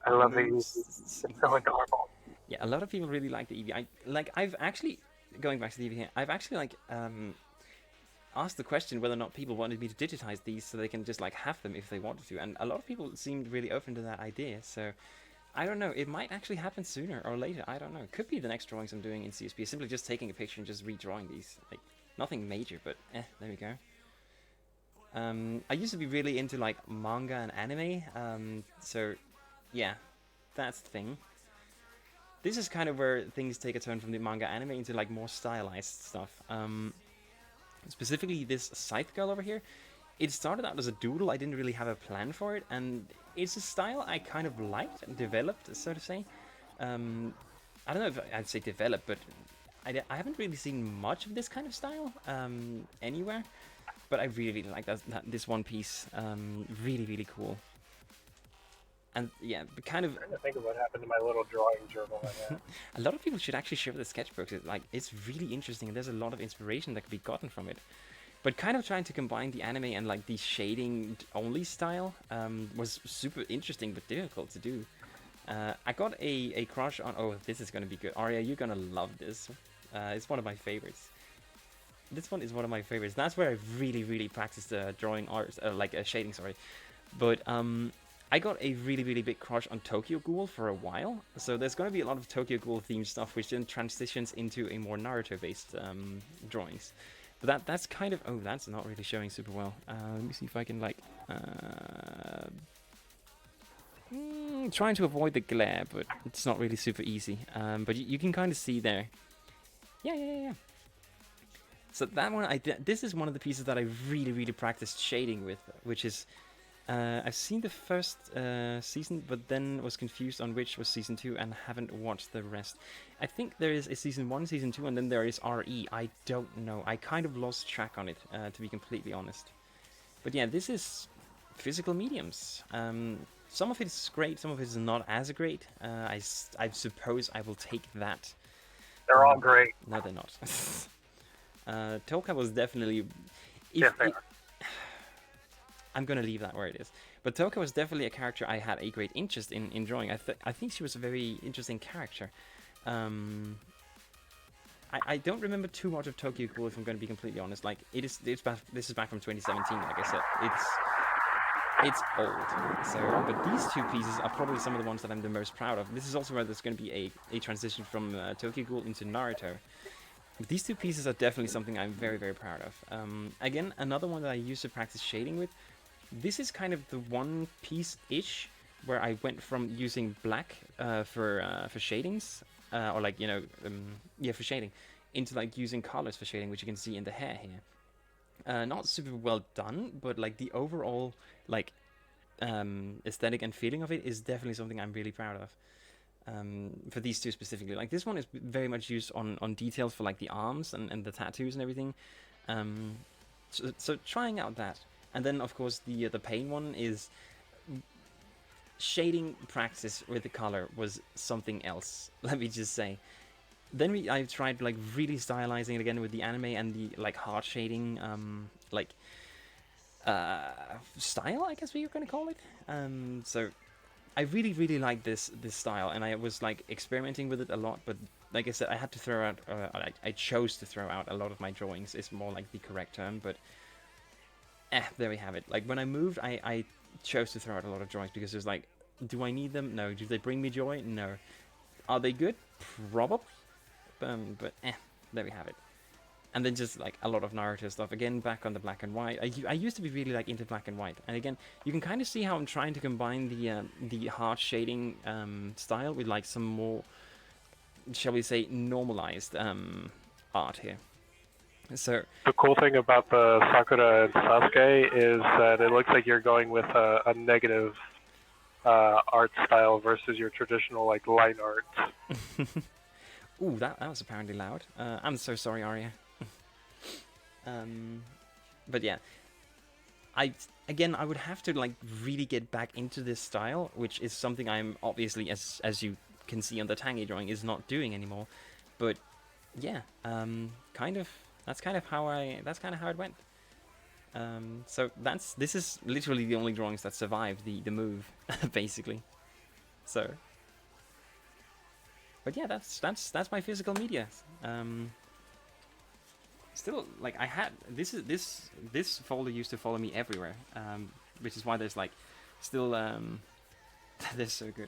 I love the Eevee. It's so adorable. Yeah, a lot of people really like the Eevee. I've actually going back to the Eevee here. I've actually asked the question whether or not people wanted me to digitize these so they can just like have them if they wanted to, and a lot of people seemed really open to that idea. So I don't know. It might actually happen sooner or later. I don't know. It could be the next drawings I'm doing in CSP. Simply just taking a picture and just redrawing these. Like nothing major, but there we go. I used to be really into like manga and anime, so yeah, that's the thing. This is kind of where things take a turn from the manga anime into like more stylized stuff. Specifically this Scythe girl over here, it started out as a doodle. I didn't really have a plan for it, and it's a style I kind of liked and developed, so to say. I don't know if I'd say developed, but I haven't really seen much of this kind of style anywhere. But I really like this one piece. Really, really cool. And yeah, but kind of. I'm trying to think of what happened to my little drawing journal I have. A lot of people should actually share the sketchbooks. It's really interesting, and there's a lot of inspiration that can be gotten from it. But kind of trying to combine the anime and like the shading only style was super interesting but difficult to do. I got a crush on. Oh, this is gonna be good, Arya. You're gonna love this. It's one of my favorites. This one is one of my favorites. That's where I really, really practiced drawing art, shading. Sorry, but I got a really, really big crush on Tokyo Ghoul for a while. So there's going to be a lot of Tokyo Ghoul themed stuff, which then transitions into a more Naruto-based drawings. But that's kind of that's not really showing super well. Let me see if I can trying to avoid the glare, but it's not really super easy. But you can kind of see there. Yeah. So that one, this is one of the pieces that I really, really practiced shading with, which is I've seen the first season, but then was confused on which was season 2 and haven't watched the rest. I think there is a season 1, season 2, and then there is RE. I don't know. I kind of lost track on it, to be completely honest. But yeah, this is physical mediums. Some of it is great, some of it is not as great. I suppose I will take that. They're all great. No, they're not. Toka was definitely... Yes, they are. I'm gonna leave that where it is. But Toka was definitely a character I had a great interest in drawing. I think she was a very interesting character. I don't remember too much of Tokyo Ghoul, if I'm going to be completely honest. Like this is back from 2017. Like I said, it's old. So, but these two pieces are probably some of the ones that I'm the most proud of. This is also where there's going to be a transition from Tokyo Ghoul into Naruto. But these two pieces are definitely something I'm very, very proud of. Again, another one that I used to practice shading with. This is kind of the one piece-ish where I went from using black for shadings, or like, you know, for shading, into like using colors for shading, which you can see in the hair here. Not super well done, but like the overall like aesthetic and feeling of it is definitely something I'm really proud of. For these two specifically, like this one is very much used on details for like the arms and the tattoos and everything. So trying out that. And then, of course, the pain one is shading practice with the color was something else. Let me just say. Then I tried like really stylizing it again with the anime and the like hard shading, style, I guess we're gonna call it. So I really like this style, and I was like experimenting with it a lot. But like I said, I had to throw out. I chose to throw out a lot of my drawings. Is more like the correct term, but. There we have it. Like, when I moved, I chose to throw out a lot of drawings because it was like, do I need them? No. Do they bring me joy? No. Are they good? Probably. But there we have it. And then just, like, a lot of Naruto stuff. Again, back on the black and white. I used to be really, like, into black and white. And again, you can kind of see how I'm trying to combine the hard shading style with, like, some more, shall we say, normalized art here. So the cool thing about the Sakura and Sasuke is that it looks like you're going with a negative art style versus your traditional like line art. Ooh, that was apparently loud. I'm so sorry, Arya. But yeah, I would have to like really get back into this style, which is something I'm obviously, as you can see on the Tangy drawing, is not doing anymore. But yeah, That's kind of how it went. So this is literally the only drawings that survived the move, basically. So, but yeah, that's my physical media. Still, like I had this folder used to follow me everywhere, which is why there's like still they're so good.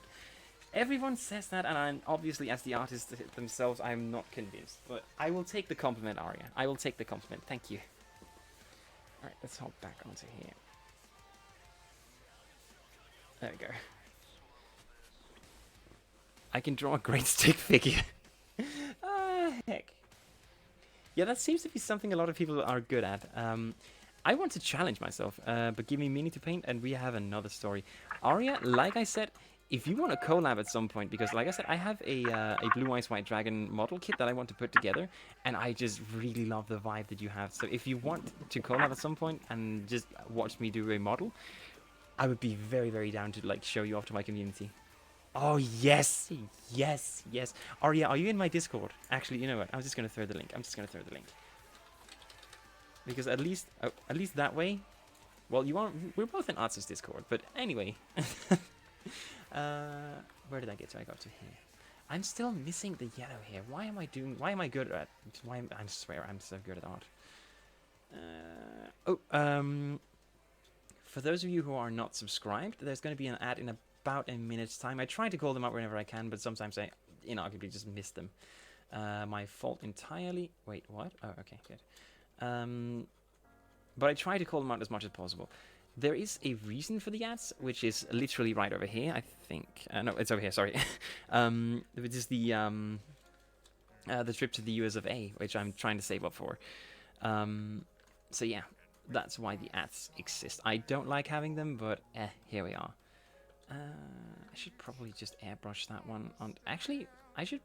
Everyone says that, and I'm obviously, as the artists themselves, I'm not convinced. But I will take the compliment, Arya. I will take the compliment. Thank you. Alright, let's hop back onto here. There we go. I can draw a great stick figure. Heck. Yeah, that seems to be something a lot of people are good at. I want to challenge myself, but give me a minute to paint, and we have another story. Arya, like I said, if you want to collab at some point, because like I said, I have a Blue Eyes White Dragon model kit that I want to put together, and I just really love the vibe that you have. So if you want to collab at some point and just watch me do a model, I would be very, very down to like show you off to my community. Oh yes, yes. Arya, are you in my Discord? Actually, you know what? I'm just gonna throw the link. Because at least that way, well, we're both in Art's Discord, but anyway. Where did I get to? I got to here. I'm still missing the yellow here. Why am I good at... I swear I'm so good at art. For those of you who are not subscribed, there's going to be an ad in about a minute's time. I try to call them out whenever I can, but sometimes I inarguably just miss them. My fault entirely. Wait, what? Oh, okay, good. But I try to call them out as much as possible. There is a reason for the ads, which is literally right over here, I think. No, it's over here, sorry. Which is the trip to the US of A, which I'm trying to save up for. So yeah, That's why the ads exist. I don't like having them, but here we are. I should probably just airbrush that one on. Actually, I should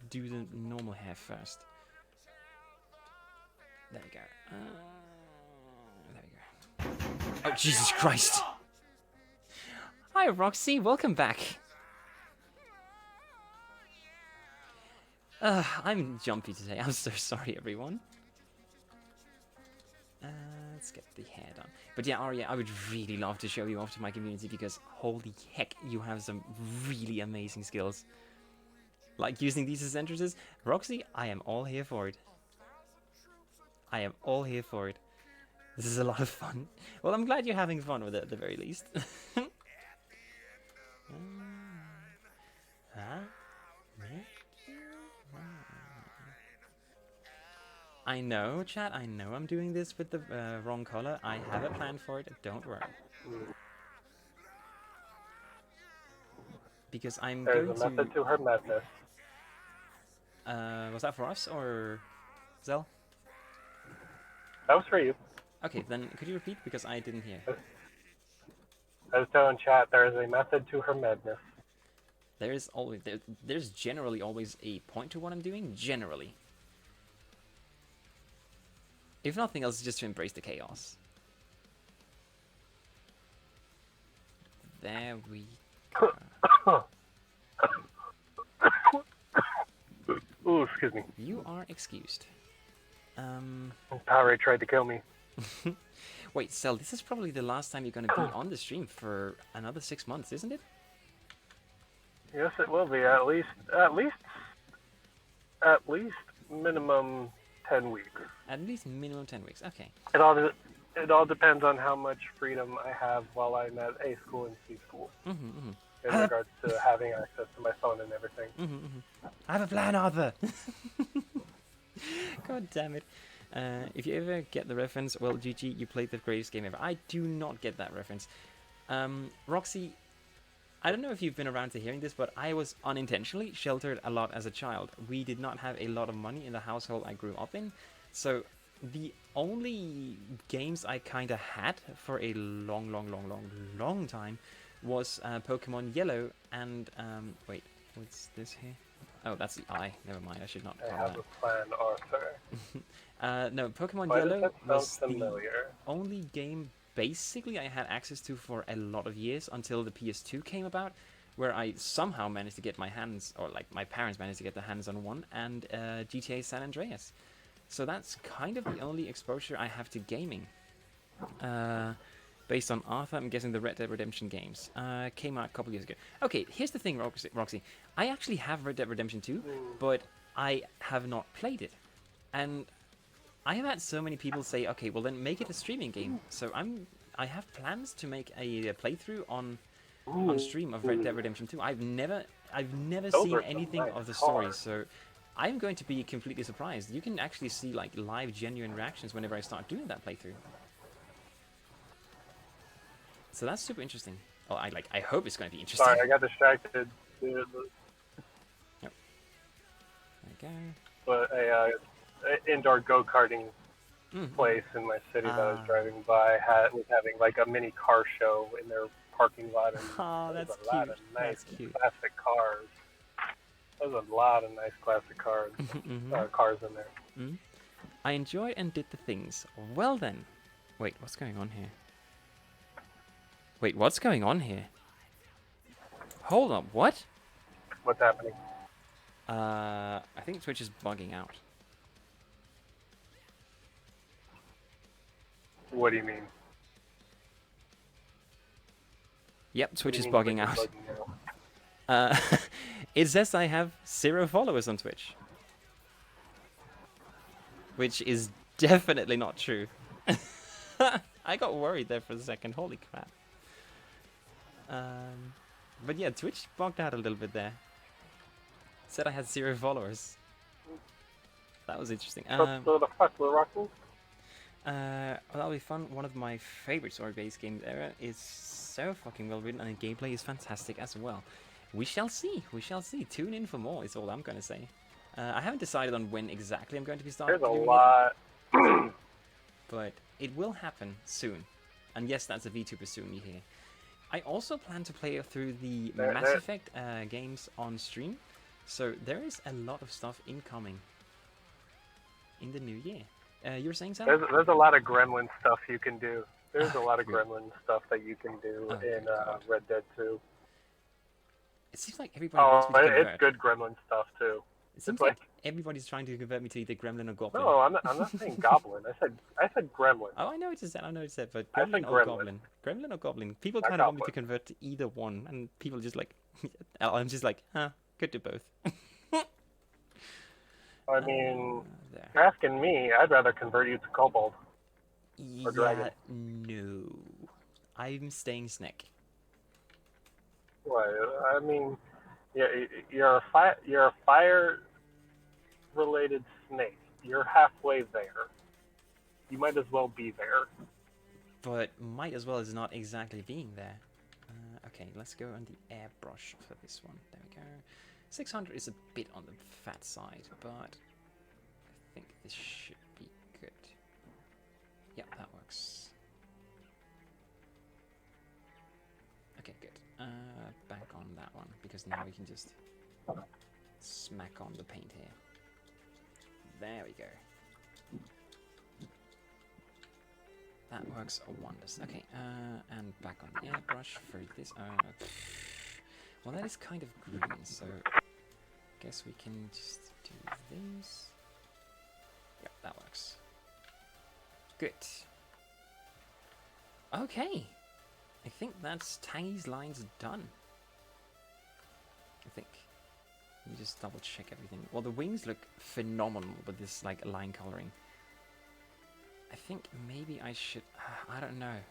do the normal hair first. There we go. There we go. Oh, Jesus Christ! Hi, Roxy. Welcome back. I'm jumpy today. I'm so sorry, everyone. Let's get the hair done. But yeah, Arya, I would really love to show you off to my community because holy heck, you have some really amazing skills. Like using these as entrances. Roxy, I am all here for it. I am all here for it. This is a lot of fun. Well, I'm glad you're having fun with it at the very least. I know, chat, I know I'm doing this with the wrong color. I have a plan for it, don't worry. Because I'm There's going a method to her madness. Was that for us, or Zell? That was for you. Okay, then could you repeat, because I didn't hear. I was telling chat, there is a method to her madness. There is always, there's generally always a point to what I'm doing, generally. If nothing else, just to embrace the chaos. There we go. Ooh, excuse me. You are excused. Powerade tried to kill me. Wait, Cell, this is probably the last time you're going to be on the stream for another 6 months, isn't it? Yes, it will be. At least minimum 10 weeks. At least minimum 10 weeks. Okay. It all depends on how much freedom I have while I'm at A school and C school. In regards to having access to my phone and everything. I have a plan, Arthur. God damn it. If you ever get the reference, well, GG, you played the greatest game ever. I do not get that reference. Roxy, I don't know if you've been around to hearing this, but I was unintentionally sheltered a lot as a child. We did not have a lot of money in the household I grew up in. So the only games I kind of had for a long time was Pokemon Yellow and, wait, what's this here? Oh, that's the eye. Never mind, I should not I call have that. a plan, Arthur. No, Pokemon Why Yellow does that was sound the familiar? only game basically I had access to for a lot of years until the PS2 came about, where I somehow managed to get my hands, or like my parents managed to get their hands on one, and GTA San Andreas. So that's kind of the only exposure I have to gaming. Based on Arthur, I'm guessing the Red Dead Redemption games. Came out a couple years ago. Okay, here's the thing, Roxy. I actually have Red Dead Redemption 2, but I have not played it. And I have had so many people say, okay, well then make it a streaming game. So I have plans to make a playthrough on stream of Red Dead Redemption 2. I've never seen anything of the story, so I'm going to be completely surprised. You can actually see like live, genuine reactions whenever I start doing that playthrough. So that's super interesting. Oh, I hope it's going to be interesting. Sorry, I got distracted. Yep. There we go. But a indoor go-karting place in my city that I was driving by was having like a mini car show in their parking lot. And oh, that's a lot of nice That's cute. classic cars. There's a lot of nice classic cars, cars in there. I enjoyed and did the things. Well then. Wait, what's going on here? Wait, what's going on here? Hold on, what? What's happening? I think Twitch is bugging out. What do you mean? Yep, Twitch is What do bugging you mean out. bugging out? It says I have 0 followers on Twitch. Which is definitely not true. I got worried there for a second, holy crap. But yeah, Twitch bugged out a little bit there. Said I had 0 followers. That was interesting. So the fuck we're rocking? Well, that'll be fun. One of my favorite story-based games ever is so fucking well written, and the gameplay is fantastic as well. We shall see. We shall see. Tune in for more. Is all I'm going to say. I haven't decided on when exactly I'm going to be starting. There's a doing lot. it, but it will happen soon. And yes, that's a VTuber soon you hear. I also plan to play through the Mass Effect games on stream. So there is a lot of stuff incoming in the new year. You were saying something? There's a lot of Gremlin stuff you can do. There's a lot of Gremlin stuff that you can do in Red Dead 2. It seems like everybody wants me to convert. It's good Gremlin stuff too. It seems like everybody's trying to convert me to either Gremlin or Goblin. No, I'm not saying Goblin. I said Gremlin. Oh, I know what you said. But Gremlin or Goblin? Gremlin or Goblin? People kind of want me to convert to either one, and people just like, I'm just like, could do both. I mean, if you're asking me, I'd rather convert you to Kobold or Dragon. No, I'm staying Snake. What? I mean, you're a fire-related snake. You're halfway there. You might as well be there. But might as well is not exactly being there. Okay, let's go on the airbrush for this one. There we go. 600 is a bit on the fat side, but I think this should be good. Yeah, that works. Okay, good. Back on that one, because now we can just smack on the paint here. There we go. That works wonders. Okay, and back on the airbrush for this. Well, that is kind of green, so guess we can just do this. Yep, that works. Good. Okay. I think that's Tangy's lines done. I think. Let me just double check everything. Well, the wings look phenomenal with this like line coloring. I think maybe I should. I don't know.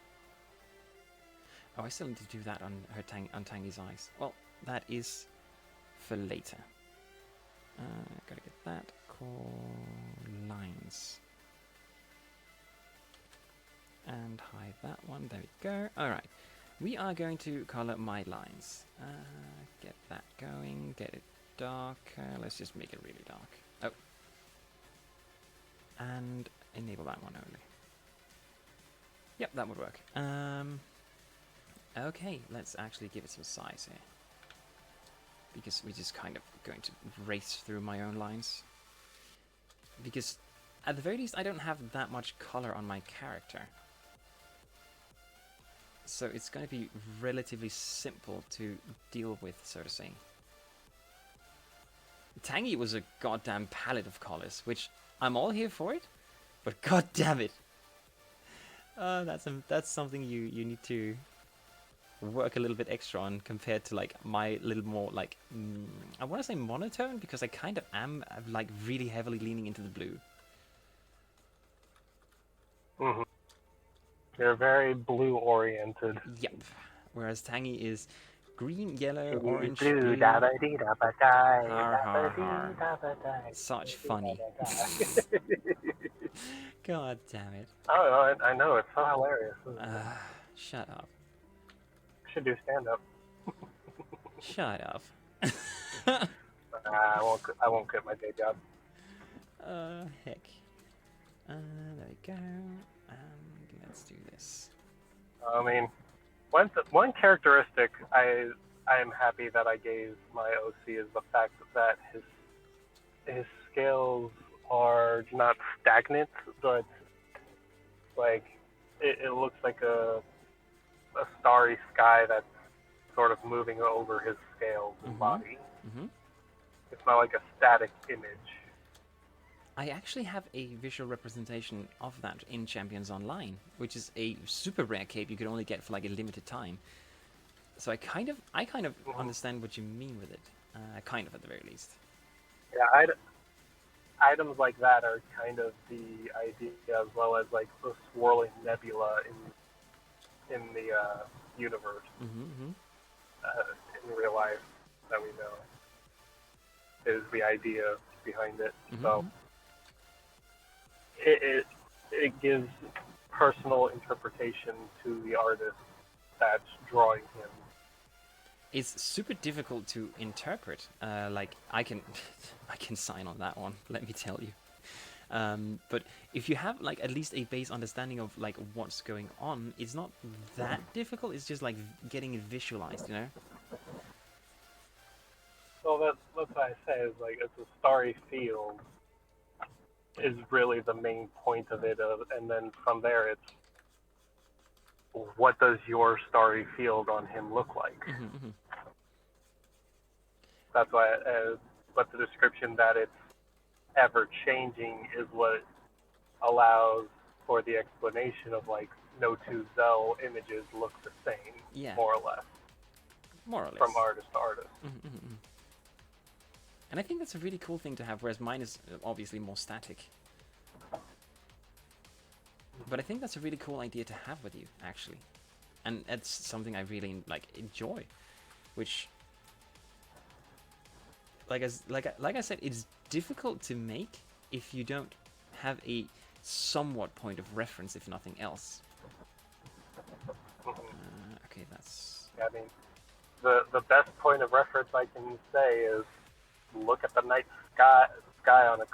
Oh, I still need to do that on her on Tangy's eyes. Well, that is for later. Gotta get that. Core lines. And hide that one. There we go. Alright. We are going to color my lines. Get that going. Get it darker. Let's just make it really dark. Oh. And enable that one only. Yep, that would work. Okay, let's actually give it some size here. Because we're just kind of going to race through my own lines. Because at the very least, I don't have that much color on my character. So it's going to be relatively simple to deal with, so to say. Tangy was a goddamn palette of colors, which I'm all here for it, but god damn it. That's something you need to work a little bit extra on compared to like my little more like I want to say monotone because I kind of am like really heavily leaning into the blue. Mm-hmm. You're very blue oriented. Yep. Whereas Tangy is green, yellow, orange, blue. Such funny. God damn it. Oh, I know, it's so hilarious. Shut up. Should do stand up. Shut up. I won't quit my day job. Heck. There we go. And let's do this. I mean, one characteristic I am happy that I gave my OC is the fact that his scales are not stagnant, but like it looks like a starry sky that's sort of moving over his scales and body. Mm-hmm. It's not like a static image. I actually have a visual representation of that in Champions Online, which is a super rare cape you could only get for like a limited time. So I kind of understand what you mean with it, kind of at the very least. Yeah, items like that are kind of the idea, as well as like the swirling nebula in the universe, in real life that we know, is the idea behind it. So it gives personal interpretation to the artist that's drawing him. It's super difficult to interpret. Like I can sign on that one. Let me tell you. But if you have like at least a base understanding of like what's going on, it's not that difficult. It's just like getting it visualized, you know. So that's what I say is like it's a starry field is really the main point of it, and then from there it's what does your starry field on him look like? That's why, but the description that it's ever changing is what allows for the explanation of like no two Zell images look the same, more or less, from artist to artist. And I think that's a really cool thing to have, whereas mine is obviously more static. But I think that's a really cool idea to have with you, actually. And it's something I really like enjoy, which, like I said, it's difficult to make if you don't have a somewhat point of reference, if nothing else. Okay, that's. Yeah, I mean, the best point of reference I can say is look at the night sky on a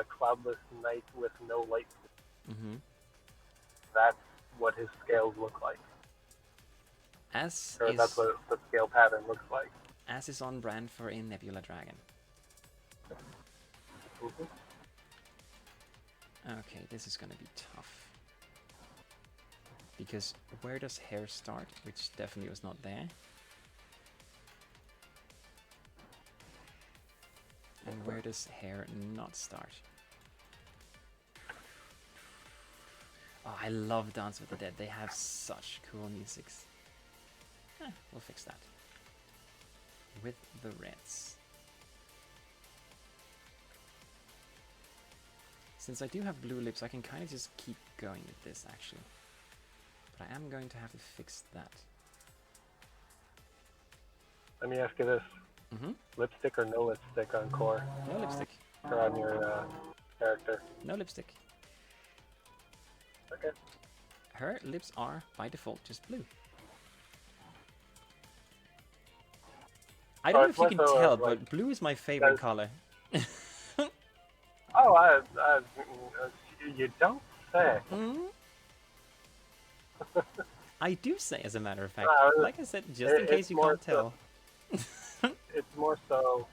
cloudless night with no light. That's what his scales look like. That's what the scale pattern looks like. As is on brand for a Nebula Dragon. Okay, this is gonna be tough. Because where does hair start? Which definitely was not there. And where does hair not start? Oh, I love Dance with the Dead. They have such cool musics. We'll fix that. With the reds. Since I do have blue lips, I can kind of just keep going with this, actually. But I am going to have to fix that. Let me ask you this. Lipstick or no lipstick on Core? No lipstick. Or on your character? No lipstick. Okay. Her lips are, by default, just blue. I don't know if you can tell, but blue is my favorite color. Oh, you don't say. I do say, as a matter of fact. Like I said, just in case you can't tell. It's more so,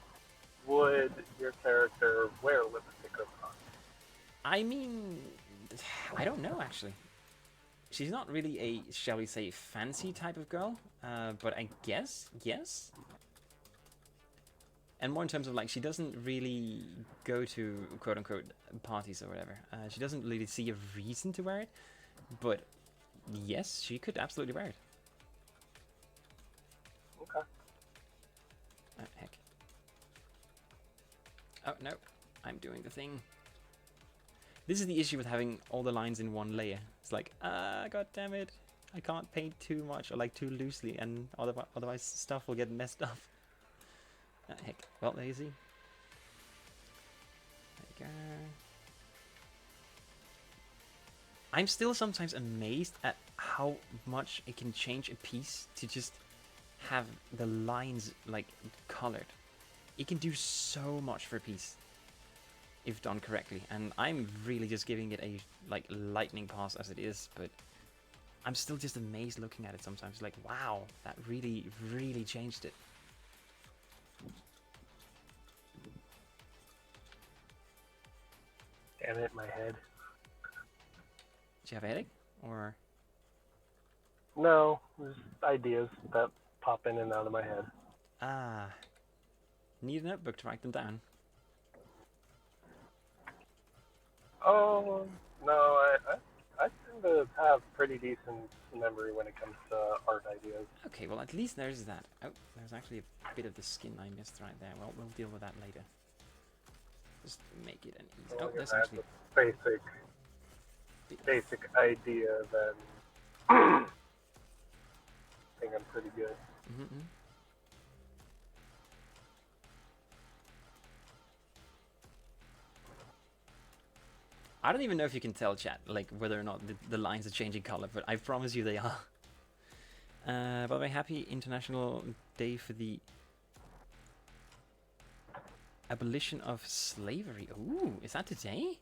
would your character wear lipstick or not? I mean, I don't know, actually. She's not really a, shall we say, fancy type of girl, but I guess, yes. And more in terms of, like, she doesn't really go to, quote-unquote, parties or whatever. She doesn't really see a reason to wear it, but yes, she could absolutely wear it. Okay. Heck. Oh, no. I'm doing the thing. This is the issue with having all the lines in one layer. It's like, god damn it. I can't paint too much or, like, too loosely, and otherwise stuff will get messed up. Heck. Well, there you see. There you go. I'm still sometimes amazed at how much it can change a piece to just have the lines, like, colored. It can do so much for a piece if done correctly, and I'm really just giving it a, like, lightning pass as it is, but I'm still just amazed looking at it sometimes. Like, wow, that really, really changed it. Damn it, my head. Do you have a headache? Or? No, just ideas that pop in and out of my head. Ah. Need a notebook to write them down. Oh, no, I tend to have pretty decent memory when it comes to art ideas. Okay, well, at least there's that. Oh, there's actually a bit of the skin I missed right there. Well, we'll deal with that later. Just make it an easy... Oh, that's actually... Basic idea, then I think I'm pretty good. I don't even know if you can tell, chat, like, whether or not the lines are changing color, but I promise you they are. By the way, happy International Day for the Abolition of Slavery. Ooh, is that today?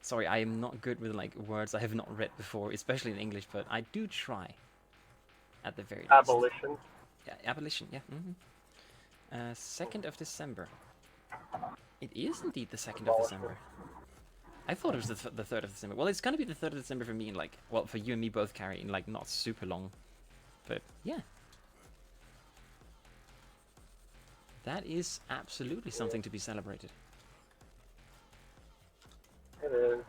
Sorry, I am not good with like words I have not read before, especially in English, but I do try. At the very least. Abolition. Yeah, abolition. Yeah. 2nd of December. It is indeed the 2nd of December. I thought it was the 3rd of December. Well, it's gonna be the 3rd of December for me in like, well, for you and me both, Carrie, in like not super long, but yeah. That is absolutely something to be celebrated. It is.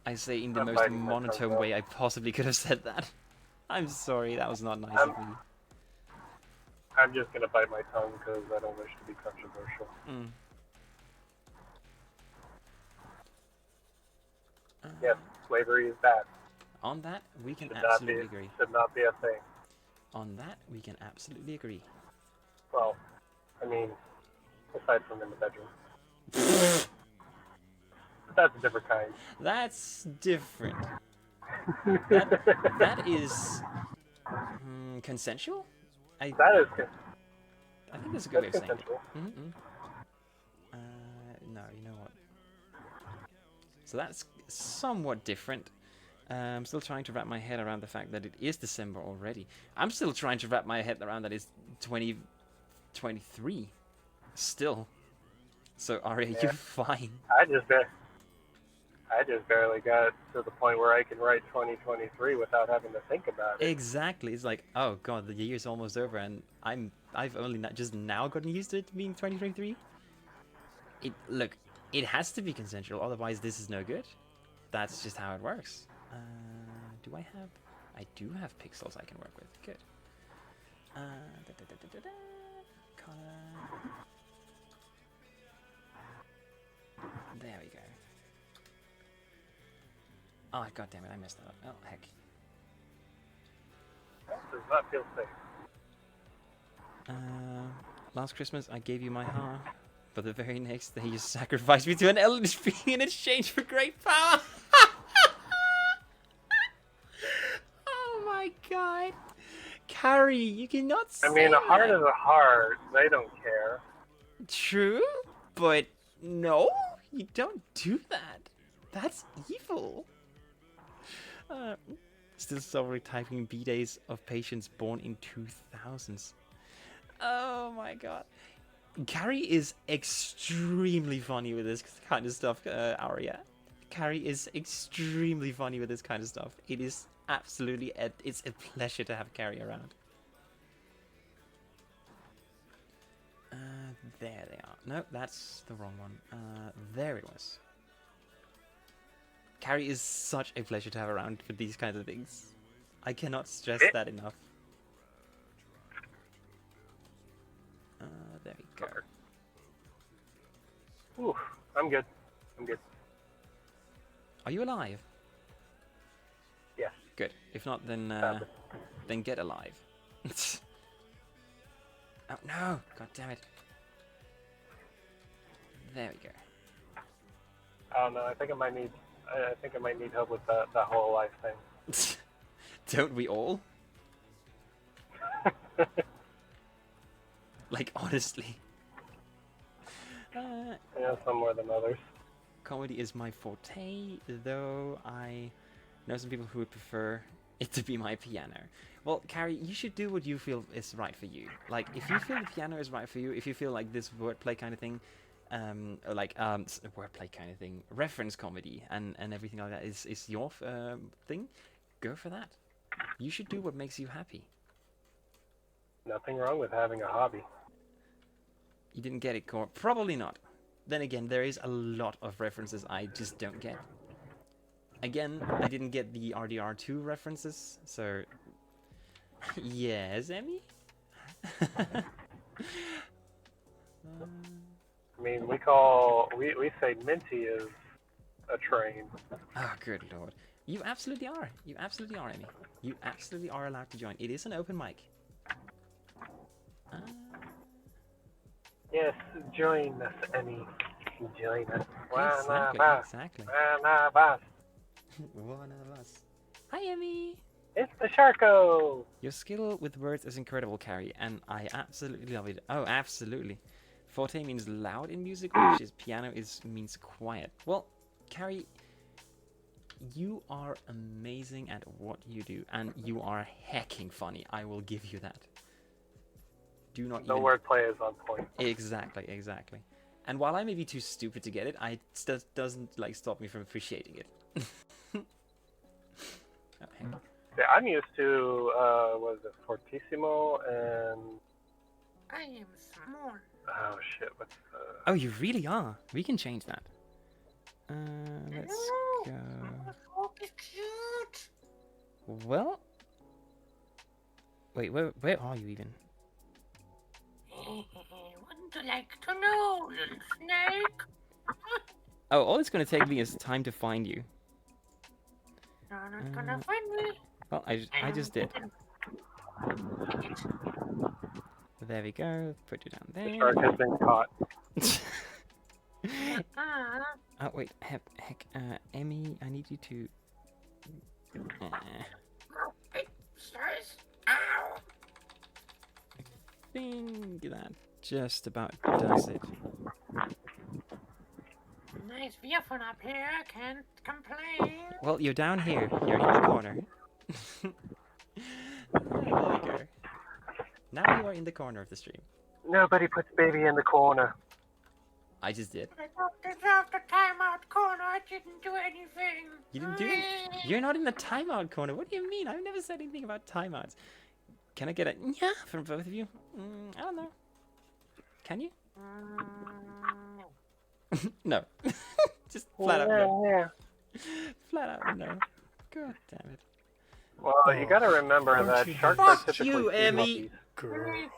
I say in the I'm most biting my tongue, monotone though. way I possibly could have said that. I'm sorry, that was not nice of me. I'm just gonna bite my tongue because I don't wish to be controversial. Yes, slavery is bad. On that, we can Should not be. absolutely agree. Should not be a thing. On that, we can absolutely agree. Well, I mean, aside from in the bedroom. But that's a different kind. That's different. That is consensual? That is I think that's a good way of saying it. consensual. No, you know what? So that's somewhat different. I'm still trying to wrap my head around the fact that it is December already. I'm still trying to wrap my head around that it's 2023. Still. So, Aria, Yeah. you're fine. I just barely got to the point where I can write 2023 without having to think about it. Exactly. It's like, oh god, the year's almost over, and I've only just now gotten used to it being 2023. Look, it has to be consensual, otherwise this is no good. That's just how it works. Do I have? I do have pixels I can work with. Good. Color. There we go. Oh god damn it! I messed that up. Oh heck. That does not feel safe. Last Christmas I gave you my heart, but the very next day you sacrificed me to an elvish being in exchange for great power. Oh my god. Carrie, you cannot say I mean, a heart that. is a heart. They don't care. True, but no, you don't do that. That's evil. Still slowly typing B-days of patients born in 2000s. Oh my god. Carrie is extremely funny with this kind of stuff, Aria. Carrie is extremely funny with this kind of stuff. It is absolutely, it's a pleasure to have Carrie around. There they are. No, that's the wrong one. There it was. Carrie is such a pleasure to have around for these kinds of things. I cannot stress that enough. There we go. Ooh, I'm good. I'm good. Are you alive? Yes. Good. If not, then get alive. Oh no! God damn it! There we go. I don't know. I think I might need help with that whole life thing. Don't we all? Like, honestly. Some more than others. Comedy is my forte, though I know some people who would prefer it to be my piano. Well, Carrie, you should do what you feel is right for you. Like, if you feel the piano is right for you, if you feel like this wordplay kind of thing, wordplay kind of thing, reference comedy and everything like that is your thing, go for that. You should do what makes you happy. Nothing wrong with having a hobby. You didn't get it, Cor. Probably not. Then again, there is a lot of references I just don't get. Again, I didn't get the RDR2 references, so... Yes, Emmy? I mean, we say Minty is a train. Oh, good lord. You absolutely are. You absolutely are, Emmy. You absolutely are allowed to join. It is an open mic. Yes, join us, Emmy. Join us. Exactly. One of us. Hi, Emmy. It's the Sharko. Your skill with words is incredible, Carrie, and I absolutely love it. Oh, absolutely. Forte means loud in music, which is piano means quiet. Well, Carrie, you are amazing at what you do, and you are hecking funny. I will give you that. Do not The even... wordplay is on point. Exactly, exactly. And while I may be too stupid to get it, I doesn't like stop me from appreciating it. Oh, hang on. Yeah, I'm used to what is it, Fortissimo and I am small. oh shit, what's Oh, you really are. We can change that. Let's go. Oh, cute. Well, wait, where are you even? Wouldn't you like to know, little snake? Oh, all it's gonna take me is time to find you. You're not gonna find me. Well, I just did. There we go. Put you down the there. shark has been caught. Oh wait, heck, Emmy, I need you to. Sirs. Ow. I think that just about does it. Nice view from up here. Can't complain. Well, you're down here. You're in the corner. There you go. Now you are in the corner of the stream. Nobody puts baby in the corner. I just did. I don't deserve the timeout corner. I didn't do anything. You didn't do it. You're not in the timeout corner. What do you mean? I've never said anything about timeouts. Can I get a yeah from both of you? I don't know. Can you? No. Just flat out no. Yeah. Flat out no. God damn it. Well, you gotta remember that sharks are Fuck typically you, Emmy. puppies. Girl.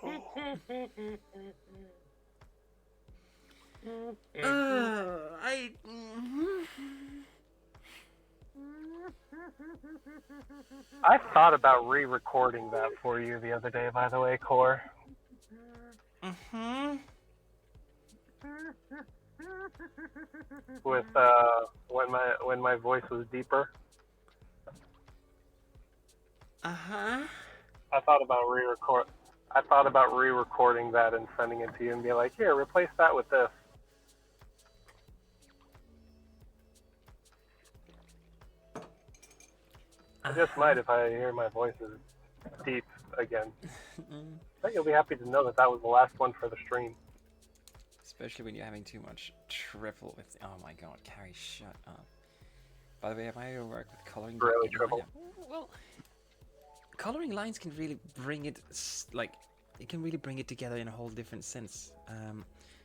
I thought about re-recording that for you the other day, by the way, Core. With when my voice was deeper. I thought about re-recording that and sending it to you and be like, here, replace that with this. I just might if I hear my voice is deep again. But you'll be happy to know that that was the last one for the stream. Especially when you're having too much triple with. Oh my god, Carrie, shut up. By the way, have I ever worked with coloring? Really triple? Well, coloring lines can really bring it it can really bring it together in a whole different sense.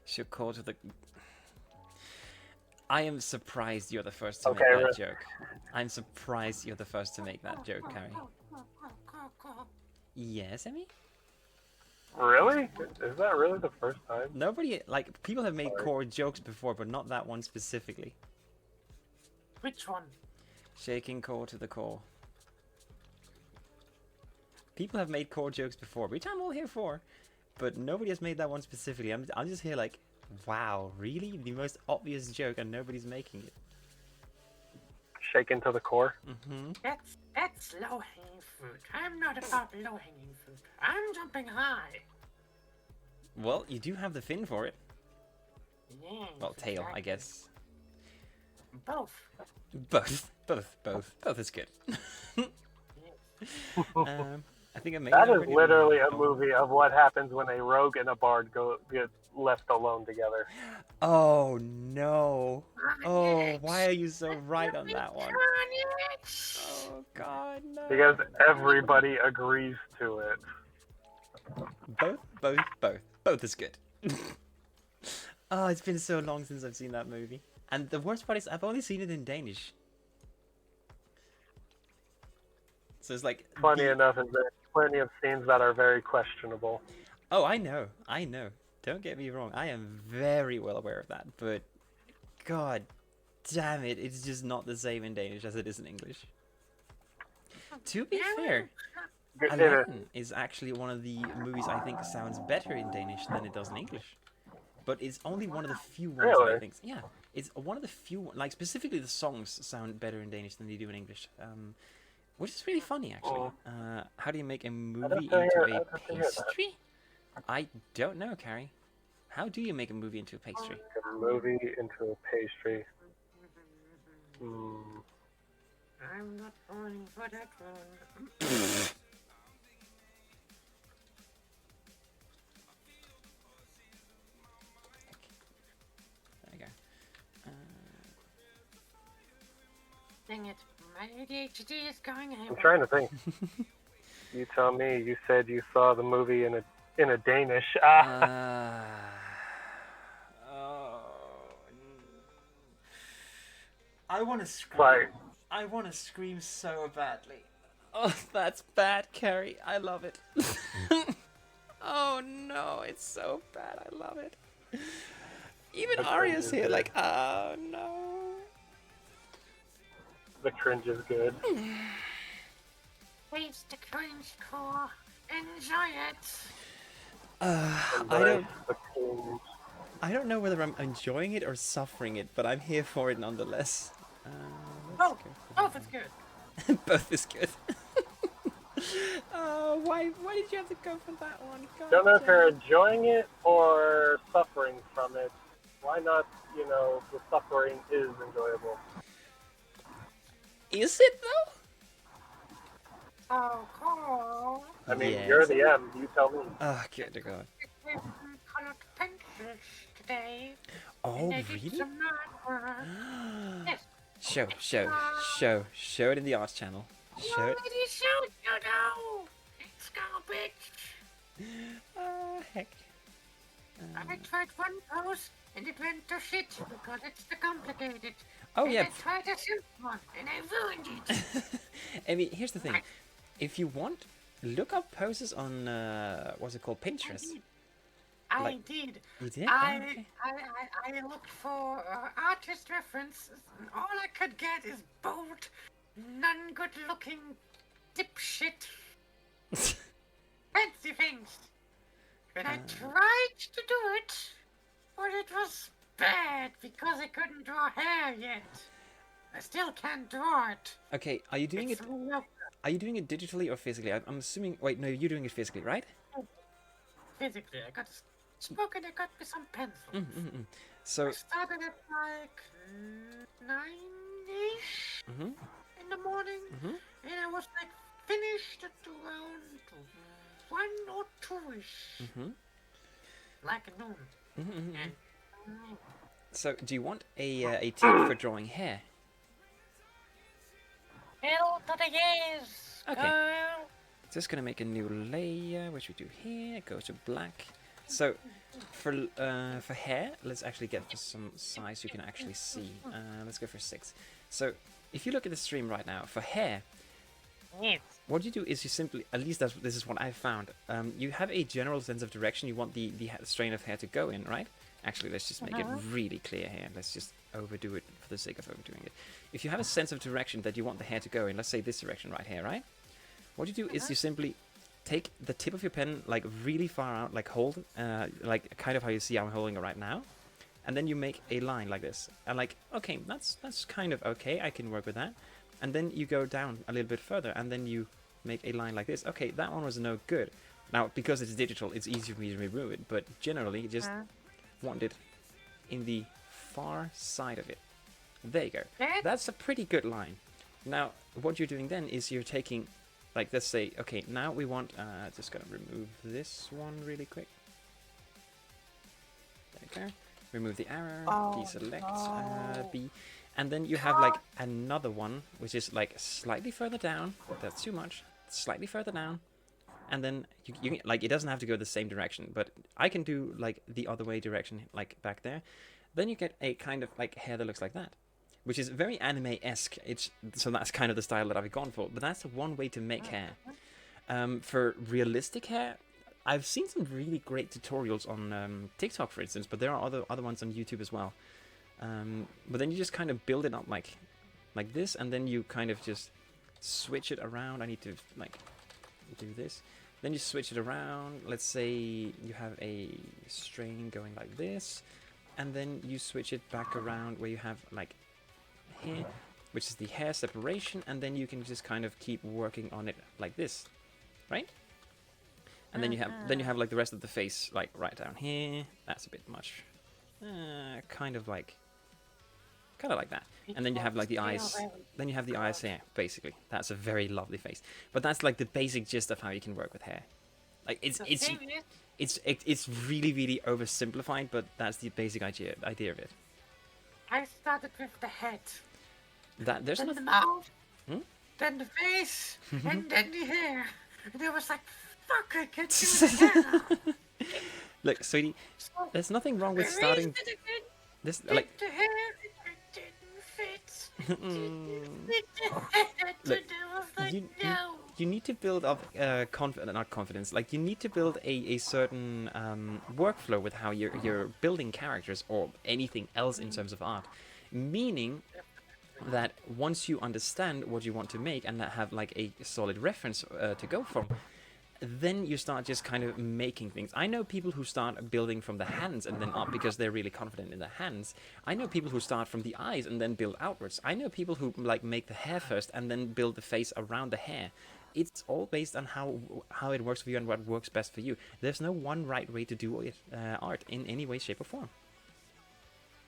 Should call to the. I am surprised you're the first to make that joke. I'm surprised you're the first to make that joke, Carrie. Yes, Emmy? Really? Is that really the first time? Nobody, people have made core jokes before, but not that one specifically. Which one? Shaking core to the core. People have made core jokes before, which I'm all here for, but nobody has made that one specifically. I'm just here like, wow, really? The most obvious joke and nobody's making it. Shaken to the core? That's low-hanging fruit. I'm not about low-hanging fruit. I'm jumping high. Well, you do have the fin for it. Yes, Well, tail, exactly. I guess. Both. Both is good. I think I made that is literally a movie of what happens when a rogue and a bard get left alone together. Oh no! Oh, why are you so right on that one? Oh god, no! Because everybody agrees to it. Both is good. Oh, it's been so long since I've seen that movie, and the worst part is I've only seen it in Danish. So it's like funny enough, is there plenty of scenes that are very questionable. Oh, I know. Don't get me wrong. I am very well aware of that, but god damn it, it's just not the same in Danish as it is in English. To be fair, Aladdin is actually one of the movies I think sounds better in Danish than it does in English. But it's only one of the few ones that I think. Yeah, it's one of the few. Like specifically, the songs sound better in Danish than they do in English. Which is really funny, actually. How do you make a movie into a pastry? I don't know, Carrie. How do you make a movie into a pastry? A movie into a pastry. Mm. I'm not falling for that one. There you go. Dang it, my ADHD is going I'm haywire. trying to think. You tell me. You said you saw the movie in a Danish. Oh, I want to scream. Sorry. I want to scream so badly. Oh, that's bad, Carrie. I love it. Oh no, it's so bad. I love it. Even The Arya's cringe is here, good. like, oh no. The cringe is good. Taste the cringe core. Enjoy it. Embrace the cringe. I don't know whether I'm enjoying it or suffering it, but I'm here for it nonetheless. Oh, both is good. Both is good. Oh, why did you have to go for that one? God Don't know if damn you're it. enjoying it or suffering from it. Why not? The suffering is enjoyable. Is it though? Oh, cool. I mean, Yes. you're the M. You tell me. Oh, good to God. We've colored pencils today. Oh, And I did really? some artwork. Yes. Show it in the arts channel. Show it. Already showed you know. It's garbage. Oh, heck. I tried one pose and it went to shit because it's too complicated. Oh, and yeah. I tried a simple one and I ruined it. I mean, here's the thing. If you want, look up poses on, what's it called, Pinterest. I Like- did. You did? I, Oh, okay. I looked for artist references, and all I could get is bold, non-good-looking dipshit fancy things. And I tried to do it, but it was bad because I couldn't draw hair yet. I still can't draw it. Okay, are you doing it? It's low Are you doing it digitally or physically? I'm assuming. Wait, no, you're doing it physically, right? physically. I got spoken. I got me some pencils. So, I started at like 9-ish in the morning, and I was like finished at around 1 or 2-ish, like noon. And, so do you want a tip for drawing hair? hell to the yes, Okay. girl. Just gonna make a new layer, which we do here. Go to black. So, for hair, let's actually get for some size you can actually see. Let's go for 6. So, if you look at the stream right now, for hair, Yes. what you do is you simply, at least this is what I found. You have a general sense of direction you want the strain of hair to go in, right? Actually, let's just make it really clear here. Let's just overdo it for the sake of overdoing it. If you have a sense of direction that you want the hair to go in, let's say this direction right here, right? What you do is you simply take the tip of your pen like really far out, like hold, like kind of how you see I'm holding it right now, and then you make a line like this. And like, okay, that's kind of okay. I can work with that. And then you go down a little bit further, and then you make a line like this. Okay, that one was no good. Now, because it's digital, it's easier for me to remove it, but generally, just want it in the far side of it. There you go. That's a pretty good line. Now, what you're doing then is you're taking, like, let's say, okay, now we want, just gonna remove this one really quick. There you go. Remove the arrow, deselect, B. And then you have, like, another one, which is, like, slightly further down. That's too much. Slightly further down. And then, you like, it doesn't have to go the same direction, but I can do, like, the other way direction, like, back there. Then you get a kind of, like, hair that looks like that, which is very anime-esque. So that's kind of the style that I've gone for. But that's one way to make hair. For realistic hair, I've seen some really great tutorials on TikTok, for instance, but there are other ones on YouTube as well. But then you just kind of build it up like this, and then you kind of just switch it around. I need to, like, do this. Then you switch it around. Let's say you have a strain going like this, and then you switch it back around where you have, like, here, which is the hair separation, and then you can just kind of keep working on it like this, right? And then you have like the rest of the face, like right down here. That's a bit much. Kind of like kind of like that. And then you have like the eyes. Then you have the eyes here, basically. That's a very lovely face. But that's like the basic gist of how you can work with hair. Like it's really really oversimplified, but that's the basic idea of it. I started with the head. There's then nothing. the mouth. Then the face. And then the hair. And I was like, fuck, I can't do the hair now. Look, sweetie, there's nothing wrong with starting. This like. The hair, it didn't fit. Look, you need to build up not confidence. Like you need to build a certain workflow with how you're building characters or anything else in terms of art. Meaning that once you understand what you want to make and have like a solid reference to go from, then you start just kind of making things. I know people who start building from the hands and then up because they're really confident in the hands. I know people who start from the eyes and then build outwards. I know people who like make the hair first and then build the face around the hair. It's all based on how it works for you and what works best for you. There's no one right way to do it, art in any way, shape, or form.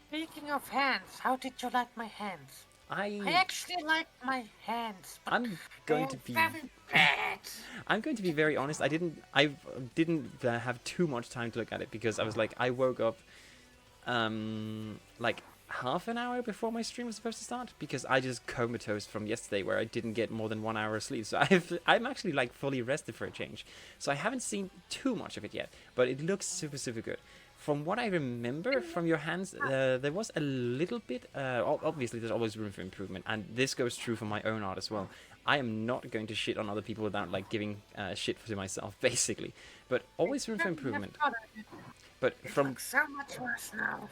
Speaking of hands, how did you like my hands? I actually like my hands. But I'm going to be very bad. I'm going to be very honest. I didn't have too much time to look at it because I was like, I woke up like half an hour before my stream was supposed to start because I just comatose from yesterday where I didn't get more than 1 hour of sleep. So I'm actually like fully rested for a change. So I haven't seen too much of it yet, but it looks super, super good. From what I remember from your hands, there was a little bit, obviously there's always room for improvement, and this goes true for my own art as well. I am not going to shit on other people without like giving shit to myself, basically. But always room for improvement. But from... It looks so much worse now.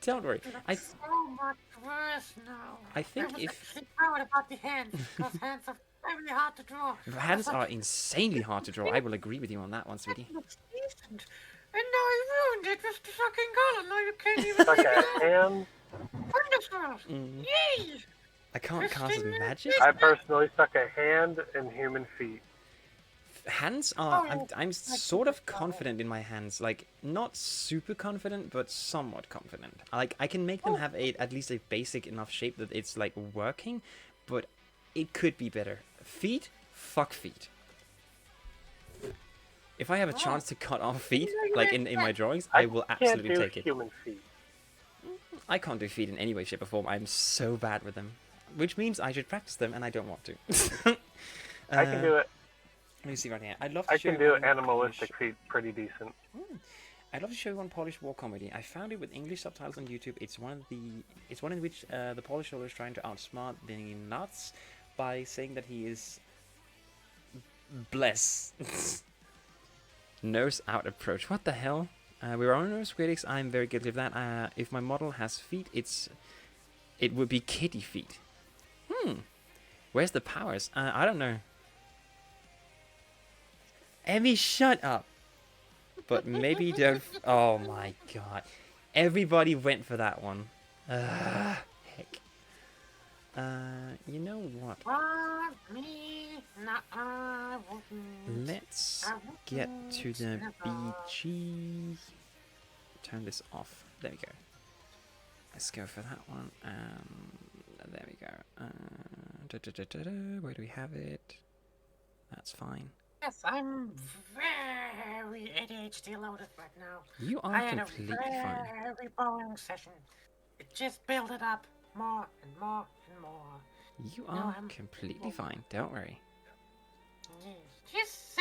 Don't worry. So much worse now. I think I was if... actually proud about the hands, because hands are very hard to draw. Hands are insanely hard to draw. I will agree with you on that one, sweetie. It looks decent. And now I ruined it with the fucking color. Now you can't even Like a hand. Wonderful. Yay! I can't cast magic? I personally stuck a hand in human feet. Hands are... I'm sort of confident in my hands. Like, not super confident, but somewhat confident. Like, I can make them have at least a basic enough shape that it's, like, working, but it could be better. Feet? Fuck feet. If I have a chance to cut off feet, like in my drawings, I will absolutely take it. Human feet. I can't do feet in any way, shape, or form. I'm so bad with them. Which means I should practice them, and I don't want to. I can do it. Let me see right here. I'd love to I show can you do one animalistic Polish... feet pretty decent. I'd love to show you one Polish war comedy. I found it with English subtitles on YouTube. It's one in which the Polish soldier is trying to outsmart the nuts by saying that he is bless. Nose out approach. What the hell? We're on nose critics. I'm very guilty of that. If my model has feet, it would be kitty feet. Where's the powers? I don't know. Emmy, shut up. But maybe don't... Oh my god. Everybody went for that one. Heck. You know what? Let's get to the BG. Turn this off. There we go. Let's go for that one. There we go. Where do we have it? That's fine. Yes, I'm very ADHD loaded right now. You are completely fine. I had a very boring session. It just built it up more and more and more. You are completely fine. Don't worry. Just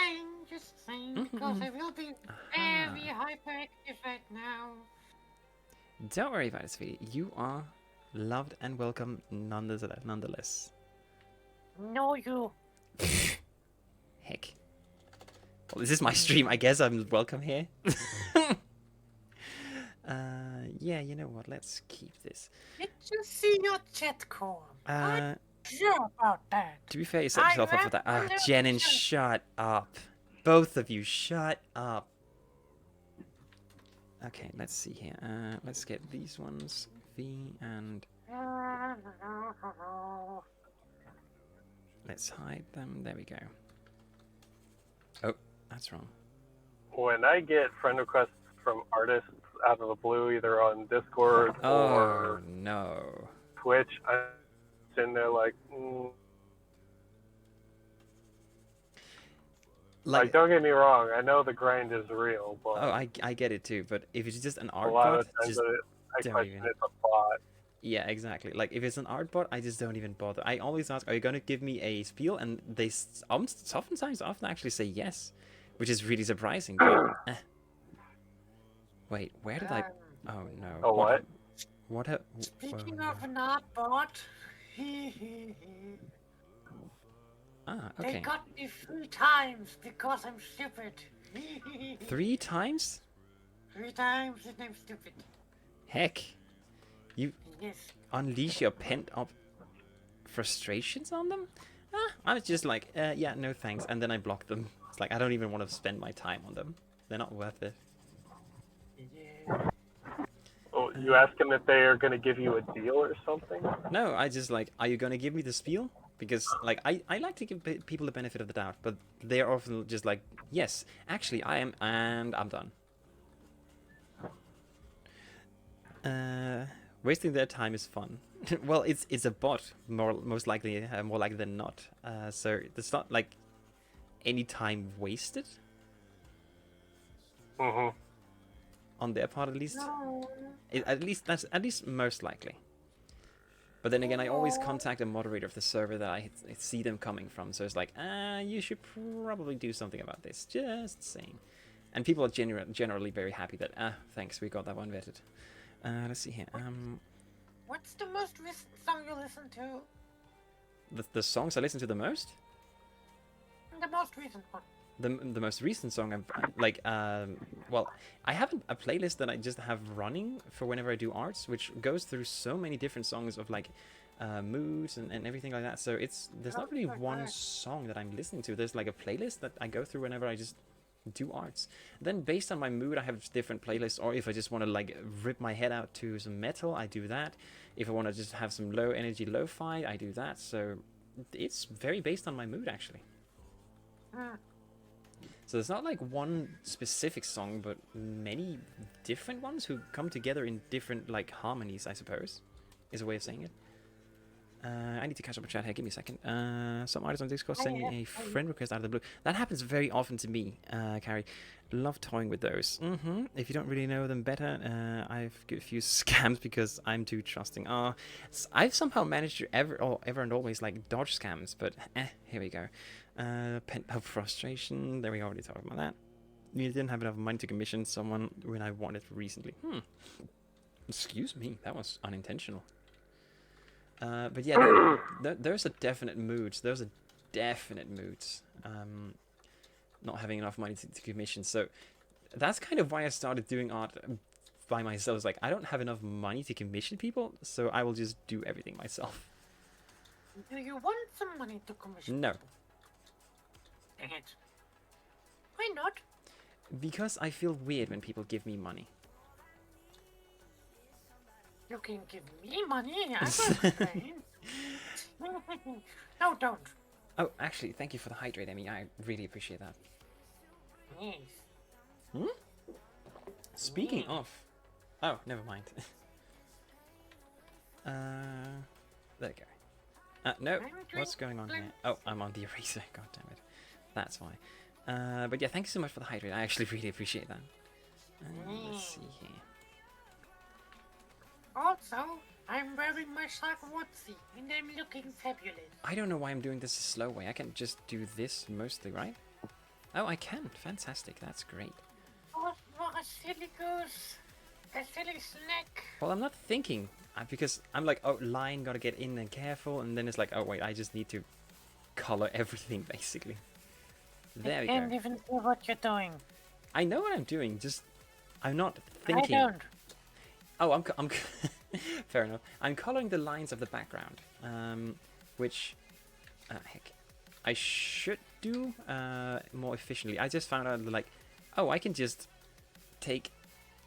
saying, because I will be very hyperactive right now. Don't worry about it, sweetie. You are loved and welcome nonetheless. No, you. Heck. Well, this is my stream. I guess I'm welcome here. Yeah, you know what? Let's keep this. Did you see your chat core? I'm sure about that. To be fair, you set yourself up for that. Jenin, shut up. Both of you, shut up. Okay, let's see here. Let's get these ones. V and... Let's hide them. There we go. Oh, that's wrong. When I get friend requests from artists out of the blue, either on Discord or... No. Twitch, I'm sitting there like, like, don't get me wrong, I know the grind is real, but Oh, I get it too, but if it's just an a art lot bot, of times just I don't question even. it's a bot. Yeah, exactly. Like if it's an art bot, I just don't even bother. I always ask, "Are you gonna give me a spiel?" And they oftentimes often actually say yes, which is really surprising. But wait, where did I? Oh no. Oh, what? What? Speaking of an art bot, okay. they got me 3 times because I'm stupid. 3 times? 3 times and I'm stupid. Heck, you Yes. unleash your pent-up frustrations on them? I was just like, yeah, no thanks, and then I block them. It's like I don't even want to spend my time on them. They're not worth it. Yeah. Oh, you ask them if they are going to give you a deal or something? No, I just like, are you gonna give me the spiel? Because like I like to give people the benefit of the doubt, but they're often just like, yes, actually I am, and I'm done. Wasting their time is fun. Well, it's a bot, most likely, more likely than not. So it's not like any time wasted. Mm-hmm. On their part, at least. No. That's at least most likely. But then again, I always contact a moderator of the server that I see them coming from. So it's like, you should probably do something about this. Just saying. And people are generally very happy that, thanks, we got that one vetted. Let's see here. What's the most recent song you listen to? The songs I listen to the most? The most recent one. The most recent song well, I have a playlist that I just have running for whenever I do arts, which goes through so many different songs of like moods and everything like that. So there's not really one song that I'm listening to. There's like a playlist that I go through whenever I just do arts. Then based on my mood, I have different playlists, or if I just want to like rip my head out to some metal, I do that. If I want to just have some low energy lo-fi, I do that. So it's very based on my mood, actually. So it's not like one specific song, but many different ones who come together in different like harmonies, I suppose, is a way of saying it. I need to catch up with chat here. Give me a second. Some artists on Discord send me a friend request out of the blue. That happens very often to me, Carrie. Love toying with those. If you don't really know them better, I've got a few scams because I'm too trusting. I've somehow managed to ever and always like dodge scams, but here we go. Pent-up frustration. There we already talked about that. You didn't have enough money to commission someone when I wanted recently. Excuse me, that was unintentional. But yeah, there's a definite mood. There's a definite mood. Not having enough money to commission. So that's kind of why I started doing art by myself. It's like, I don't have enough money to commission people, so I will just do everything myself. Do you want some money to commission? No. Dang it. Why not? Because I feel weird when people give me money. You can give me money, I will explain. No, don't. Oh, actually, thank you for the hydrate, Emmy. I really appreciate that. Yes. Speaking of... Oh, never mind. There you go. No, what's going on here? Oh, I'm on the eraser. God damn it. That's why. But yeah, thank you so much for the hydrate. I actually really appreciate that. Let's see here. Also, I'm wearing my sock Woodsy, and I'm looking fabulous. I don't know why I'm doing this a slow way. I can just do this mostly, right? Oh, I can. Fantastic. That's great. What a silly goose. A silly snack. Well, I'm not thinking, because I'm like, oh, line, gotta get in and careful, and then it's like, oh, wait, I just need to color everything, basically. There we go. I can't even see what you're doing. I know what I'm doing, just I'm not thinking. I don't. Oh, I'm fair enough. I'm coloring the lines of the background, which, heck, I should do more efficiently. I just found out, like, oh, I can just take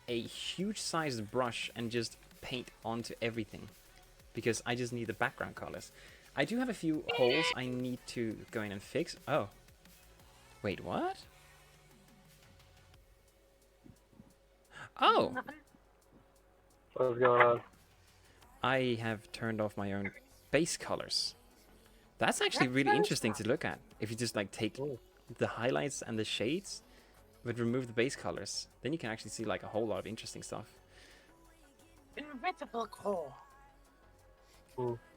a huge sized brush and just paint onto everything, because I just need the background colors. I do have a few holes I need to go in and fix. Oh, wait, what? Oh. What's going on? I have turned off my own base colors. That's actually really interesting to look at. If you just like take the highlights and the shades, but remove the base colors, then you can actually see like a whole lot of interesting stuff. Invisible core.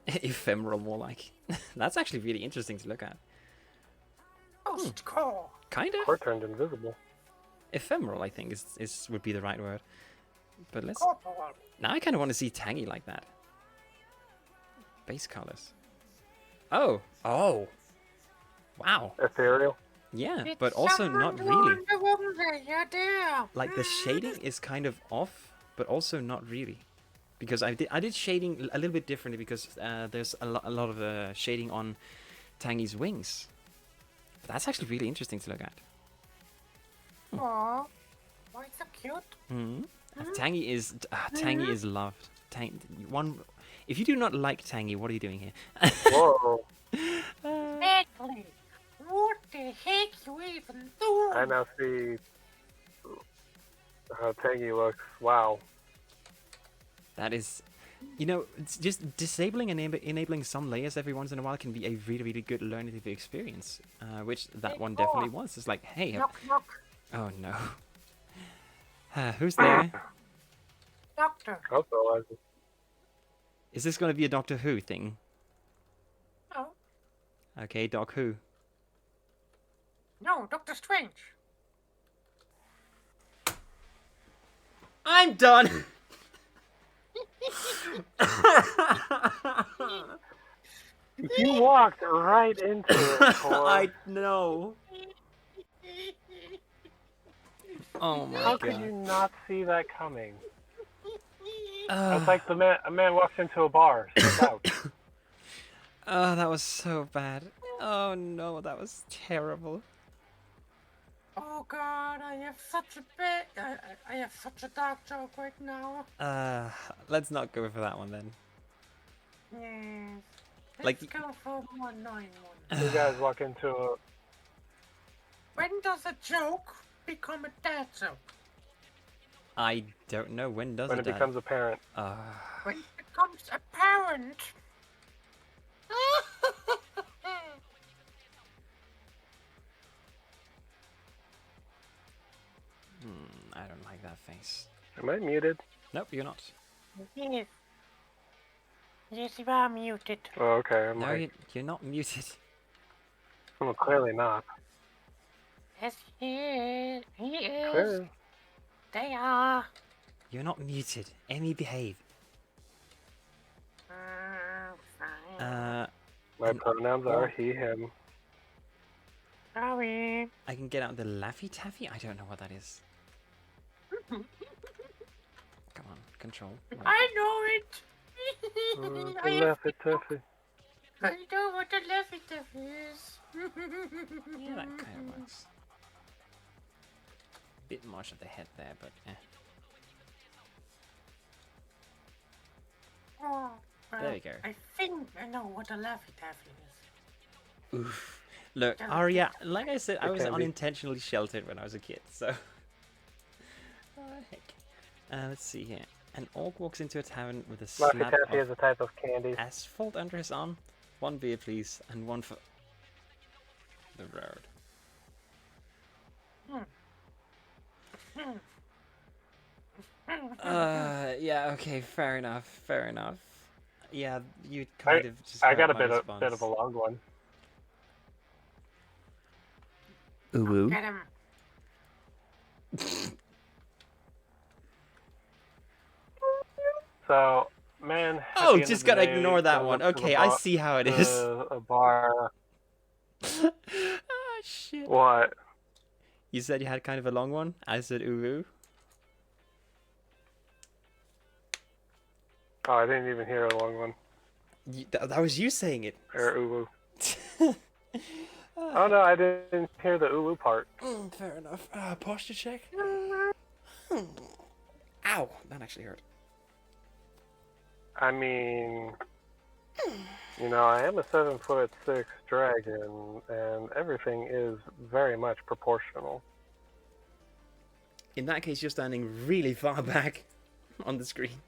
Ephemeral, more like. That's actually really interesting to look at. Ghost core. Kind of. Core turned invisible. Ephemeral, I think, is would be the right word. But let's. Corporal. Now I kind of want to see Tangy like that. Base colors. Oh. Oh. Wow. Ethereal. Yeah, Did but also someone not do really. Underwater? Yeah, there. Like the shading is kind of off, but also not really. Because I did shading a little bit differently because there's a lot of shading on Tangy's wings. But that's actually really interesting to look at. Aw, why so cute? Hmm. Tangy is loved. If you do not like Tangy, what are you doing here? Whoa. Exactly. What the heck you even do? I now see how Tangy looks. Wow. That is, it's just disabling and enabling some layers every once in a while can be a really, really good learning experience, which that one definitely was. It's like, hey, Knock, knock. oh no, who's there? Doctor. Also, Is this going to be a Doctor Who thing? No. Okay, Doc Who. No, Doctor Strange. I'm done. you walked right into it, Core. I know. Oh my How god. could you not see that coming? Uh, It's like a man walks into a bar, steps out. Oh, that was so bad. Oh no, that was terrible. Oh God, I have such a I have such a dark joke right now. Let's not go for that one then. Yes. Let's Like- go for a more annoying one. You guys walk into a... When does a joke become a dad joke? I don't know, when does when it it becomes apparent. When it becomes apparent. I don't like that face. Am I muted? Nope, you're not. Yes. Yes, you are muted. Oh, okay. No, you're not muted. Well, clearly not. Yes, he is. He is. Clearly. They are. You're not muted. Emmy, behave. Fine. My pronouns are he, him. Sorry. I can get out the Laffy Taffy? I don't know what that is. Come on, control. Right. I know it. Laffy Taffy. I know what a Laffy Taffy is. Yeah, that kind of works. Bit much of the head there, but eh. Oh, well, There you go. I think I know what a Laffy Taffy is. Oof. Look, Arya, like I said, I It was can be. unintentionally sheltered when I was a kid, so... Oh, heck. Let's see here. An orc walks into a tavern with a Laffy slab Taffy of is a type of candy. asphalt under his arm. One beer, please, and one for the road. Yeah, okay, fair enough. Yeah, you kind of just I got hurt a my bit of a long one. Ooh. Get him. So, man. at Oh, the end just of the gotta day, ignore that goes one. up to the Okay, I bar- see how it is. A bar. Ah, shit. What? You said you had kind of a long one? I said ooh. Oh, I didn't even hear a long one. That was you saying it. Or ooh. Oh no, I didn't hear the ooh part. Fair enough. Posture check. Ow, that actually hurt. I mean, I am a 7'6" dragon, and everything is very much proportional. In that case, you're standing really far back on the screen.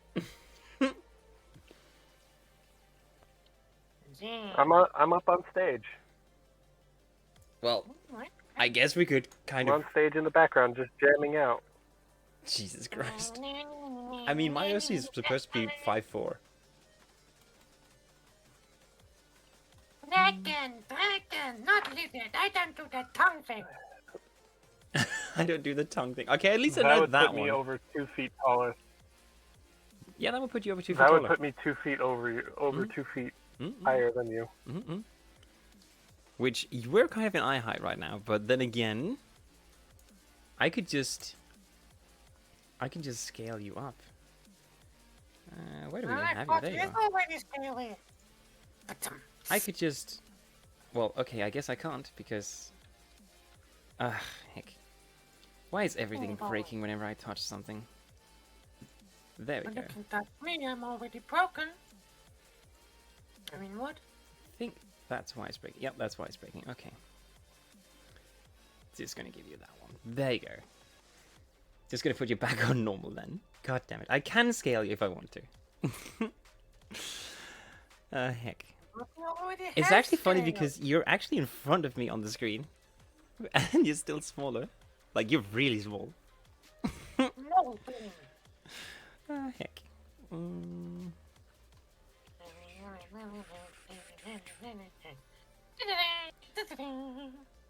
I'm up on stage. Well, I guess we could kind I'm of... on stage in the background, just jamming out. Jesus Christ. I mean, my OC is supposed to be 5'4". Dragon, not lizard. I don't do that tongue thing. I don't do the tongue thing. Okay, at least I That know would that put me one. over 2 feet taller. Yeah, that would put you over 2 feet That taller. would put me 2 feet over you, 2 feet higher than you. Which, we're kind of in eye height right now, but then again, I can just scale you up. Where do we even have you? There you are. Already scaly. I could just... Well, okay, I guess I can't, because... heck. Why is everything breaking whenever I touch something? There we But go. you can touch me, I'm already broken. I mean, what? I think that's why it's breaking. Yep, that's why it's breaking. Okay. Just gonna give you that one. There you go. Just gonna put you back on normal then. God damn it. I can scale you if I want to. Heck. It's actually funny because you're actually in front of me on the screen. And you're still smaller. Like, you're really small. Heck.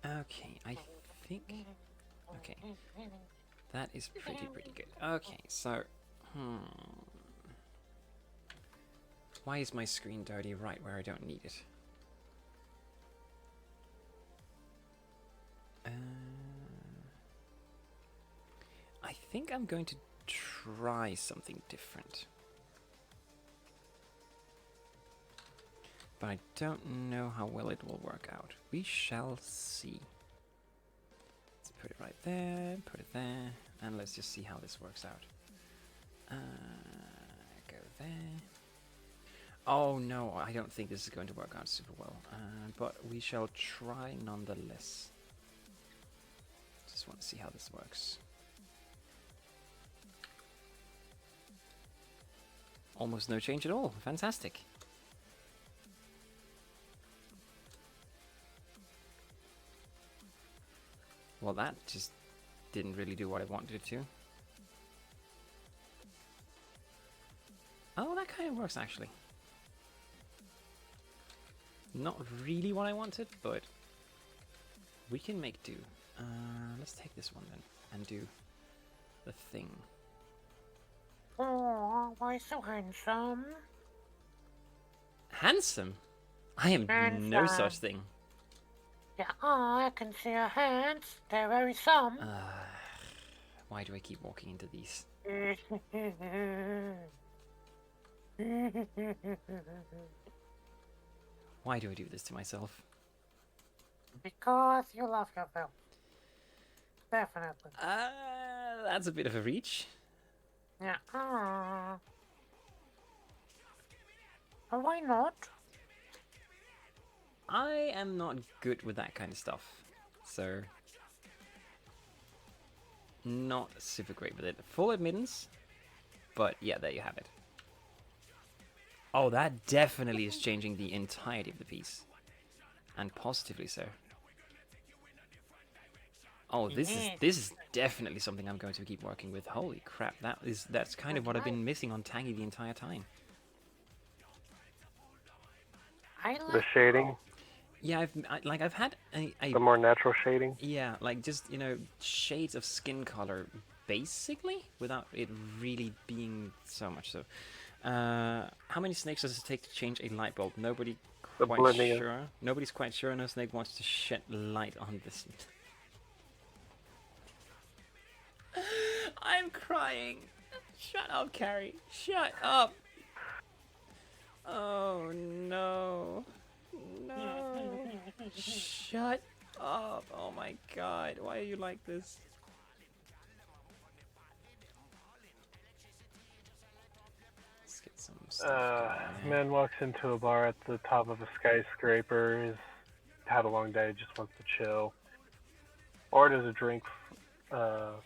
Okay, I think... Okay. That is pretty good. Okay, so... Why is my screen dirty right where I don't need it? I think I'm going to try something different. But I don't know how well it will work out. We shall see. Let's put it right there, put it there, and let's just see how this works out. Go there. Oh no, I don't think this is going to work out super well. But we shall try nonetheless. Just want to see how this works. Almost no change at all. Fantastic. Well, that just didn't really do what I wanted it to. Oh, that kind of works actually. Not really what I wanted, but we can make do. Let's take this one then and do the thing. Oh, why so handsome? Handsome? I am no such thing. Yeah, I can see your hands. They're very some. Why do I keep walking into these? Why do I do this to myself? Because you love your film. Definitely. That's a bit of a reach. Yeah. But why not? I am not good with that kind of stuff, so not super great with it. Full admittance, but yeah, there you have it. Oh, that definitely is changing the entirety of the piece, and positively so. Oh, this is definitely something I'm going to keep working with. Holy crap, that's kind of what I've been missing on Tangy the entire time. The shading. Yeah, I've had a the more natural shading. Yeah, like just, you know, shades of skin color, basically, without it really being so much so. How many snakes does it take to change a light bulb? Nobody's quite sure. Nobody's quite sure. No snake wants to shed light on this. I'm crying. Shut up, Carrie. Shut up. Oh no. No. Shut up. Oh my god. Why are you like this? Let's get some stuff. Man walks into a bar at the top of a skyscraper. He's had a long day, just wants to chill. Orders a drink from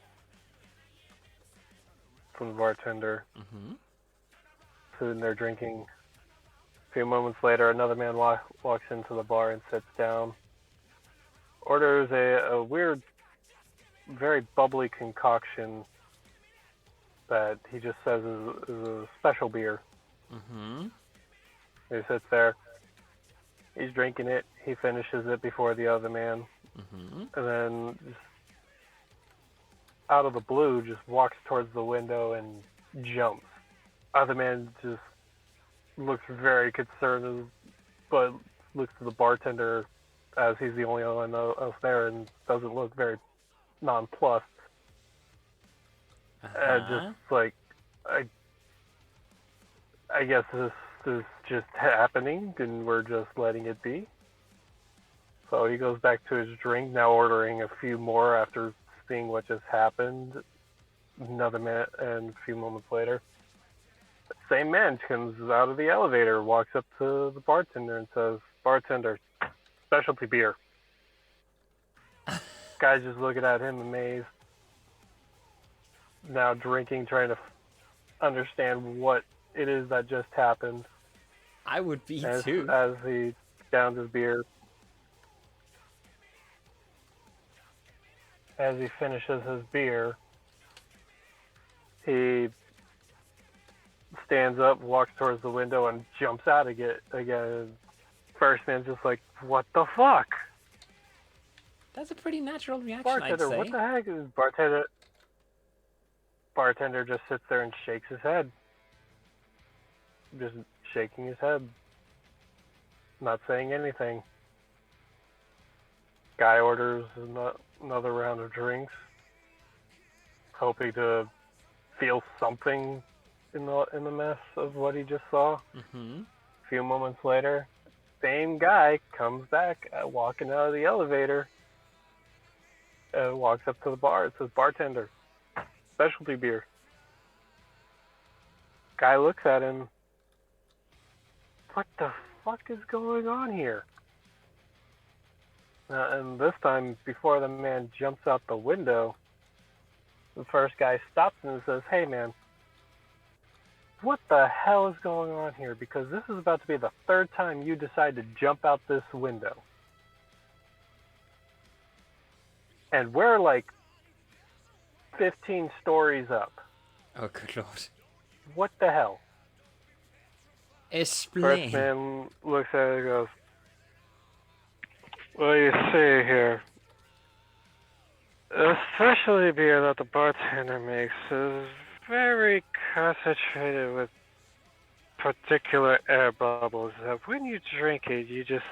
the bartender. Food and they're drinking. few moments later, another man walks into the bar and sits down. Orders a weird, very bubbly concoction that he just says is a special beer. Mm-hmm. He sits there. He's drinking it. He finishes it before the other man. Mm-hmm. And then, just out of the blue, just walks towards the window and jumps. Other man just looks very concerned, but looks to the bartender as he's the only one else there and doesn't look very nonplussed. Just like, I guess this is just happening and we're just letting it be. So he goes back to his drink, now ordering a few more after seeing what just happened. Another minute and a few moments later, the same man comes out of the elevator, walks up to the bartender and says, "Bartender, specialty beer." Guy's just looking at him amazed. Now drinking, trying to understand what it is that just happened. I would be as, too. As he downs his beer. As he finishes his beer, he stands up, walks towards the window, and jumps out again. First man's just like, "What the fuck?" That's a pretty natural reaction, Bartender, I'd say. what the heck? Bartender just sits there and shakes his head. Just shaking his head. Not saying anything. Guy orders another round of drinks, hoping to feel something in the mess of what he just saw. Mm-hmm. A few moments later, same guy comes back, walking out of the elevator, walks up to the bar. It says, "Bartender, specialty beer." Guy looks at him. What the fuck is going on here? And this time, before the man jumps out the window, the first guy stops and says, "Hey man, what the hell is going on here? Because this is about to be the third time you decide to jump out this window. And we're like 15 stories up. Oh, good lord. What the hell?" Explain. First man looks at it and goes, "Well, you see here, the specialty beer that the bartender makes is very concentrated with particular air bubbles that when you drink it, you just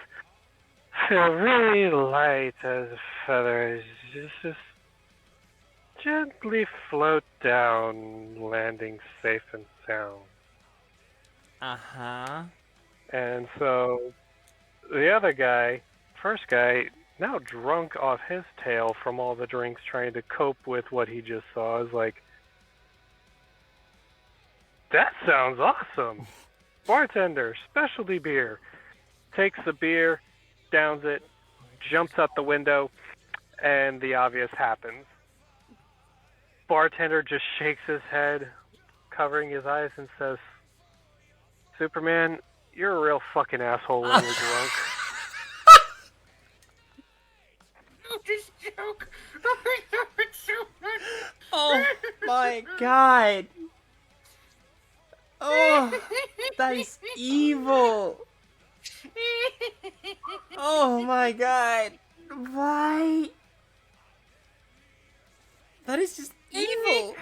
feel really light as a feather. You just gently float down, landing safe and sound." Uh-huh. And so the other guy, first guy, now drunk off his tail from all the drinks, trying to cope with what he just saw, is like, "That sounds awesome. Bartender, specialty beer." Takes the beer, downs it, jumps out the window, and the obvious happens. Bartender just shakes his head, covering his eyes, and says, "Superman, you're a real fucking asshole when you're drunk." No, this joke. I love it so much. Oh my god. Oh, that is evil. Oh my god. Why? That is just evil.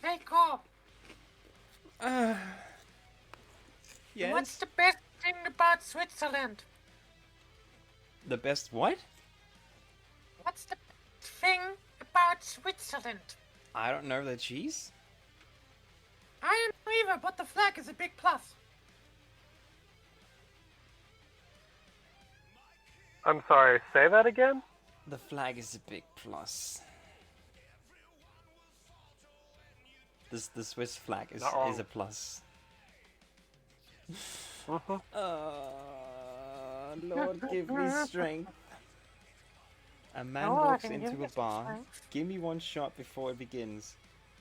Hey, Cole. Yes. What's the best thing about Switzerland? The best what? What's the best thing about Switzerland? I don't know, the cheese? I don't know either, but the flag is a big plus. I'm sorry, say that again? The flag is a big plus. The Swiss flag is a plus. Lord, give me strength. A man Oh, I walks can give into you a some bar. strength. Give me one shot before it begins.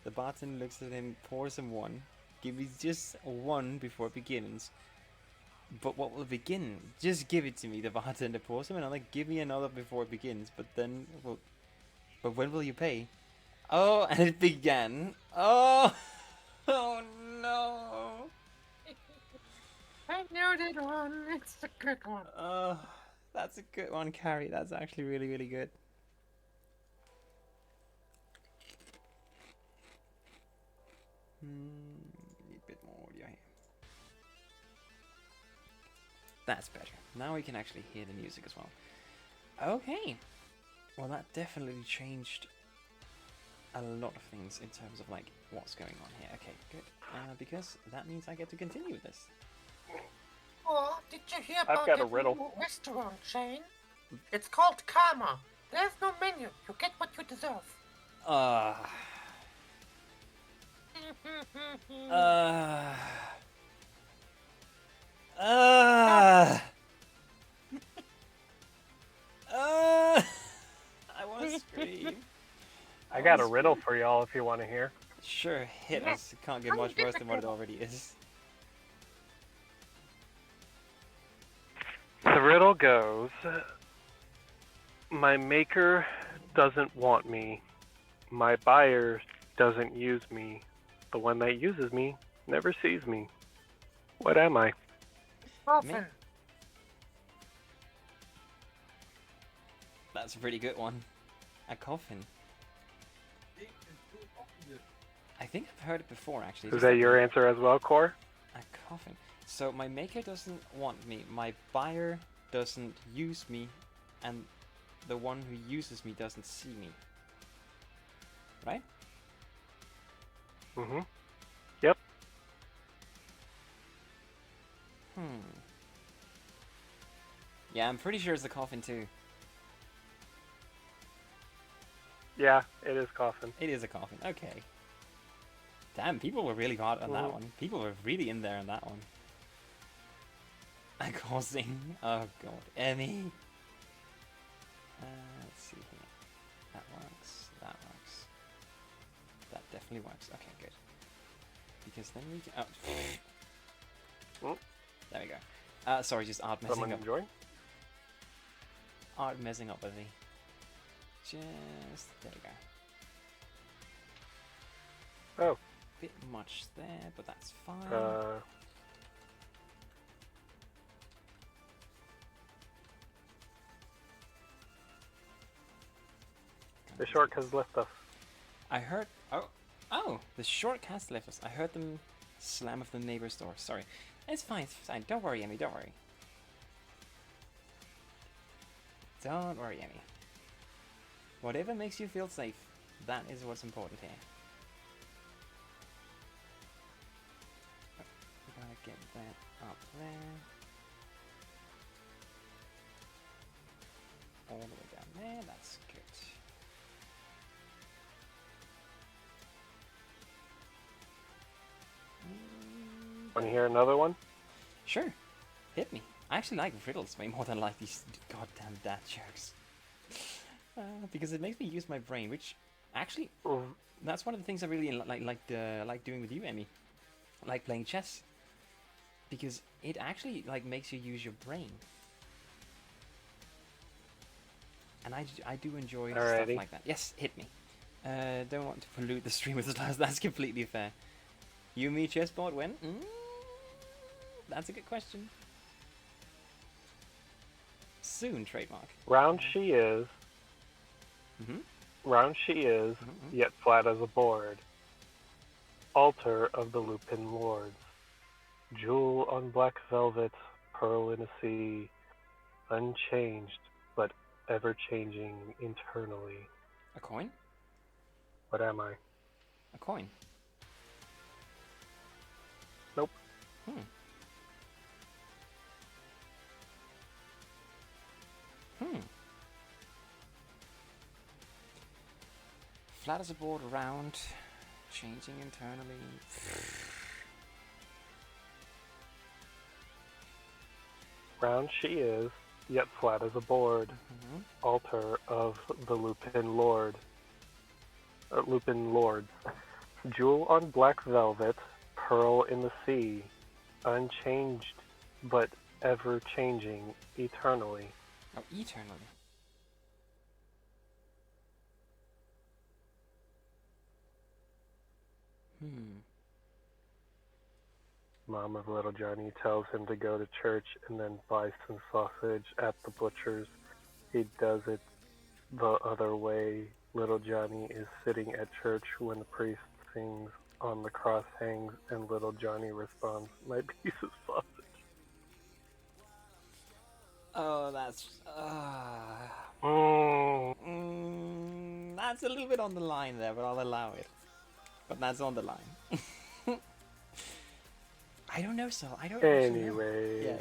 The bartender looks at him, pours him one. Give me just one before it begins. But what will begin? Just give it to me, the bartender pours him another. Give me another before it begins. But then, well, but when will you pay? Oh, and it began. Oh, oh no. I know that one. It's a good one. Oh, that's a good one, Carrie. That's actually really, really good. Need a bit more audio here. That's better. Now we can actually hear the music as well. Okay. Well, that definitely changed a lot of things in terms of like what's going on here. Okay, good. Because that means I get to continue with this. Oh, did you hear I've about got a that riddle. new restaurant chain? It's called Karma. There's no menu. You get what you deserve. Uh, I want to scream. I got a riddle for y'all if you want to hear. Sure, hit us. It can't get much worse than what it already is. The riddle goes, my maker doesn't want me. My buyer doesn't use me. The one that uses me never sees me. What am I? Coffin. That's a pretty good one. A coffin. I think I've heard it before, actually. Is that your answer as well, Core? A coffin. So my maker doesn't want me, my buyer doesn't use me, and the one who uses me doesn't see me. Right? Mm-hmm. Yep. Yeah, I'm pretty sure it's the coffin too. Yeah, it is coffin. It is a coffin. Okay. Damn, people were really hot on that one. People were really in there on that one. Causing. Oh god. Emmy. Let's see here. That works. That works. That definitely works. Okay, good. Because then we can. Oh. There we go. Sorry, just art messing Someone up. enjoying? Art messing up with me. Just there we go. Oh. Bit much there, but that's fine. The shortcuts left us. I heard. Oh, the shortcast left us. I heard them slam of the neighbor's door. Sorry, it's fine. It's fine. Don't worry, Emmy. Don't worry. Don't worry, Emmy. Whatever makes you feel safe, that is what's important here. We gotta get that up there. All the way down there. That's good. Want to hear another one? Sure. Hit me. I actually like riddles way more than like these goddamn dad jokes. Because it makes me use my brain, which actually that's one of the things I really like doing with you, Emmy. Like playing chess, because it actually like makes you use your brain, and I do enjoy stuff like that. Yes, hit me. Don't want to pollute the stream with this. That's completely fair. You, me, chessboard, when? That's a good question. Soon, trademark. Round she is. Round she is, yet flat as a board. Altar of the Lupin Lords. Jewel on black velvet, pearl in a sea. Unchanged, but ever-changing internally. A coin? What am I? A coin. Nope. Flat as a board, round, changing internally. Round she is, yet flat as a board. Altar of the Lupin Lord. Lupin Lords. Jewel on black velvet, pearl in the sea, unchanged but ever changing eternally. Oh, eternally. Mom of little Johnny tells him to go to church and then buy some sausage at the butcher's. He does it the other way. Little Johnny is sitting at church when the priest sings On the Cross Hangs, and little Johnny responds, My piece of sausage. Oh, that's... that's a little bit on the line there, but I'll allow it. But that's on the line. I don't know, Sal. I don't actually know. Anyway. Yeah.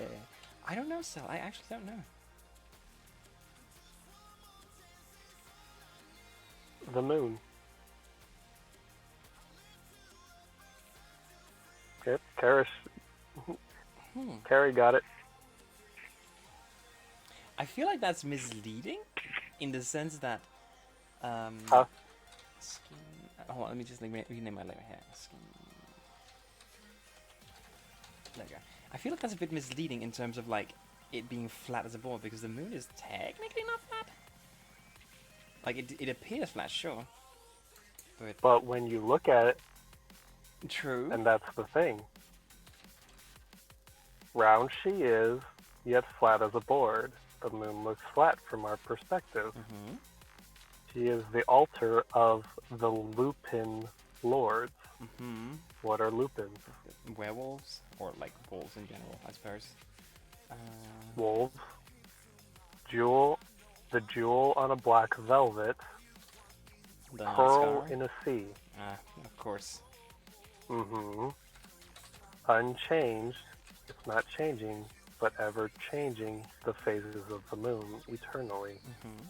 I don't know, Sal. I actually don't know. The moon. Yep, Carrie got it. I feel like that's misleading, in the sense that, skin... Hold on, let me just rename my layer here. Skin... There you go. I feel like that's a bit misleading in terms of, like, it being flat as a board, because the moon is technically not flat. Like, it appears flat, sure. But when you look at it... True. And that's the thing. Round she is, yet flat as a board. The moon looks flat from our perspective. Mm-hmm. She is the altar of the Lupin lords. Mm-hmm. What are Lupins? Werewolves? Or, like, wolves in general, I suppose. Wolves. The jewel on a black velvet. The pearl scar? in a sea. Of course. Mm-hmm. Unchanged, it's not changing, but ever changing the phases of the moon eternally. Mm-hmm.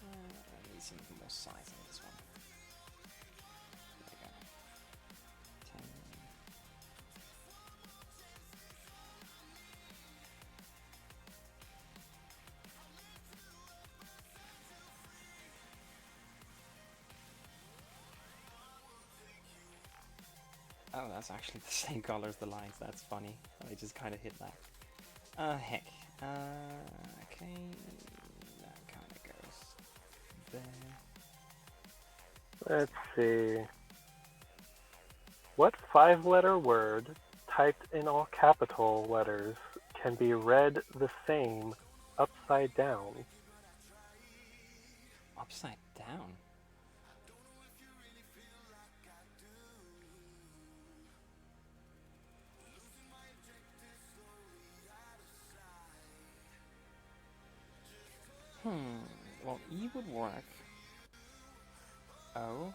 I need some more size on this one. There we go. 10. Oh, that's actually the same color as the lines. That's funny. I just kind of hit that. Heck. Okay. That kind of goes there. Let's see. What 5-letter word, typed in all capital letters, can be read the same upside down? Upside down? Well, E would work. O.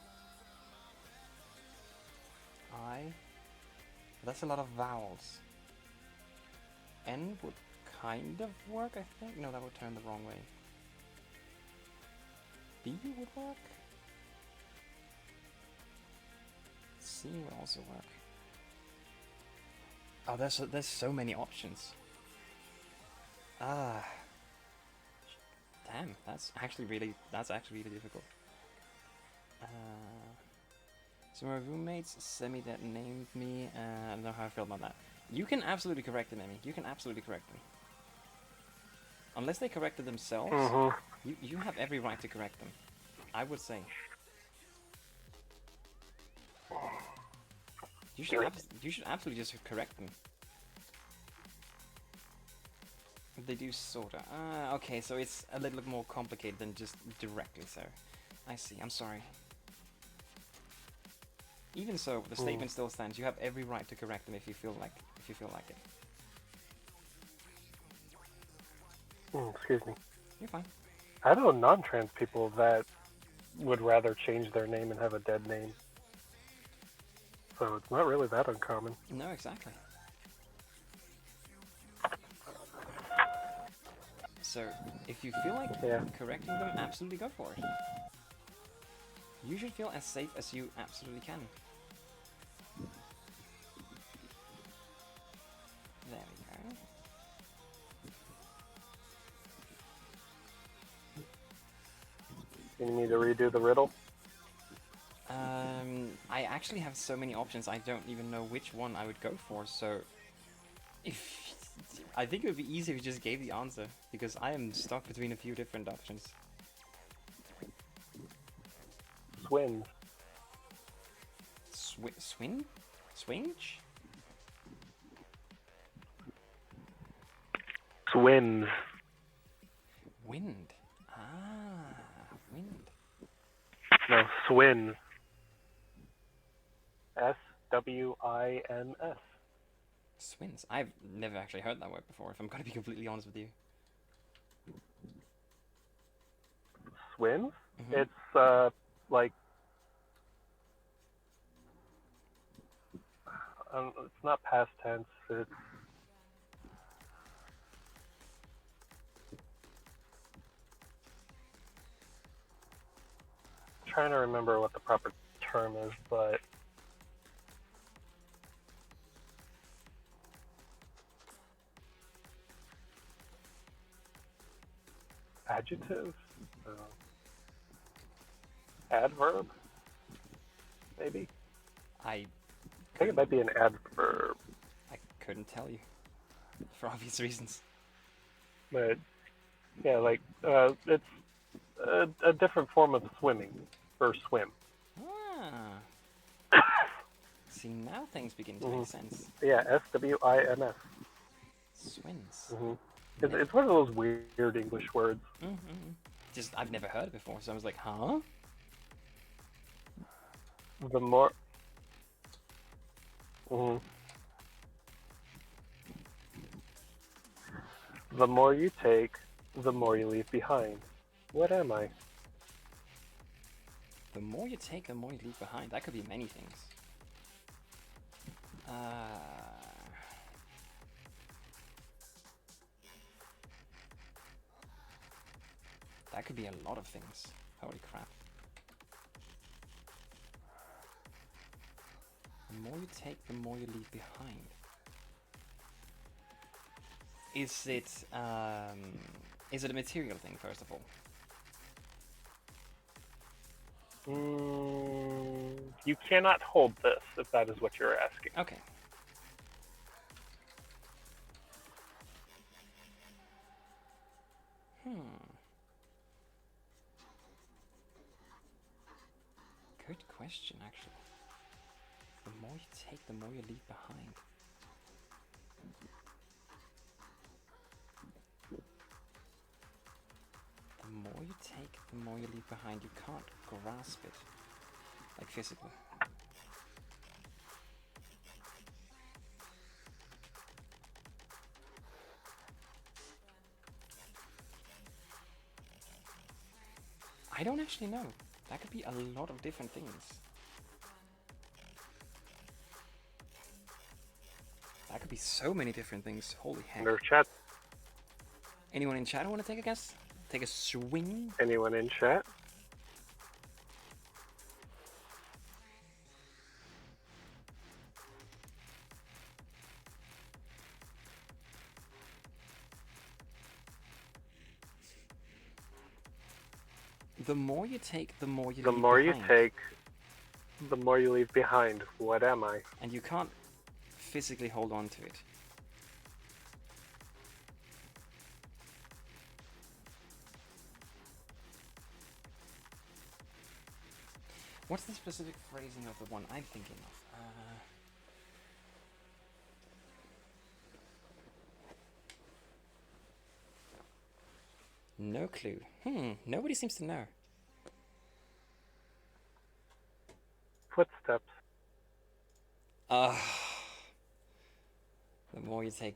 I. That's a lot of vowels. N would kind of work, I think. No, that would turn the wrong way. B would work. C would also work. Oh, there's so many options. Damn, that's actually really difficult. So my roommates semi-that named me. I don't know how I feel about that. You can absolutely correct them, Emmy. You can absolutely correct them. Unless they corrected themselves, you have every right to correct them. I would say. You should absolutely just correct them. They do sorta. Okay, so it's a little bit more complicated than just directly so. I see, I'm sorry. Even so, the statement still stands. You have every right to correct them if you feel like it. Excuse me. You're fine. I know non-trans people that would rather change their name and have a dead name. So it's not really that uncommon. No, exactly. So, if you feel like correcting them, absolutely go for it. You should feel as safe as you absolutely can. There we go. You need me to redo the riddle? I actually have so many options, I don't even know which one I would go for, so... I think it would be easier if you just gave the answer, because I am stuck between a few different options. Swins. Swing? Swinge? Swims. Wind. Ah, wind. No, swins. SWINS. Swins. I've never actually heard that word before, if I'm gonna be completely honest with you. Swims? Mm-hmm. It's like it's not past tense. It's trying to remember what the proper term is, but adjective, adverb, maybe. I think it might be an adverb. I couldn't tell you, for obvious reasons. But yeah, like it's a different form of swimming, or swim. Ah. See, now things begin to make sense. Yeah, SWINS. Swins. It's one of those weird English words. Just, I've never heard it before, so I was like, huh? The more... The more you take, the more you leave behind. What am I? The more you take, the more you leave behind. That could be many things. That could be a lot of things. Holy crap. The more you take, the more you leave behind. Is it a material thing, first of all? You cannot hold this, if that is what you're asking. Okay. Good question, actually. The more you take, the more you leave behind. The more you take, the more you leave behind. You can't grasp it, like physically. I don't actually know. That could be a lot of different things. That could be so many different things. Holy heck. Under chat. Anyone in chat want to take a guess? Take a swing? Anyone in chat? The more you take, the more you leave behind. The more you take, the more you leave behind. What am I? And you can't physically hold on to it. What's the specific phrasing of the one I'm thinking of? No clue. Nobody seems to know. Footsteps. The more you take,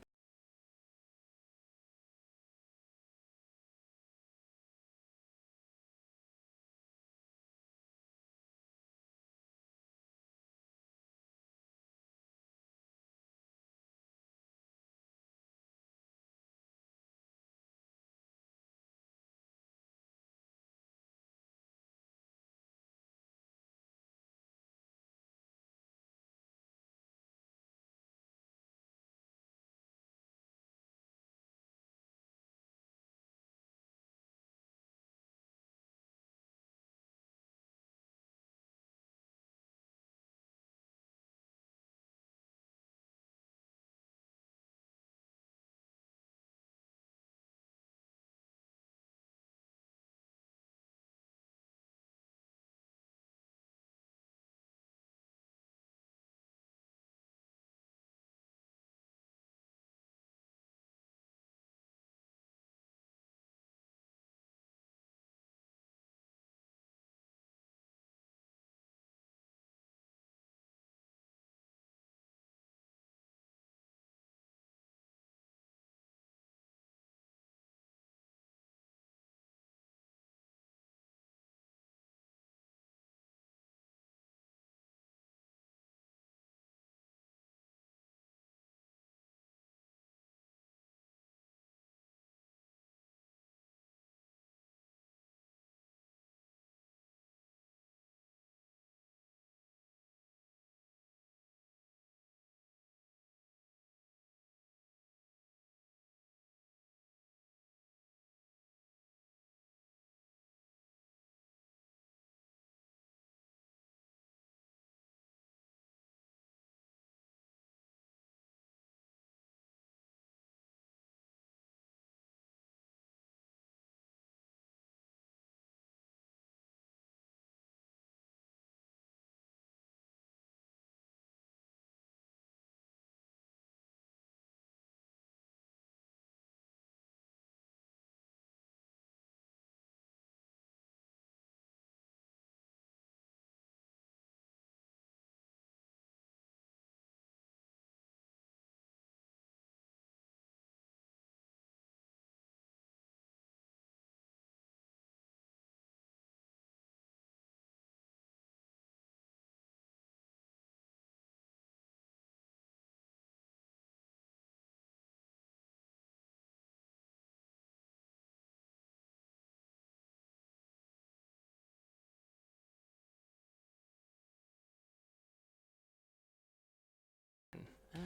Let's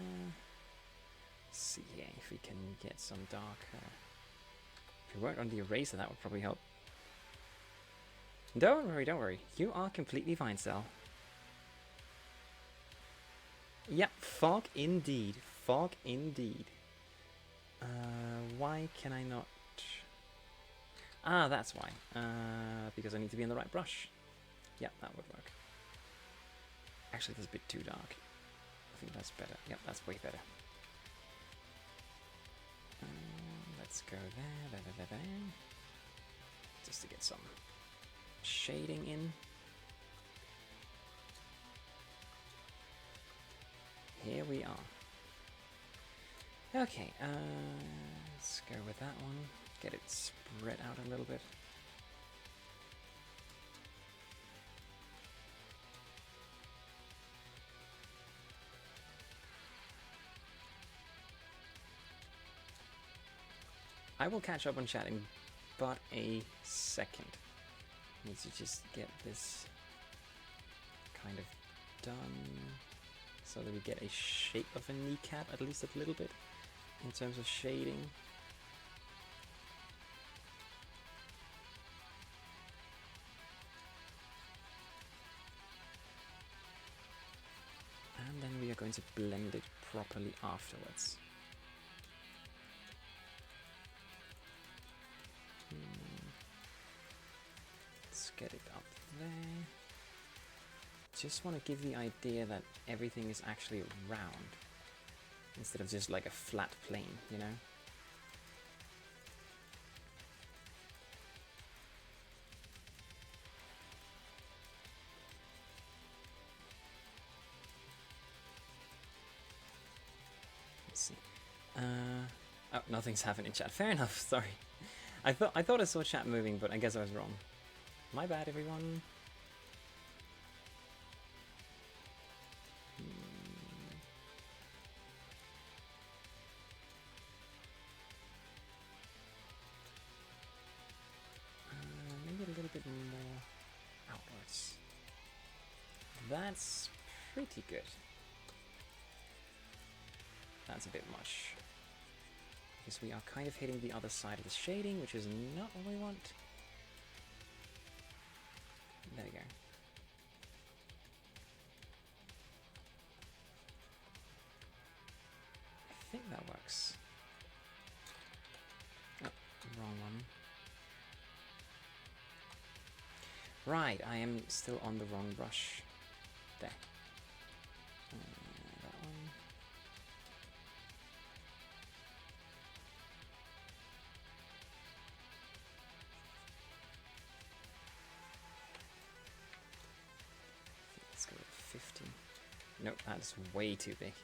see here if we can get some dark. If we worked on the eraser, that would probably help. Don't worry, don't worry. You are completely fine, Cell. Yep, fog indeed. Fog indeed. Why can I not? Ah, that's why. Because I need to be in the right brush. Yep, that would work. Actually, that's a bit too dark. I think that's better. Yep, that's way better. Let's go there. Just to get some shading in. Here we are. Okay, let's go with that one. Get it spread out a little bit. I will catch up on chat in but a second. Need to just get this kind of done so that we get a shape of a kneecap, at least a little bit, in terms of shading. And then we are going to blend it properly afterwards. Let's get it up there. Just want to give the idea that everything is actually round instead of just like a flat plane, you know? Let's see. Oh, nothing's happened in chat. Fair enough. Sorry. I thought I saw chat moving, but I guess I was wrong. My bad, everyone. Maybe a little bit more outwards. That's pretty good. That's a bit much. Because we are kind of hitting the other side of the shading, which is not what we want. There we go. I think that works. Oh, wrong one. Right, I am still on the wrong brush. There. That one. Let's go with 50. Nope, that's way too big.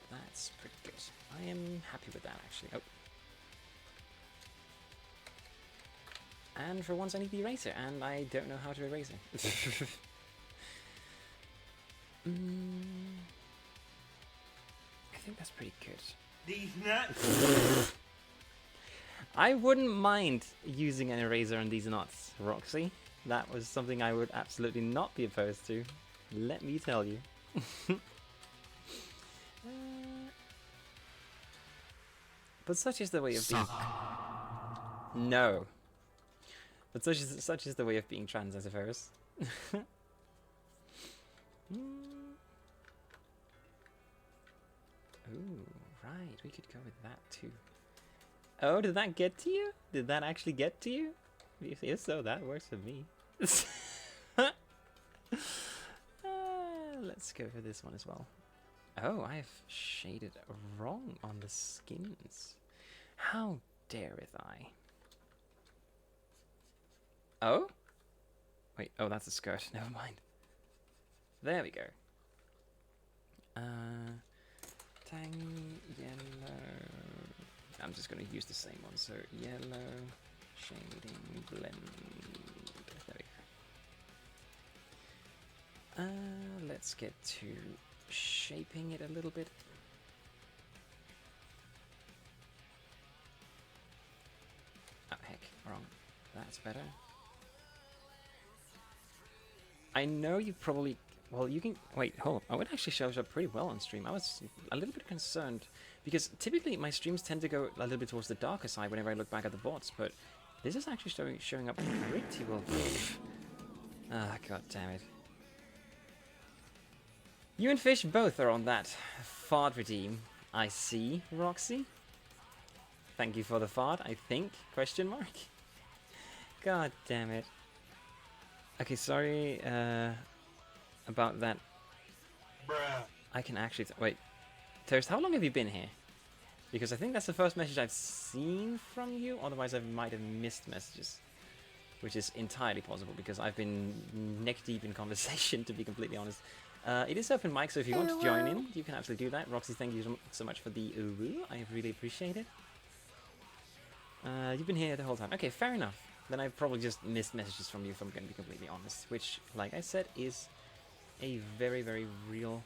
That's pretty good. I am happy with that, actually. Oh. And for once I need the eraser, and I don't know how to erase it. I think that's pretty good. These nuts! I wouldn't mind using an eraser on these nuts, Roxy. That was something I would absolutely not be opposed to. Let me tell you. But such is the way of being... No. But such is the way of being trans, I suppose. Ooh, right, we could go with that too. Oh, did that get to you? Did that actually get to you? If so, that works for me. Let's go for this one as well. Oh, I have shaded wrong on the skins. How dareth I? Oh? Wait, oh, that's a skirt. Never mind. There we go. Tang yellow. I'm just going to use the same one. So yellow, shading, blend. There we Let's get to shaping it a little bit. Oh, heck, wrong. That's better. I know you probably... Well, you can... Wait, hold on. Oh, it actually shows up pretty well on stream. I was a little bit concerned, because typically my streams tend to go a little bit towards the darker side whenever I look back at the VODs, but this is actually showing up pretty well. Ah, god damn it. You and Fish both are on that fart redeem. I see, Roxy. Thank you for the fart, I think? Question mark? God damn it. Okay, sorry about that. Bruh. I can actually... Wait. Toast, how long have you been here? Because I think that's the first message I've seen from you. Otherwise, I might have missed messages. Which is entirely possible, because I've been neck deep in conversation, to be completely honest. It is open mic, so if you want to join in, you can absolutely do that. Roxy, thank you so much for the uru. I really appreciate it. You've been here the whole time. Okay, fair enough. Then I've probably just missed messages from you, if I'm going to be completely honest. Which, like I said, is a very, very real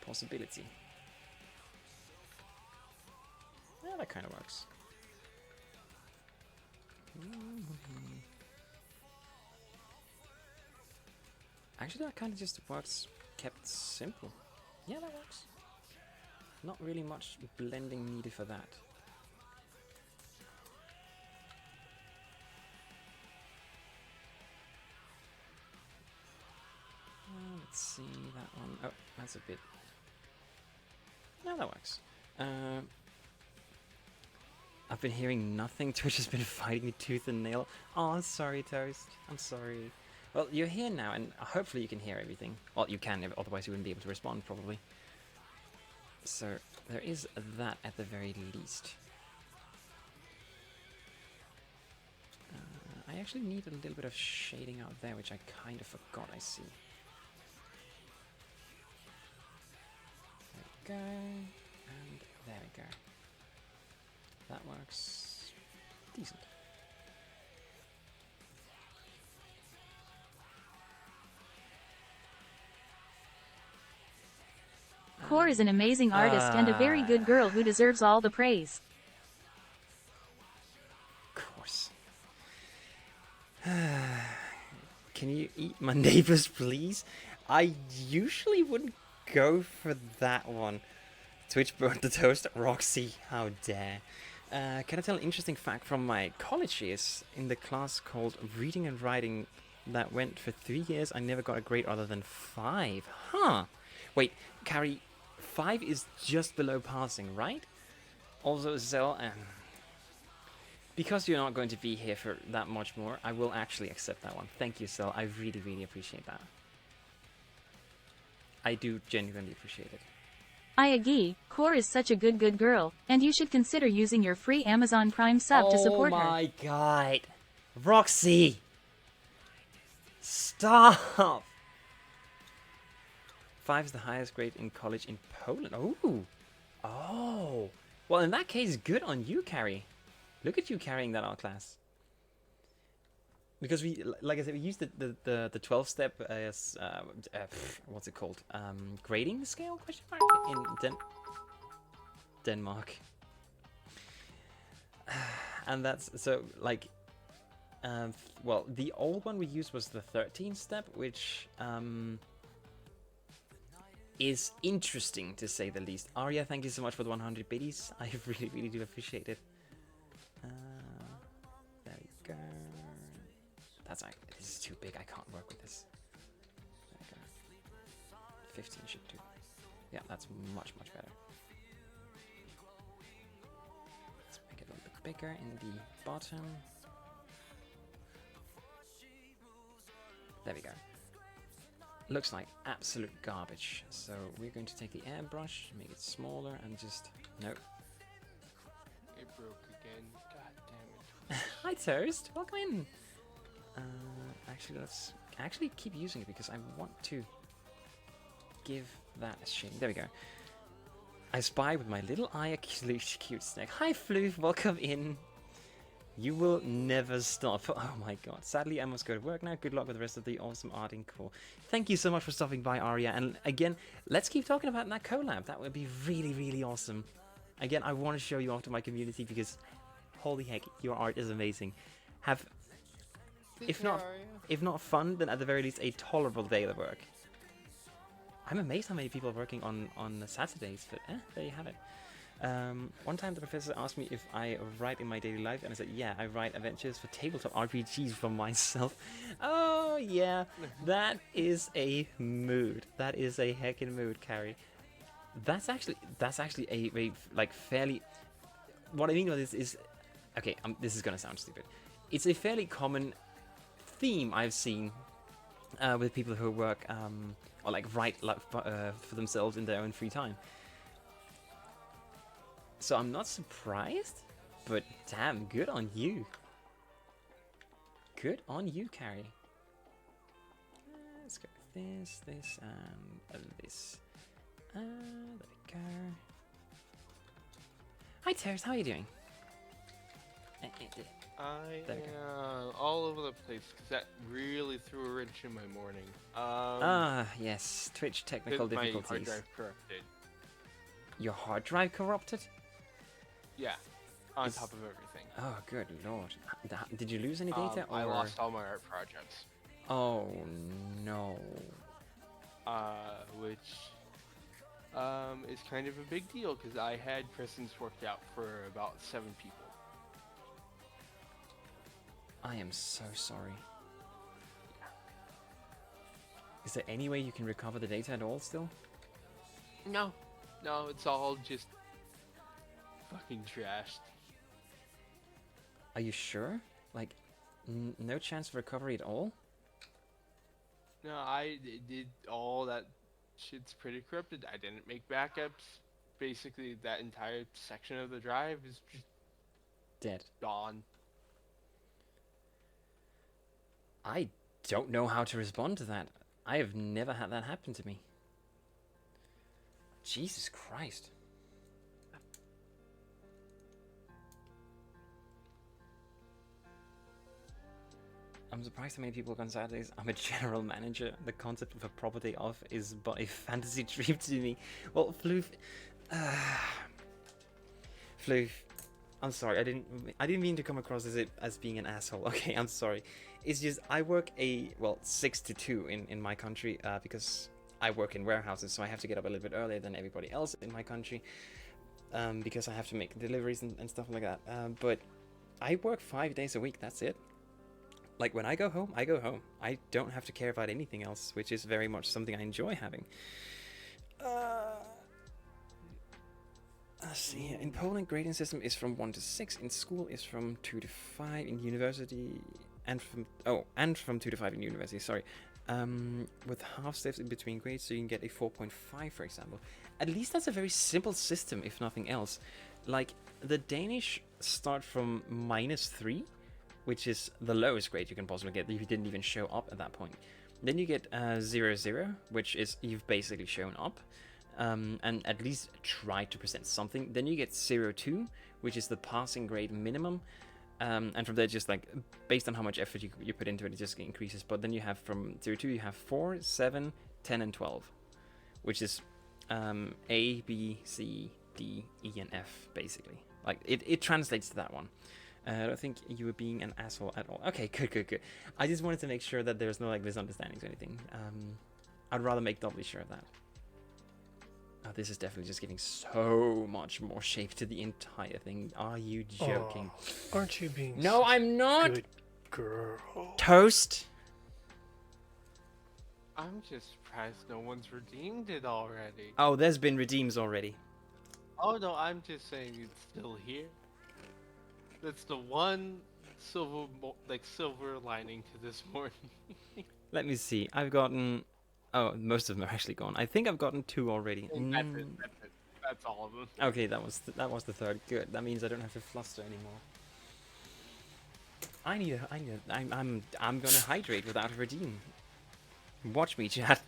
possibility. Yeah, that kind of works. Actually, that kind of just works kept simple. Yeah, that works. Not really much blending needed for that. Let's see that one. Oh, that's a bit... No, that works. I've been hearing nothing. Twitch has been fighting me tooth and nail. Oh, I'm sorry, Toast. I'm sorry. Well, you're here now, and hopefully you can hear everything. Well, you can, otherwise you wouldn't be able to respond, probably. So, there is that at the very least. I actually need a little bit of shading out there, which I kind of forgot, I see. There we go. And there we go. That works decent. Core is an amazing artist and a very good girl who deserves all the praise. Of course. Can you eat my neighbors, please? I usually wouldn't go for that one. Twitch burned the toast. Roxy, how dare. Can I tell an interesting fact from my college years? In the class called Reading and Writing that went for 3 years, I never got a grade other than 5. Huh. Wait, Carrie, 5 is just below passing, right? Also, Zell, because you're not going to be here for that much more, I will actually accept that one. Thank you, Zell. I really, really appreciate that. I do genuinely appreciate it. I agree, Core is such a good girl, and you should consider using your free Amazon Prime sub to support her. Oh my god. Roxy! Stop! 5 is the highest grade in college in Poland. Oh! Oh! Well, in that case, good on you, Carrie. Look at you carrying that art class. Because we, like I said, we used the 12-step as what's it called? Grading scale? Question mark in Denmark. And that's so like, well, the old one we used was the 13-step, which is interesting to say the least. Arya, thank you so much for the 100 biddies. I really, really do appreciate it. There we go. That's like, this is too big. I can't work with this. There we go. 15 should do. Yeah, that's much, much better. Let's make it a little bit bigger in the bottom. There we go. Looks like absolute garbage. So we're going to take the airbrush, make it smaller, and just... Nope. It broke again. God damn it. Hi, Toast. Welcome in. Actually, let's actually keep using it because I want to give that a shade. There we go. I spy with my little eye a cute snack. Hi, Floof. Welcome in. You will never stop. Oh my god. Sadly, I must go to work now. Good luck with the rest of the awesome art and core. Thank you so much for stopping by, Aria. And again, let's keep talking about that collab. That would be really, really awesome. Again, I want to show you off to my community because, holy heck, your art is amazing. Have, if not fun, then at the very least a tolerable day of work. I'm amazed how many people are working on Saturdays, but there you have it. One time the professor asked me if I write in my daily life, and I said, yeah, I write adventures for tabletop RPGs for myself. Oh, yeah, that is a mood. That is a heckin' mood, Carrie. That's actually a like, fairly... What I mean by this is... Okay, this is gonna sound stupid. It's a fairly common theme I've seen with people who work, or like write for themselves in their own free time. So I'm not surprised, but damn, good on you. Good on you, Carrie. Let's go with this, and this. Let it go. Hi, Teres, how are you doing? I am all over the place because that really threw a wrench in my morning. Yes, Twitch technical difficulties. My hard drive corrupted. Your hard drive corrupted? Yeah, on top of everything. Oh, good lord. Did you lose any data? I lost all my art projects. Oh, no. Which is kind of a big deal because I had presents worked out for about 7 people. I am so sorry. Is there any way you can recover the data at all still? No, it's all just fucking trashed. Are you sure? Like, no chance of recovery at all? No, I did all that shit's pretty corrupted. I didn't make backups. Basically, that entire section of the drive is just dead. Gone. I don't know how to respond to that. I have never had that happen to me. Jesus Christ. I'm surprised how many people work on Saturdays. I'm a general manager. The concept of a property off is but a fantasy dream to me. Well, Floof... Floof, I'm sorry. I didn't mean to come across as being an asshole. Okay, I'm sorry. It's just I work 6 to 2 in my country because I work in warehouses, so I have to get up a little bit earlier than everybody else in my country because I have to make deliveries and stuff like that. But I work 5 days a week. That's it. Like, when I go home, I go home. I don't have to care about anything else, which is very much something I enjoy having. Let's see here. In Poland, grading system is from 1 to 6. In school is from 2 to 5. In university, and from 2 to 5 in university, sorry. With half steps in between grades, so you can get a 4.5, for example. At least that's a very simple system, if nothing else. Like, the Danish start from -3, which is the lowest grade you can possibly get if you didn't even show up at that point. Then you get 0-0, which is you've basically shown up and at least tried to present something. Then you get 0-2, which is the passing grade minimum. And from there, just like based on how much effort you put into it, it just increases. But then you have from 0-2, you have 4, 7, 10, and 12, which is A, B, C, D, E, and F, basically. Like it translates to that one. I don't think you were being an asshole at all. Okay, good. I just wanted to make sure that there's no like misunderstandings or anything. I'd rather make doubly sure of that. Oh, this is definitely just giving so much more shape to the entire thing. Are you joking? Oh, aren't you being No, I'm not! Good girl. Toast! I'm just surprised no one's redeemed it already. Oh, there's been redeems already. Oh no, I'm just saying it's still here. That's the one silver lining to this morning. Let me see. I've gotten... Oh, most of them are actually gone. I think I've gotten 2 already. That's it. That's all of them. Okay, that was the third. Good. That means I don't have to fluster anymore. I'm gonna hydrate without a redeem. Watch me, chat.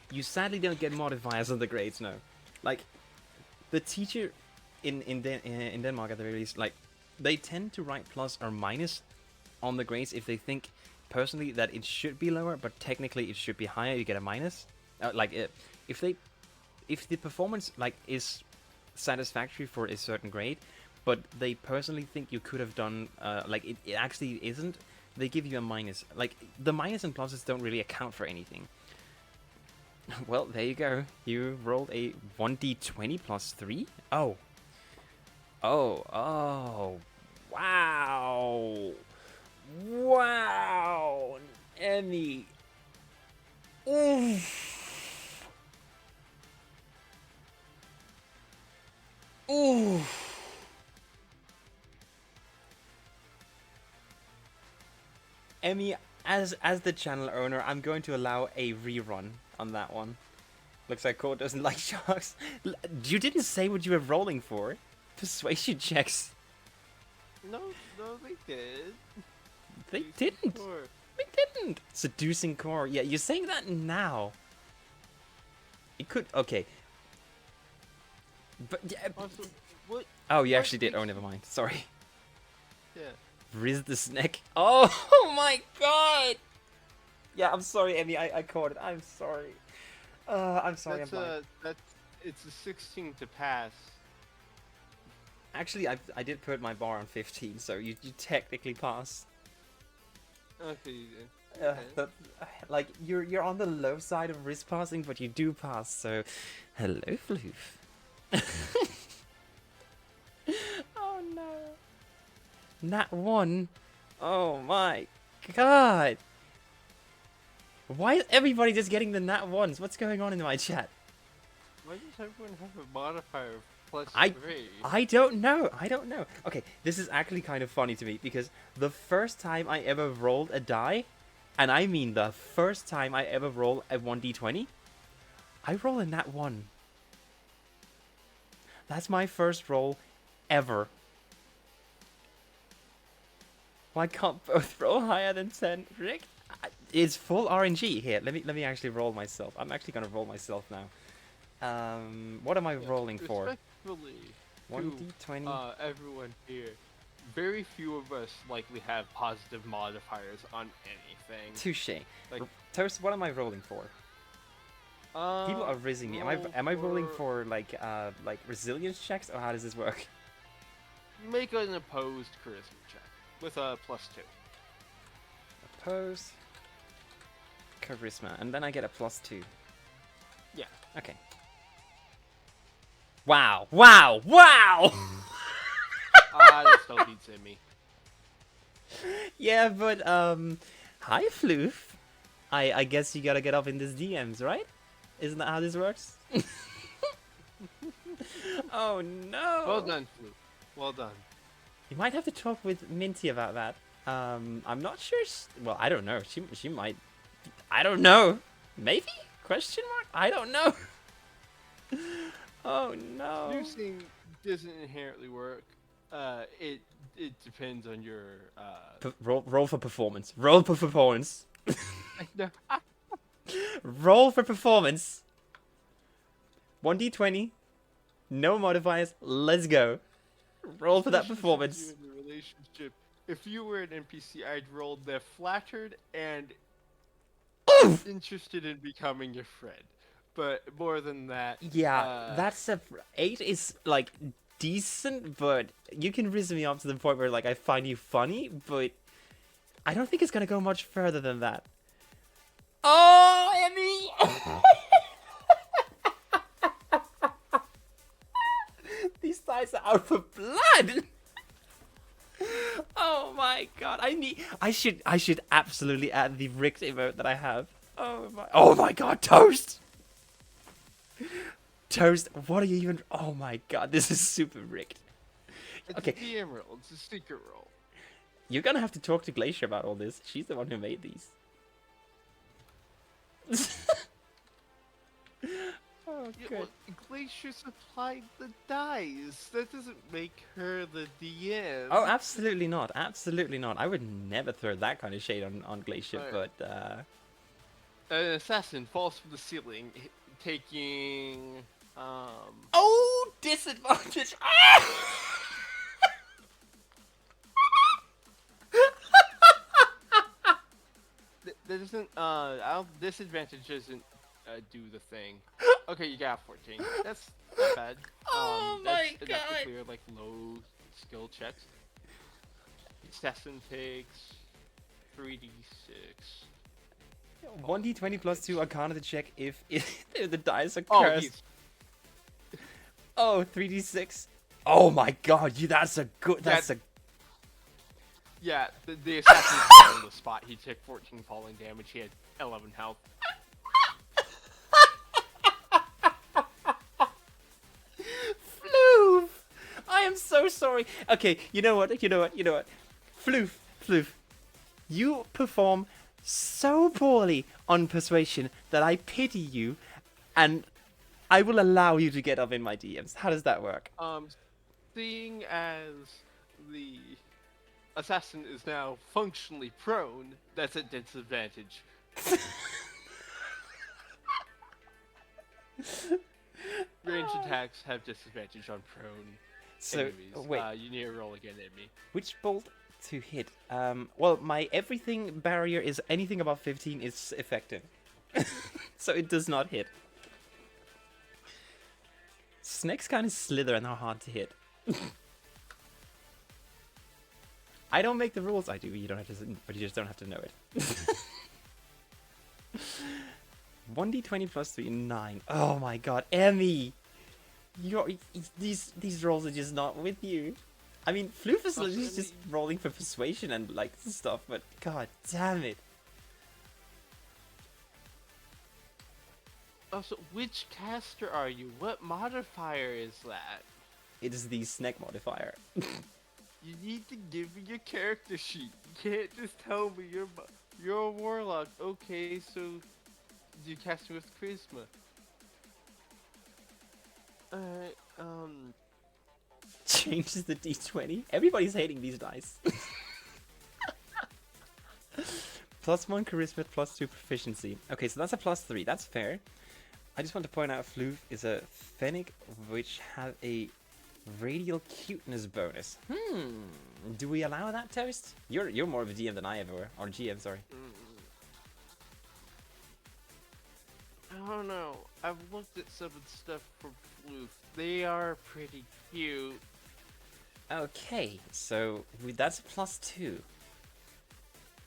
You sadly don't get modifiers on the grades, no. Like, the teacher in Denmark at the very least, like, they tend to write plus or minus on the grades if they think personally that it should be lower, but technically it should be higher. You get a minus. If the performance like is satisfactory for a certain grade, but they personally think you could have done like it actually isn't, they give you a minus. Like, the minus and pluses don't really account for anything. Well, there you go. You rolled a 1d20 plus 3? Oh. Oh. Wow. Wow. Emmy. Oof. Oof. Emmy, as the channel owner, I'm going to allow a rerun on that one. Looks like Cole doesn't like sharks. You didn't say what you were rolling for. Persuasion checks. No, they did. They didn't. They didn't. Seducing core. Yeah, you're saying that now. It could. Okay. But yeah. Also, what? Oh, you actually did. Oh, never mind. Sorry. Yeah. Riz the snack. Oh my god. Yeah, I'm sorry, Emmy. I caught it. I'm sorry. I'm sorry. It's a 16 to pass. Actually, I did put my bar on 15, so you technically pass. Okay, you did. Okay. Like, you're on the low side of risk passing, but you do pass. So, hello, Floof. Oh no. Nat 1. Oh my god. Why is everybody just getting the nat 1s? What's going on in my chat? Why does everyone have a modifier of plus 3? I don't know. Okay, this is actually kind of funny to me because the first time I ever rolled a die, and I mean the first time I ever rolled a 1d20, I roll a nat 1. That's my first roll ever. Why can't both roll higher than 10? Rick? It's full RNG. Here, let me actually roll myself. I'm actually gonna roll myself now. What am I rolling for? Respectfully, 1d20. Everyone here, very few of us likely have positive modifiers on anything. Touche. Like, Toast, what am I rolling for? People are rizzing me. Am I rolling for like resilience checks, or how does this work? Make an opposed charisma check with a +2. Opposed charisma, and then I get a +2. Yeah. Okay. Wow! Wow! Wow! That still beats me. Yeah, but hi Floof. I guess you gotta get up in these DMs, right? Isn't that how this works? Oh no! Well done, Floof. Well done. You might have to talk with Minty about that. I'm not sure. Well, I don't know. She might. I don't know. Maybe? Question mark? I don't know. Oh no. Losing doesn't inherently work. It depends on your roll for performance. Roll for performance. No. Roll for performance. 1d20. No modifiers. Let's go. Roll for that performance. In the relationship, if you were an NPC, I'd roll the flattered and interested in becoming your friend. But more than that, yeah, that's 8 is like decent, but you can rizz me up to the point where like I find you funny, but I don't think it's gonna go much further than that. Oh, Emmy! These thighs are out for blood. Oh my god! I should absolutely add the Ricked emote that I have. Oh my god, Toast! Toast, what are you even? Oh my god, this is super rigged. It's Okay. a DM roll. It's a secret roll. You're gonna have to talk to Glacier about all this. She's the one who made these. Oh, Yeah, good. well, Glacier supplied the dice. That doesn't make her the DM. Oh, absolutely not. Absolutely not. I would never throw that kind of shade on Glacier, Right. but An assassin falls from the ceiling, taking Oh, disadvantage. That doesn't. Disadvantage doesn't do the thing. Okay, you got 14. That's not bad. Oh That's my enough God. to clear like low skill checks. Assassin takes 3d6. 1d20 plus 2 Arcana to check if the dice are Oh, cursed. Oh, 3d6. Oh my God, that's a good. That's a. Yeah, the assassin's dead on the spot. He took 14 falling damage. He had 11 health. Floof! I am so sorry. Okay, you know what? Floof, Floof. You perform so poorly on persuasion that I pity you, and I will allow you to get up in my DMs. How does that work? Seeing as the assassin is now functionally prone, that's a disadvantage. Ranged attacks have disadvantage on prone So, enemies. wait. You need to roll again at me. Which bolt to hit? Well, my everything barrier is anything above 15 is effective. So it does not hit. Snakes kind of slither and are hard to hit. I don't make the rules. I do. You don't have to, but you just don't have to know it. 1d20 plus 3, 9. Oh my God, Emmy! These rolls are just not with you. I mean, Floof is just rolling for persuasion and like stuff, but God damn it! Also, which caster are you? What modifier is that? It is the snack modifier. You need to give me your character sheet. You can't just tell me you're a warlock. Okay, so you cast with charisma. Alright, Changes the d20. Everybody's hating these dice. +1 charisma, +2 proficiency. Okay, so that's a +3. That's fair. I just want to point out Floof is a Fennec which has a radial cuteness bonus. Do we allow that, Toast? You're more of a DM than I ever were. Or GM, sorry. I don't know. I've looked at some of the stuff from Floof. They are pretty cute. Okay, so that's a +2.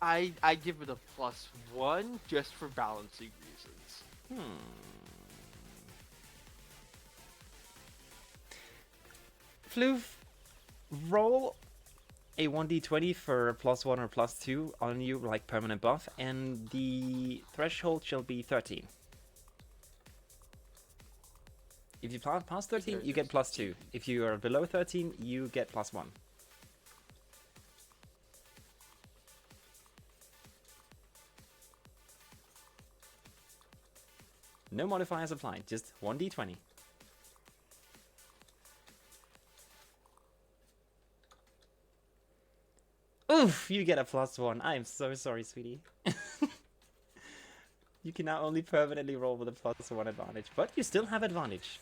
I give it a +1 just for balancing reasons. Floof, roll a 1d20 for a +1 or +2 on you, like permanent buff, and the threshold shall be 13. If you pass 13, you get +2. If you are below 13, you get +1. No modifiers applied, just 1d20. Oof, you get a +1. I am so sorry, sweetie. You can now only permanently roll with a +1 advantage, but you still have advantage.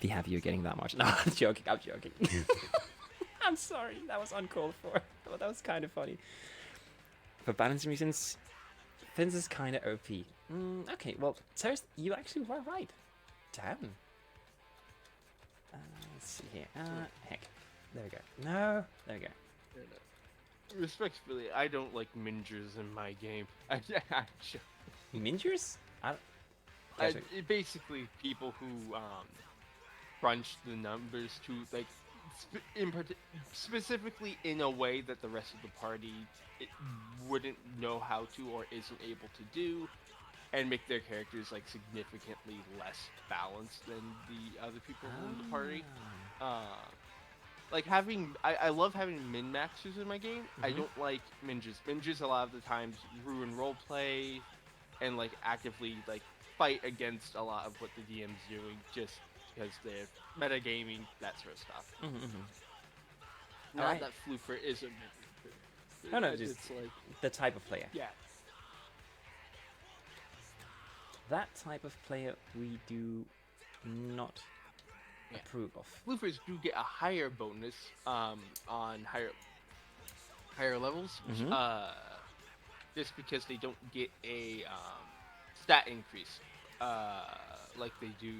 Be happy you're getting that much. No, I'm joking, I'm joking. I'm sorry, that was uncalled for. But that was kind of funny. For balancing reasons, Fence is kind of OP. Okay, well, Toast, you actually were right. Damn. Let's see here. Heck. There we go. No, there we go. Respectfully, I don't like mingers in my game. Mingers? Basically, people who crunch the numbers to like, specifically in a way that the rest of the party wouldn't know how to or isn't able to do, and make their characters like significantly less balanced than the other people in the party. Like I love having min-maxers in my game. I don't like mingers. Mingers a lot of the times ruin roleplay and like actively like fight against a lot of what the DM's doing just because they're metagaming, that sort of stuff. Not Alright. that Floofer is a min. No, It's just like the type of player. yeah. That type of player we do not approve of. Floofers do get a higher bonus on higher levels, just because they don't get a stat increase like they do.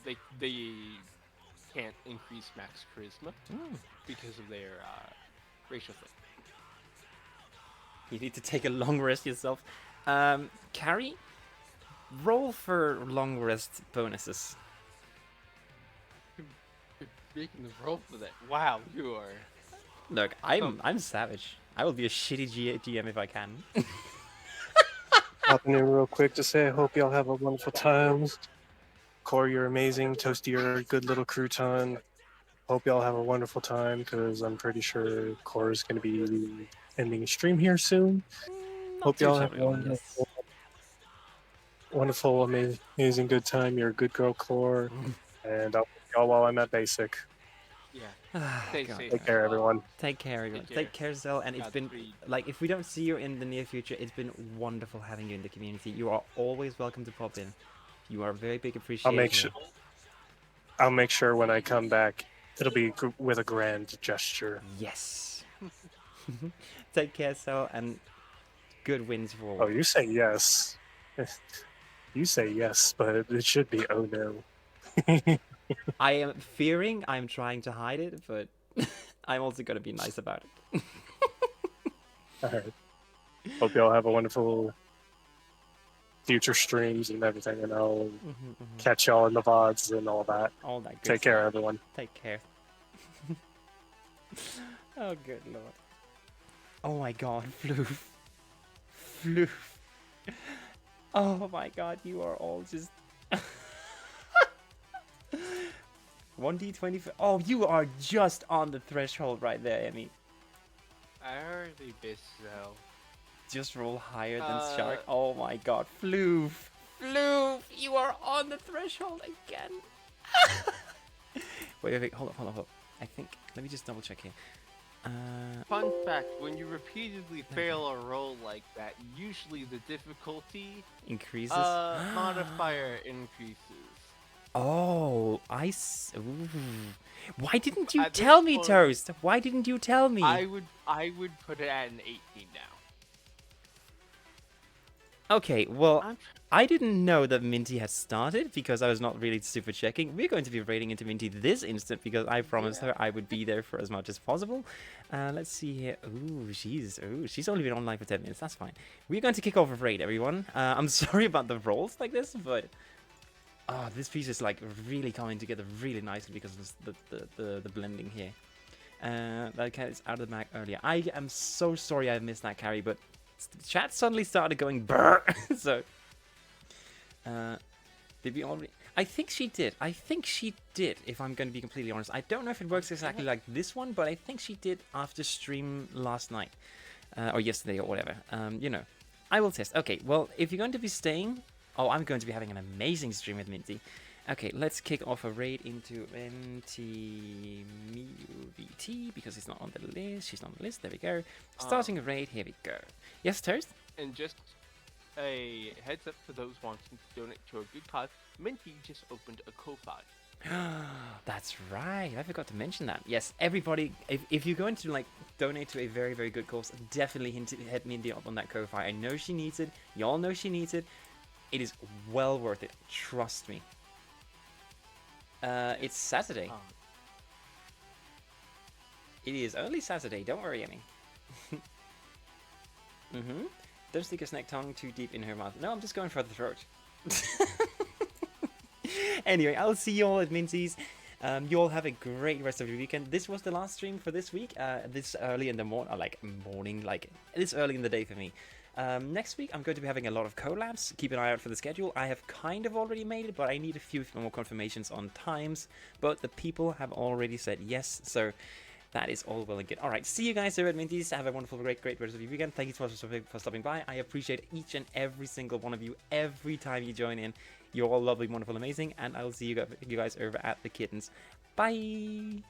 They can't increase max charisma because of their racial thing. You need to take a long rest yourself. Carrie, roll for long rest bonuses. Making the roll for that. Wow, you are. Look, I'm savage. I will be a shitty GM if I can. Popping in real quick to say I hope y'all have a wonderful time. Corey, you're amazing. Toasty, you're a good little crouton. Hope y'all have a wonderful time because I'm pretty sure Core's going to be ending stream here soon. Hope y'all have a wonderful, amazing, good time. You're a good girl, Core. And I'll see y'all while I'm at basic. Yeah. Stay safe. Take care, everyone. Take care, everyone. Take care, Zell. And it's been, like, if we don't see you in the near future, it's been wonderful having you in the community. You are always welcome to pop in. You are very big appreciated. I'll make sure when I come back, it'll be with a grand gesture. Yes. Take care, Zell, and good wins for all. Oh, you say yes. You say yes, but it should be oh no. I am fearing I'm trying to hide it, but I'm also going to be nice about it. Alright. Hope y'all have a wonderful future streams and everything, and I'll catch y'all in the VODs and all that. All that good Take care, everyone. Take care. Oh, good lord. Oh my god, Floof. Floof. Oh my god, you are all just... 1d20... Oh, you are just on the threshold right there, Emmy. I already missed though. Just roll higher than Shark. Oh my god, Floof. Floof, you are on the threshold again. wait, hold up. I think, let me just double check here. Fun fact, when you repeatedly fail a roll like that, usually the difficulty increases? Modifier increases. Oh, ooh. Why didn't you tell me, Toast? Why didn't you tell me? I would put it at an 18 now. Okay, well, I didn't know that Minty had started because I was not really super checking. We're going to be raiding into Minty this instant because I promised her I would be there for as much as possible. Let's see here. Ooh, she's only been online for 10 minutes. That's fine. We're going to kick off a raid, everyone. I'm sorry about the rolls like this, but this piece is like really coming together really nicely because of the blending here. That cat is out of the bag earlier. I am so sorry I missed that carry, but chat suddenly started going brr. So, did we already? I think she did. If I'm going to be completely honest, I don't know if it works exactly like this one, but I think she did after stream last night, or yesterday, or whatever. You know, I will test. Okay, well, if you're going to be staying, I'm going to be having an amazing stream with Minty. Okay, let's kick off a raid into NTMUVT because it's not on the list. She's not on the list. There we go. Starting a raid. Here we go. Yes, Toast? And just a heads up for those wanting to donate to a good cause, Minty just opened a Ko-Fi. That's right. I forgot to mention that. Yes, everybody, if you're going to like donate to a very, very good cause, definitely hit Minty up on that Ko-Fi. I know she needs it. Y'all know she needs it. It is well worth it. Trust me. It's Saturday. It is only Saturday. Don't worry, Emmy. Don't stick a snake tongue too deep in her mouth. No, I'm just going for the throat. Anyway, I'll see you all at Minty's. You all have a great rest of your weekend. This was the last stream for this week. This early in the morning, this early in the day for me. Next week, I'm going to be having a lot of collabs. Keep an eye out for the schedule. I have kind of already made it, but I need a few more confirmations on times. But the people have already said yes, so that is all well and good. All right, see you guys here at Minty's. Have a wonderful, great rest of your weekend. Thank you so much for stopping by. I appreciate each and every single one of you every time you join in. You're all lovely, wonderful, amazing, and I'll see you guys over at the Kittens. Bye!